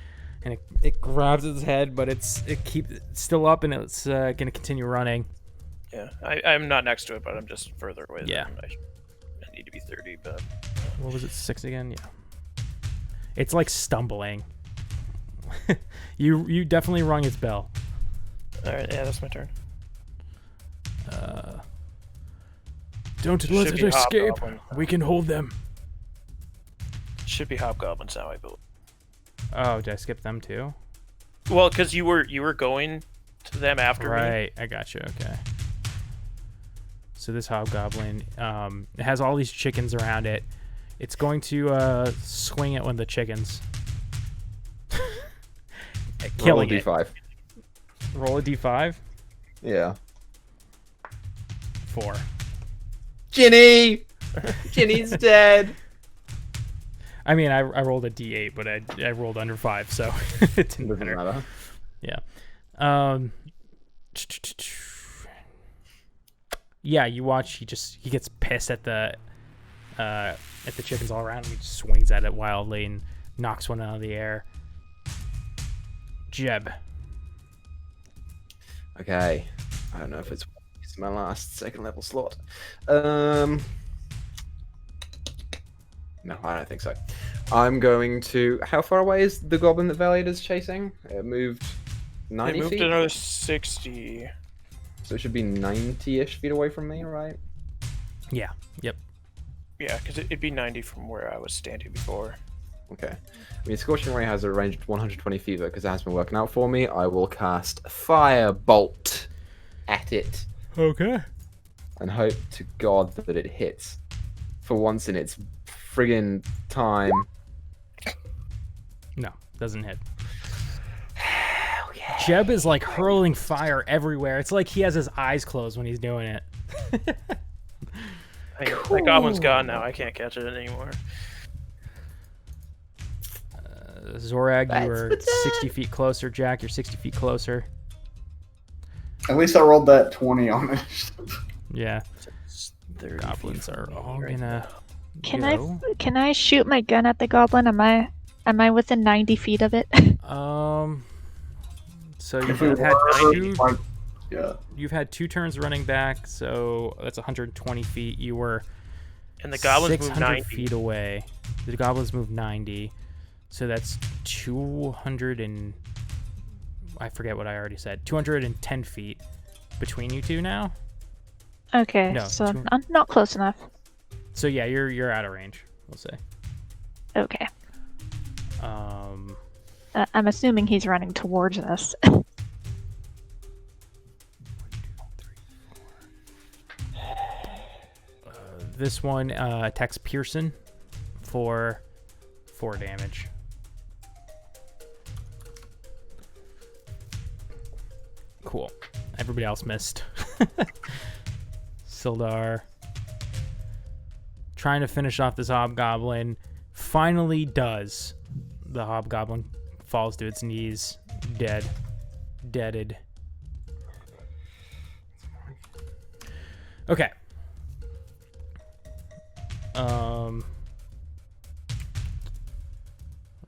and it grabs its head, but it keeps still up, and it's gonna continue running. Yeah, I'm not next to it, but I'm just further away. Yeah. Than I need to be 30, but What was it? 6 again? Yeah. It's like stumbling. You definitely rung its bell. all right. Yeah, that's my turn. Don't let Should it be escape. hobgoblin. We can hold them. Should be hobgoblins now, I believe. Oh, did I skip them too? Well, because you were going to them after me. Right, I got you. Okay. So this hobgoblin, it has all these chickens around it. It's going to swing at one of the chickens, killing Roll a it. d5. Roll a d5. Yeah. 4. Ginny! Ginny's dead. I mean, I rolled a d8, but I rolled under 5, so it didn't Doesn't matter. matter. Yeah. Yeah, you watch. He gets pissed at the chickens all around him. He just swings at it wildly and knocks one out of the air. Jeb. Okay. I don't know if it's my last 2nd level slot. No, I don't think so. I'm going to... How far away is the goblin that Valieta's chasing? It moved 90 It moved feet? another 60. So it should be 90-ish feet away from me, right? Yeah. Yep. Yeah, because it'd be 90 from where I was standing before. Okay. I mean, Scorching Ray has a range of 120 feet, because it has been working out for me. I will cast Firebolt at it Okay. and hope to God that it hits. For once in its friggin' time. No, doesn't hit. Jeb is like hurling fire everywhere. It's like he has his eyes closed when he's doing it. The goblin's gone now. I can't catch it anymore. Zorag, That's you were what's 60 feet closer. Jack, you're 60 feet closer. At least I rolled that 20 on it. Yeah. It's 30 Goblins feet are from me all right gonna now. go. Can I shoot my gun at the goblin? Am I within 90 feet of it? So If you've we had were, two. like, yeah. You've had 2 turns running back, so that's 120 feet. You were And the goblins moved 600 90. feet away. The goblins moved 90, so that's 200 and I forget what I already said. 210 feet between you two now. Okay, No, so two- I'm not close enough. So yeah, you're out of range. We'll say. Okay. Um, I'm assuming he's running towards us. this one attacks Pearson for 4 damage. Cool. Everybody else missed. Sildar trying to finish off this hobgoblin. Finally does. The hobgoblin falls to its knees, deaded. Okay.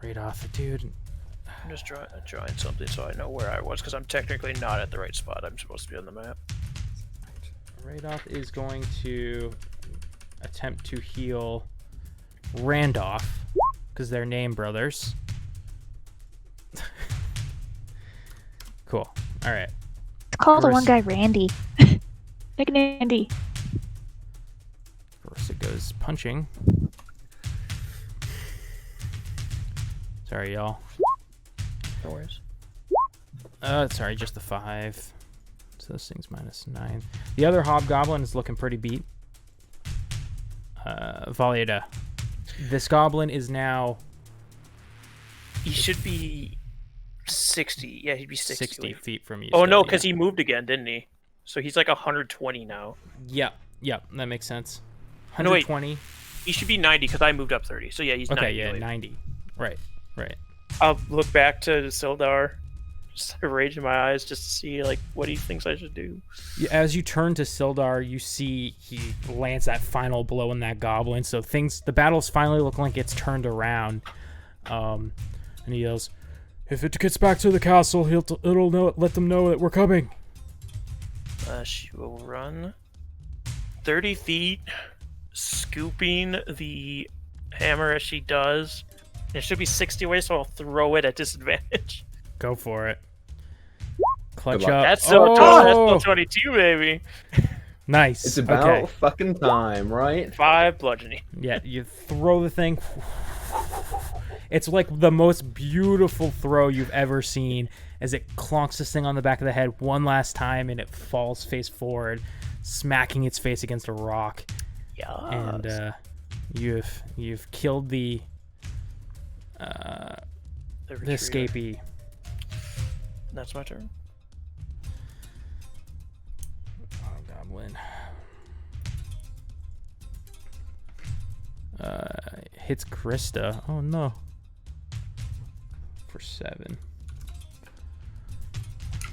Right off, dude. I'm just drawing something so I know where I was, because I'm technically not at the right spot. I'm supposed to be on the map. Randolph is going to attempt to heal Randolph, because they're name brothers. Cool. All right. Call the one guy Randy. Nickname Randy. First it goes punching. Sorry, y'all. No worries. Sorry, just the 5. So this thing's -9. The other hobgoblin is looking pretty beat. Valieda. This goblin is now... He should be 60. Yeah, he'd be 60 feet from you. Oh, still, no, yeah. because he moved again, didn't he? So he's like 120 now. Yep, that makes sense. No, wait. 120. He should be 90 because I moved up 30. So yeah, he's 90. Okay, yeah, away. 90. Right. I'll look back to Sildar, just rage in my eyes, just to see like what he thinks I should do. As you turn to Sildar, you see he lands that final blow in that goblin. So the battle's finally looking like it's turned around. And he yells, "If it gets back to the castle, let them know that we're coming." She will run 30 feet, scooping the hammer as she does. It should be 60 away, so I'll throw it at disadvantage. Go for it. Clutch luck. up. That's still, that's still 22, baby. Nice. It's about fucking time, right? 5 bludgeoning. Yeah, you throw the thing. It's like the most beautiful throw you've ever seen as it clonks this thing on the back of the head one last time and it falls face forward, smacking its face against a rock. Yeah. And you've killed the escapee. That's my turn. Oh, goblin. Hits Krista. Oh no. For 7.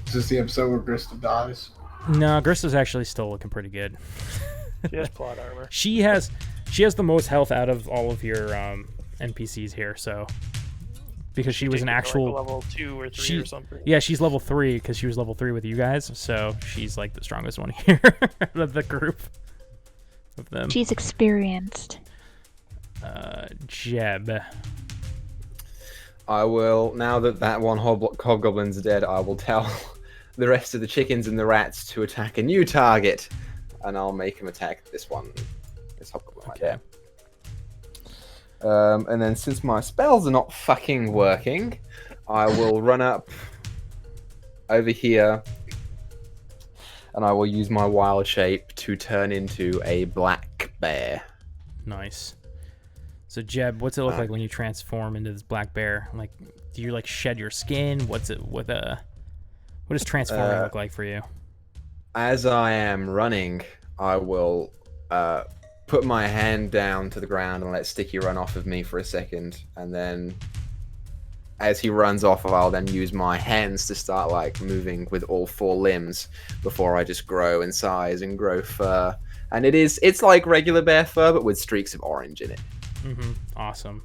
Is this the episode where Grista dies? No, Grista's actually still looking pretty good. She has plot armor. She has the most health out of all of your NPCs here, so because she was an actual like level 2 or 3 or something. Yeah, she's level 3 because she was level 3 with you guys, so she's like the strongest one here of the group of them. She's experienced. Jeb. I will, now that one hobgoblin's dead, I will tell the rest of the chickens and the rats to attack a new target, and I'll make them attack this one, this hobgoblin right there. And then since my spells are not fucking working, I will run up over here, and I will use my wild shape to turn into a black bear. Nice. So Jeb, what's it look like when you transform into this black bear? Like, do you like shed your skin? What does transforming look like for you? As I am running, I will put my hand down to the ground and let Sticky run off of me for a second, and then as he runs off, I'll then use my hands to start like moving with all 4 limbs before I just grow in size and grow fur. And it's like regular bear fur, but with streaks of orange in it. Mm-hmm. Awesome.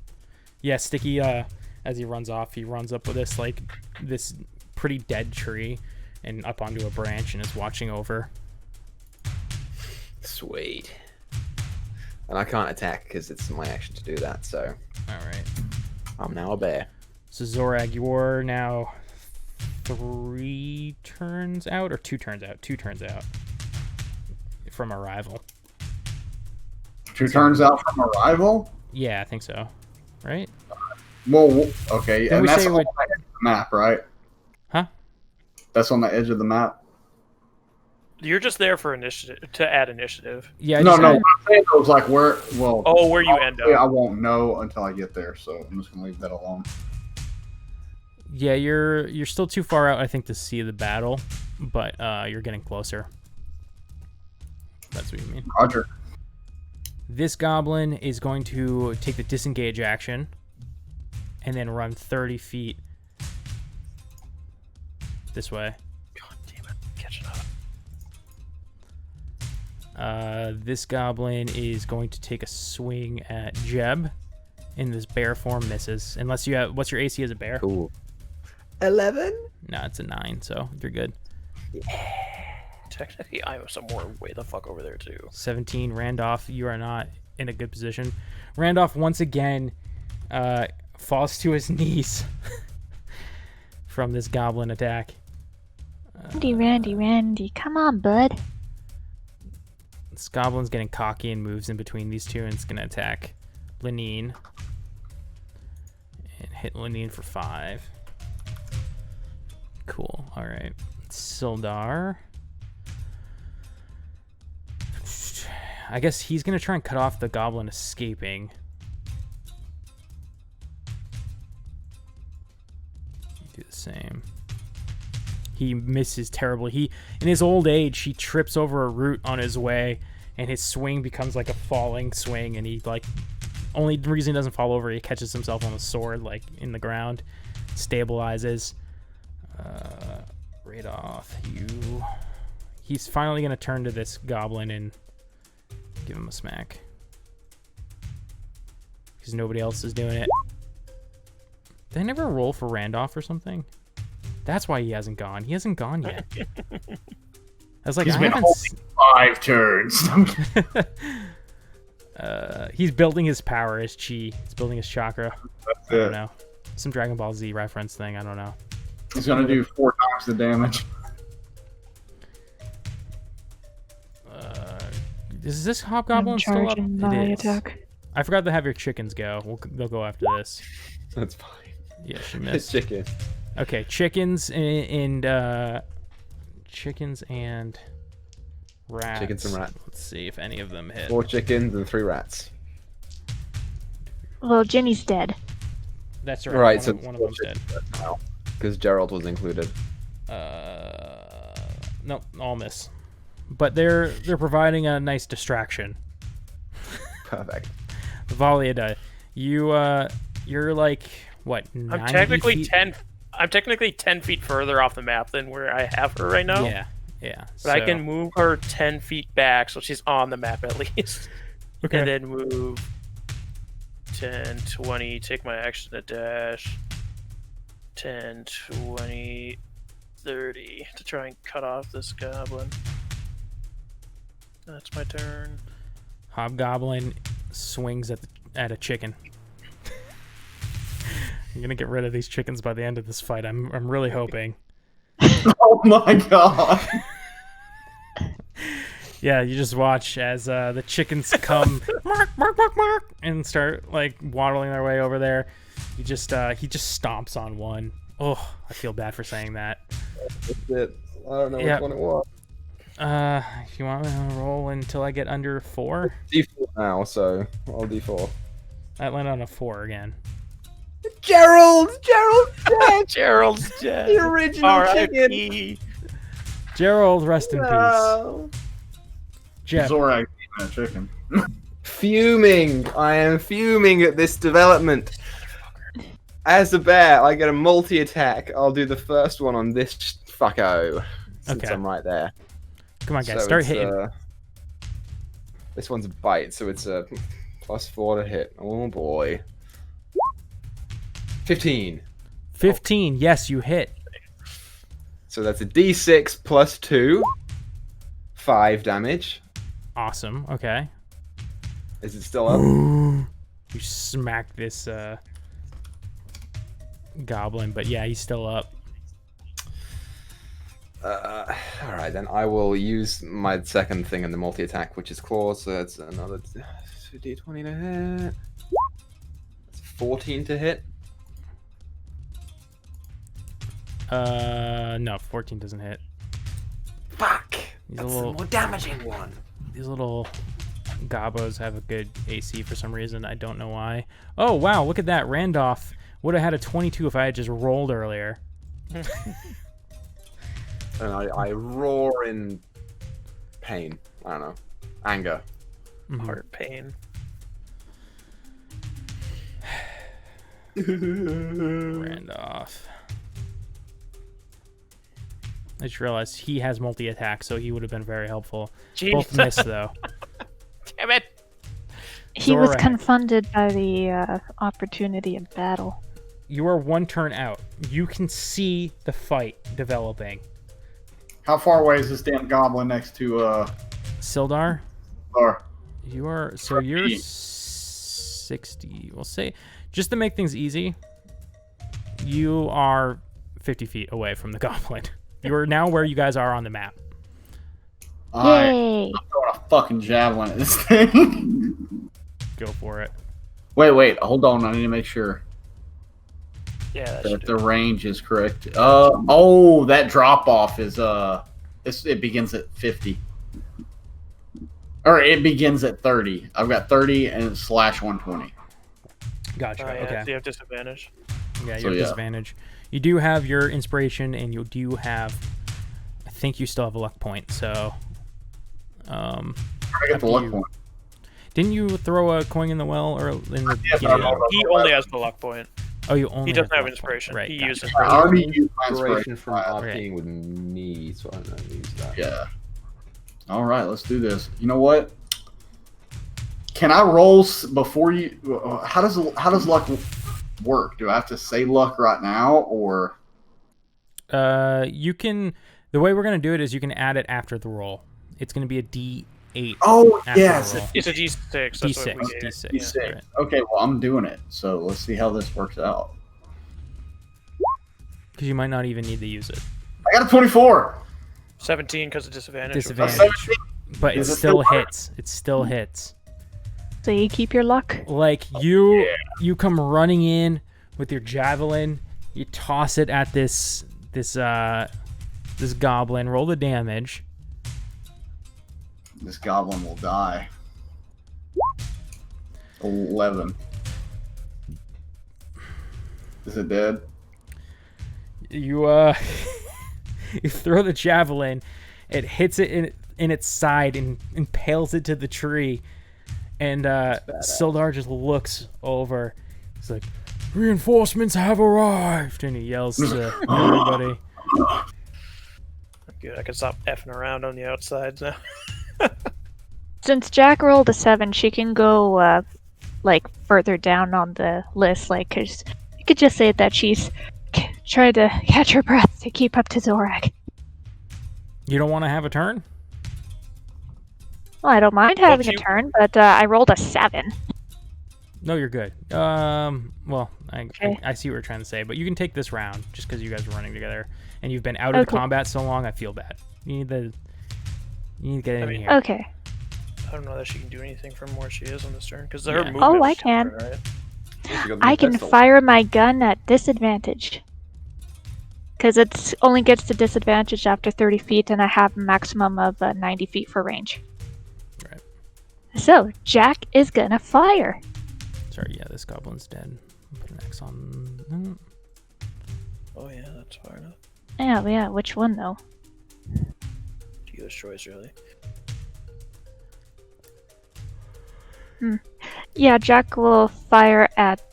Yeah, Sticky, as he runs off, he runs up with this pretty dead tree and up onto a branch and is watching over. Sweet. And I can't attack because it's my action to do that, so... Alright. I'm now a bear. So Zorag, you're now 3 turns out, or 2 turns out? 2 turns out from arrival. 2 turns out from arrival? Yeah, I think so. Right? Well, okay, Then and we that's say on we- the edge of the map, right? Huh? That's on the edge of the map? You're just there for initiative to add initiative. Yeah. No, just what add- I'm saying was like where, well... Oh, where you end I up. won't know until I get there, so I'm just going to leave that alone. Yeah, you're still too far out, I think, to see the battle, but you're getting closer. That's what you mean. Roger. This goblin is going to take the disengage action and then run 30 feet this way. God damn it. Catching This goblin is going to take a swing at Jeb. In this bear form, misses. Unless you have, what's your AC as a bear? Cool. 11? No, it's a 9, so you're good. Technically, I'm somewhere way the fuck over there too. 17, Randolph, you are not in a good position. Randolph once again falls to his knees from this goblin attack. Randy, come on, bud. This goblin's getting cocky and moves in between these two, and it's going to attack Lenine. And hit Lenine for 5. Cool. All right. Sildar. I guess he's going to try and cut off the goblin escaping. Do the same. He misses terribly. In his old age, he trips over a root on his way, and his swing becomes like a falling swing, and he, like, only reason he doesn't fall over, he catches himself on the sword, like, in the ground, stabilizes. Right off you. He's finally going to turn to this goblin and give him a smack. Because nobody else is doing it. Did I never roll for Randolph or something? That's why he hasn't gone. He hasn't gone yet. I was like, he's I been haven't holding 5 turns. He's building his power, his chi. He's building his chakra. That's I don't it. know. Some Dragon Ball Z reference thing. I don't know. He's gonna do 4 times the damage. Is this hobgoblin still up? Charging my It is. attack. I forgot to have your chickens go. They'll go after this. That's fine. Yeah, she It's missed. chicken. Okay, chickens and rats. Chickens and rats. Let's see if any of them hit. 4 chickens and 3 rats. Well, Jenny's dead. That's right. Right, so one of them's dead. Because Gerald was included. Nope, all miss. But they're providing a nice distraction. Perfect. Valiada, you're like what? I'm 90 technically feet? 10. I'm technically 10 feet further off the map than where I have her right now. Yeah. But I can move her 10 feet back, so she's on the map at least. Okay. And then move 10, 20, take my action to dash. 10, 20, 30 to try and cut off this goblin. That's my turn. Hobgoblin swings at a chicken. I'm gonna get rid of these chickens by the end of this fight. I'm really hoping. Oh my god. Yeah, you just watch as the chickens come mark, and start like waddling their way over there. He just stomps on one. Oh, I feel bad for saying that. That's it. I don't know Yeah. which one it was. If you want me to roll until I get under 4, D4 now, so I'll D4. I landed on a 4 again. Gerald's dead! Gerald's dead. The original chicken! R.I.P. Gerald, rest in peace. No. Jeff, Zorak eating a chicken. Fuming! I am fuming at this development. As a bear, I get a multi-attack. I'll do the first one on this fucko. Since Okay. I'm right there. come on, guys, So start it's, hitting. This one's a bite, so it's a +4 to hit. Oh boy. 15. 15. Yes, you hit. So that's a D6 plus 2. 5 damage. Awesome. Okay. Is it still up? You smack this goblin, but yeah, he's still up. Alright, then I will use my second thing in the multi-attack, which is claws, so that's another D20 to hit. That's 14 to hit. No, 14 doesn't hit. Fuck! He's That's a little, the more damaging one. these little gobos have a good AC for some reason. I don't know why. Oh, wow, look at that. Randolph would have had a 22 if I had just rolled earlier. And I roar in pain. I don't know. Anger. Mhm. Heart pain. Randolph. I just realized he has multi-attack, so he would have been very helpful. Jeez. Both missed, though. Damn it! He was Zorak. confounded by the opportunity of battle. You are 1 turn out. You can see the fight developing. How far away is this damn goblin next to Sildar, or you are you're 60. We'll say, just to make things easy, you are 50 feet away from the goblin. You are now where you guys are on the map. Alright, Yay! I'm throwing a fucking javelin at this thing. Go for it. Wait, hold on. I need to make sure Yeah, that that should the range is correct. Oh, that drop off is it begins at 50. Or it begins at 30. I've got 30 and it's /120. Gotcha. yeah, Okay. so you have disadvantage. Yeah, you So, have yeah. disadvantage. You do have your inspiration, and you do have. I think you still have a luck point. So, I get Up the to luck you. point. didn't you throw a coin in the well or in the Yeah, beginning? but He only has the luck point. Oh, you only. He doesn't the have luck point. inspiration. Right. He gotcha. used I inspiration. already used my Inspiration inspiration from from Arcane with me, so I don't know how to use that. Yeah. All right, let's do this. You know what? Can I roll before you? How does luck work? Do I have to say luck right now, or You can. The way we're gonna do it is you can add it after the roll. It's gonna be a D8. oh after yes, the roll. It's a D6. That's what D6. we gave. D6. D6. Right. Okay, well I'm doing it. So let's see how this works out. Because you might not even need to use it. I got a 24. 17 because of disadvantage. Disadvantage. 17. But it Is it still still hits. It still hits. So you keep your luck. Like you come running in with your javelin, you toss it at this goblin, roll the damage. This goblin will die. 11. Is it dead? You you throw the javelin, it hits it in its side and impales it to the tree, and Sildar just looks over. He's like, "Reinforcements have arrived," and he yells to everybody. Good, I can stop effing around on the outsides now. Since Jack rolled a 7, she can go like further down on the list. Like, 'cause you could just say that she's trying to catch her breath to keep up to Zorak. You don't want to have a turn? Well, I don't mind having a you- turn, but I rolled a 7. No, you're good. Well, Okay. I see what you're trying to say, but you can take this round just because you guys are running together and you've been out of Okay. combat so long. I feel bad. You need to get in mean, here. Okay. I don't know that she can do anything from where she is on this turn because her Yeah. movement. Oh, I is can. different, right? Yeah, you got the I can pistol. fire my gun at disadvantage. Because it only gets to disadvantage after 30 feet, and I have a maximum of 90 feet for range. Right. So, Jack is gonna fire. Sorry, yeah, this goblin's dead. Put an X on. Oh yeah, that's far enough. Yeah, which one though? Dealer's choice, really. Yeah, Jack will fire at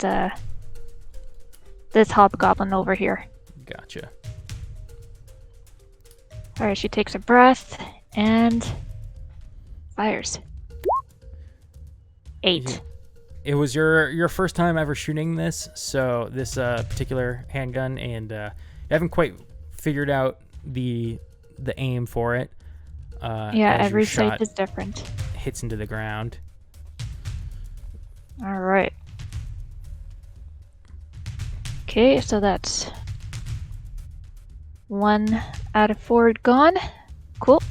this hobgoblin over here. Gotcha. Alright, she takes a breath and fires. 8. It was your first time ever shooting this, so this particular handgun, and you haven't quite figured out the aim for it. Yeah, as your every shot sight is different. hits into the ground. Alright. Okay, so that's 1 out of 4 gone. Cool.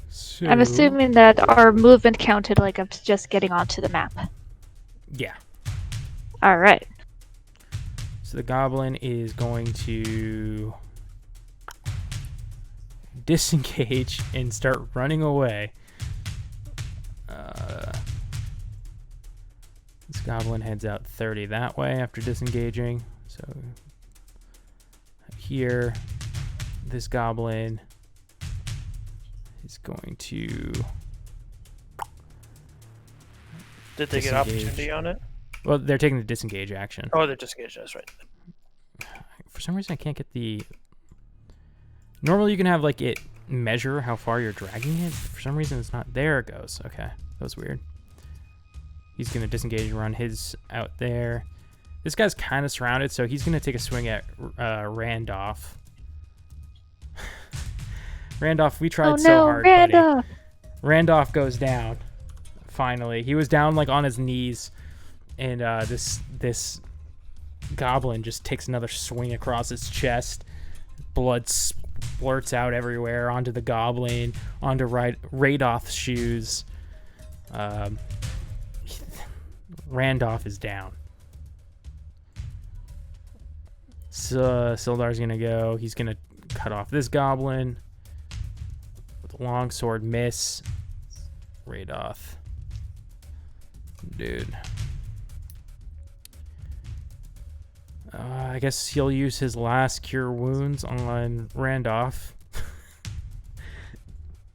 So, I'm assuming that our movement counted like I'm just getting onto the map. Yeah. Alright. So the goblin is going to disengage and start running away. This goblin heads out 30 that way after disengaging. So here, this goblin is going to Did they get Disengage. opportunity on it? well, they're taking the disengage action. Oh, they're disengaged. That's right. For some reason, I can't get the Normally you can have like it measure how far you're dragging it. For some reason it's not. There it goes. Okay, that was weird. He's gonna disengage and run his out there. This guy's kind of surrounded, so he's gonna take a swing at Randolph. Randolph, we tried so hard, Randolph! buddy. Randolph goes down. Finally, he was down like on his knees, and this goblin just takes another swing across his chest. Blood splurts out everywhere onto the goblin, onto Radoth's shoes. Randolph is down. So Sildar's gonna go. He's gonna cut off this goblin with a long sword. Miss. Radoth. Dude. I guess he'll use his last cure wounds on Randolph.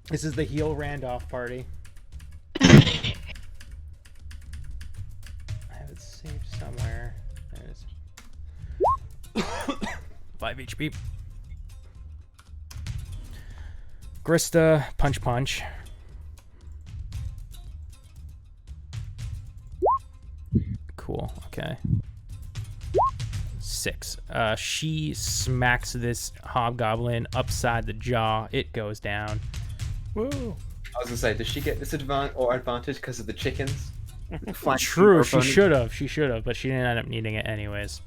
This is the heal Randolph party. I have it saved somewhere. There it is. 5 HP. Grista, punch. Cool, okay. 6. She smacks this hobgoblin upside the jaw. It goes down. Woo! I was gonna say, does she get advantage because of the chickens? True, she should have, but she didn't end up needing it anyways.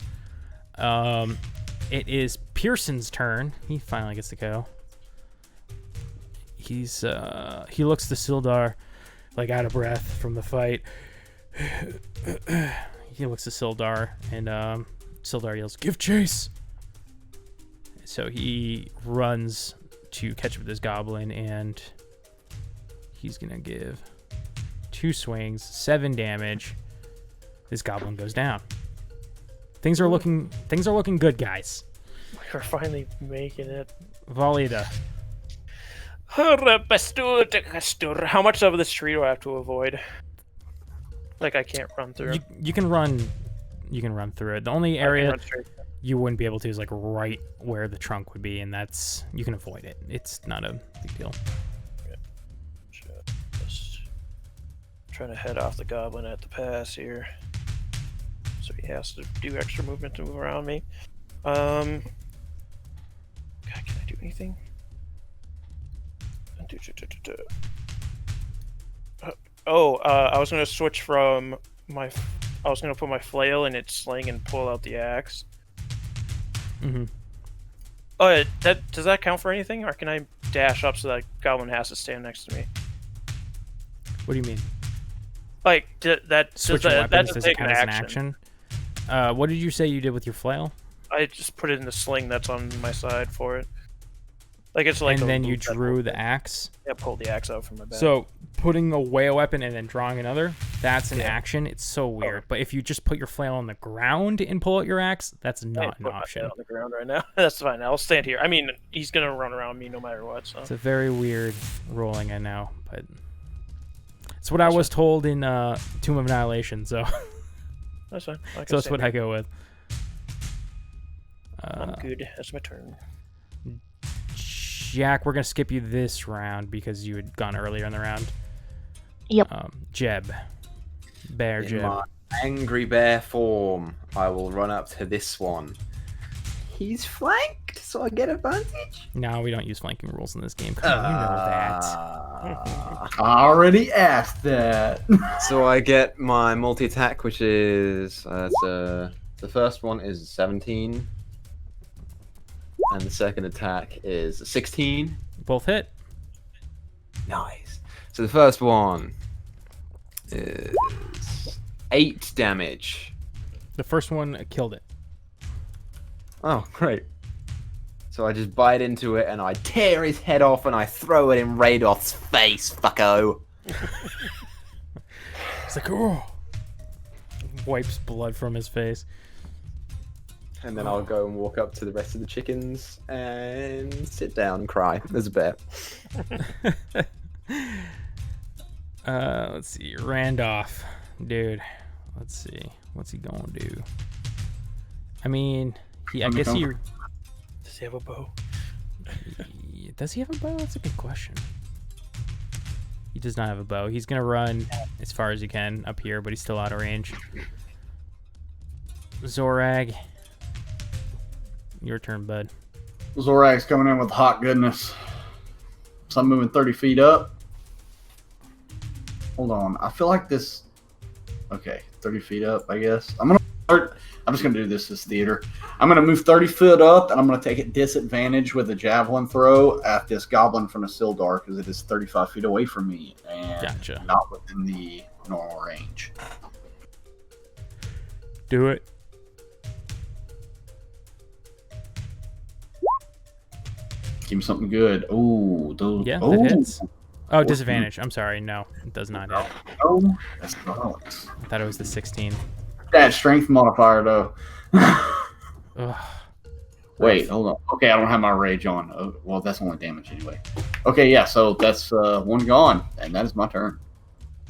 It is Pearson's turn. He finally gets to go. He looks to Sildar, like out of breath from the fight. He looks to Sildar, and Sildar yells, "Give chase!" So he runs to catch up with this goblin, and he's gonna give 2 swings, 7 damage. This goblin goes down. Things are looking good, guys. We're finally making it. Valida. How much of this tree do I have to avoid? Like, I can't run through. You can run through it. The only area you wouldn't be able to is like right where the trunk would be, and that's, you can avoid it. It's not a big deal. Just trying to head off the goblin at the pass here, so he has to do extra movement to move around me. God, can I do anything? I was gonna switch from my. I was gonna put my flail in its sling and pull out the axe. Mm-hmm. Oh, does that count for anything, or can I dash up so that goblin has to stand next to me? What do you mean? Like that? Switching weapons, doesn't does it take count an as an action. action? What did you say you did with your flail? I just put it in the sling that's on my side for it. Like it's like. And then you drew the axe. Yeah, pulled the axe out from my back. So putting away a weapon and then drawing another, that's an action. It's so weird. Oh. But if you just put your flail on the ground and pull out your axe, that's not an put option. my head on the ground right now. That's fine. I'll stand here. I mean, he's gonna run around me no matter what. So It's a very weird rolling, I know, but it's what I was told in Tomb of Annihilation. So that's fine. so that's what I go with. I'm good. That's my turn. Jack, we're gonna skip you this round because you had gone earlier in the round. Yep. Jeb. Bear In Jeb. my angry bear form, I will run up to this one. He's flanked, so I get advantage. No, we don't use flanking rules in this game. Come on, you know that. I already asked that. So I get my multi-attack, which is the first one is 17. And the second attack is 16. Both hit. Nice. So the first one is 8 damage. The first one killed it. Oh, great. So I just bite into it and I tear his head off and I throw it in Radoth's face, fucko. It's like, oh. Wipes blood from his face. And then I'll go and walk up to the rest of the chickens and sit down and cry as a bear. Let's see. Randolph. Dude. Let's see. What's he gonna do? I mean, I guess he... Does he have a bow? Does he have a bow? That's a good question. He does not have a bow. He's gonna run as far as he can up here, but he's still out of range. Zorag, your turn, bud. Zorag's coming in with hot goodness. So I'm moving 30 feet up. Hold on. I feel like this... Okay, 30 feet up, I guess. I'm just going to do this as theater. I'm going to move 30 feet up, and I'm going to take a disadvantage with a javelin throw at this goblin from the Sildar, because it is 35 feet away from me, and not within the normal range. Do it. Give me something good. Ooh, those. Yeah, that hits. Oh, disadvantage. I'm sorry. No, it does not hit. Oh, that's not. I thought it was the 16. That strength modifier, though. Ugh. Wait, hold on. Okay, I don't have my rage on. Oh, well, that's only damage anyway. Okay, yeah, so that's one gone, and that is my turn.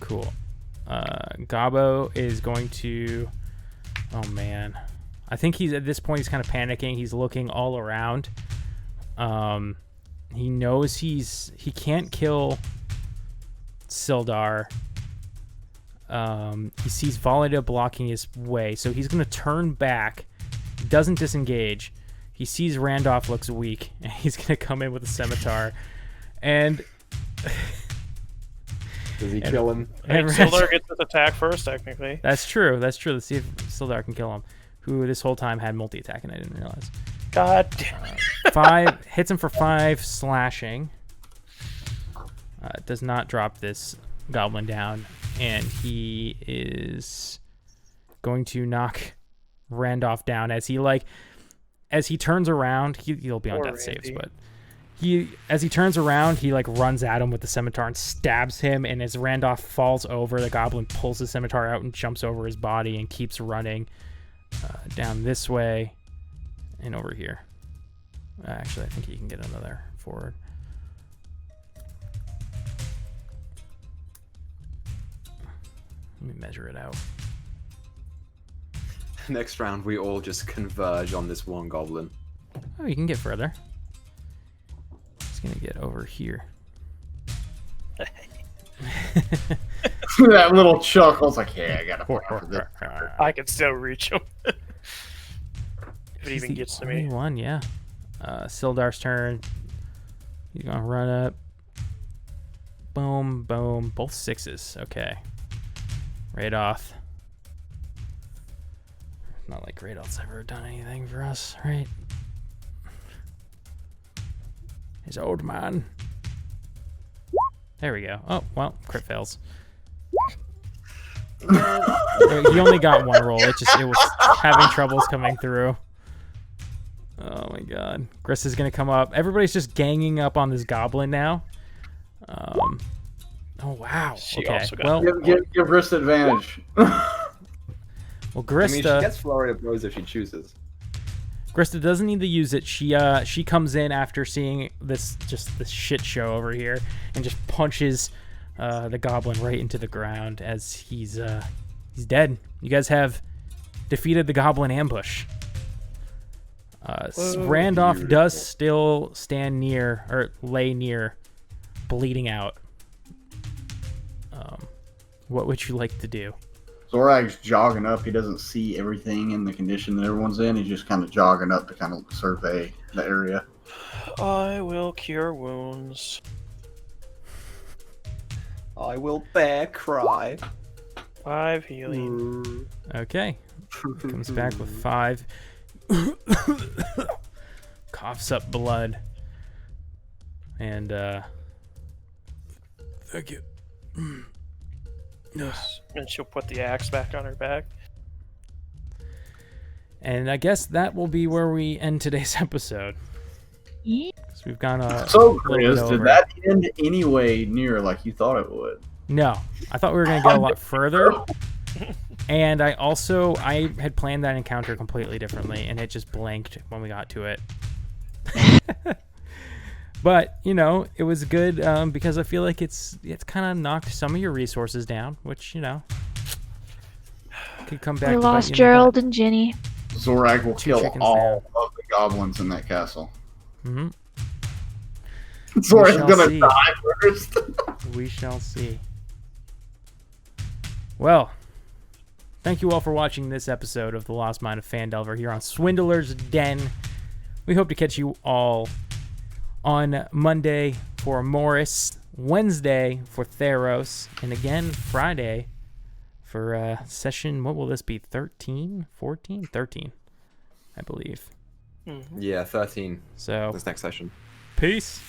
Cool. Gabo is going to... Oh, man. I think he's at this point, he's kind of panicking. He's looking all around. He knows he can't kill Sildar. He sees Volida blocking his way, so he's going to turn back. Doesn't disengage. He sees Randolph looks weak, and he's going to come in with a scimitar. And... Does he kill him? I think Sildar gets his attack first, technically. That's true. That's true. Let's see if Sildar can kill him. Who this whole time had multi-attack, and I didn't realize. God damn it. 5 hits him for 5 slashing. Does not drop this goblin down, and he is going to knock Randolph down as he turns around. He'll be on death saves, but as he turns around, he runs at him with the scimitar and stabs him. And as Randolph falls over, the goblin pulls the scimitar out and jumps over his body and keeps running down this way and over here. Actually, I think he can get another forward. Let me measure it out. Next round, we all just converge on this one goblin. Oh, you can get further. He's gonna get over here. That little chuckle. I was like, yeah, I gotta fight for this. I can still reach him. If it even gets to me. One, yeah. Sildar's turn. He's gonna run up. Boom, boom. Both 6s. Okay. Radoth. Not like Radoth's ever done anything for us, right? His old man. There we go. Oh, well, crit fails. He only got one roll. It was having troubles coming through. Oh my god. Gris is gonna come up. Everybody's just ganging up on this goblin now. Oh wow. Okay. Well, give Gris advantage. Well, Grista. I mean, she gets Flurry of Blows if she chooses. Grista doesn't need to use it. She comes in after seeing this shit show over here and just punches the goblin right into the ground as he's dead. You guys have defeated the goblin ambush. Randolph beautiful. does still stand near or lay near, bleeding out. What would you like to do? Zorag's jogging up. He doesn't see everything in the condition that everyone's in. He's just kind of jogging up to kind of survey the area. I will cure wounds. I will bear cry. 5 healing. Okay. Comes back with 5. Coughs up blood. And, thank you. And she'll put the axe back on her back. And I guess that will be where we end today's episode. Yeah. So we've gone So, Chris, did that end anyway near like you thought it would? No. I thought we were going to go a lot further. And I had planned that encounter completely differently, and it just blanked when we got to it. But, it was good because I feel like it's kind of knocked some of your resources down, which, could come back. We lost Gerald and Ginny. Zorag will kill all of the goblins in that castle. Mm-hmm. Zora's shall gonna see. die first. We shall see. Well, thank you all for watching this episode of The Lost Mine of Phandelver here on Swindler's Den. We hope to catch you all on Monday for Morris, Wednesday for Theros, and again Friday for session, what will this be, 13? 14? 13, I believe. Yeah, 13. So, This next session. peace.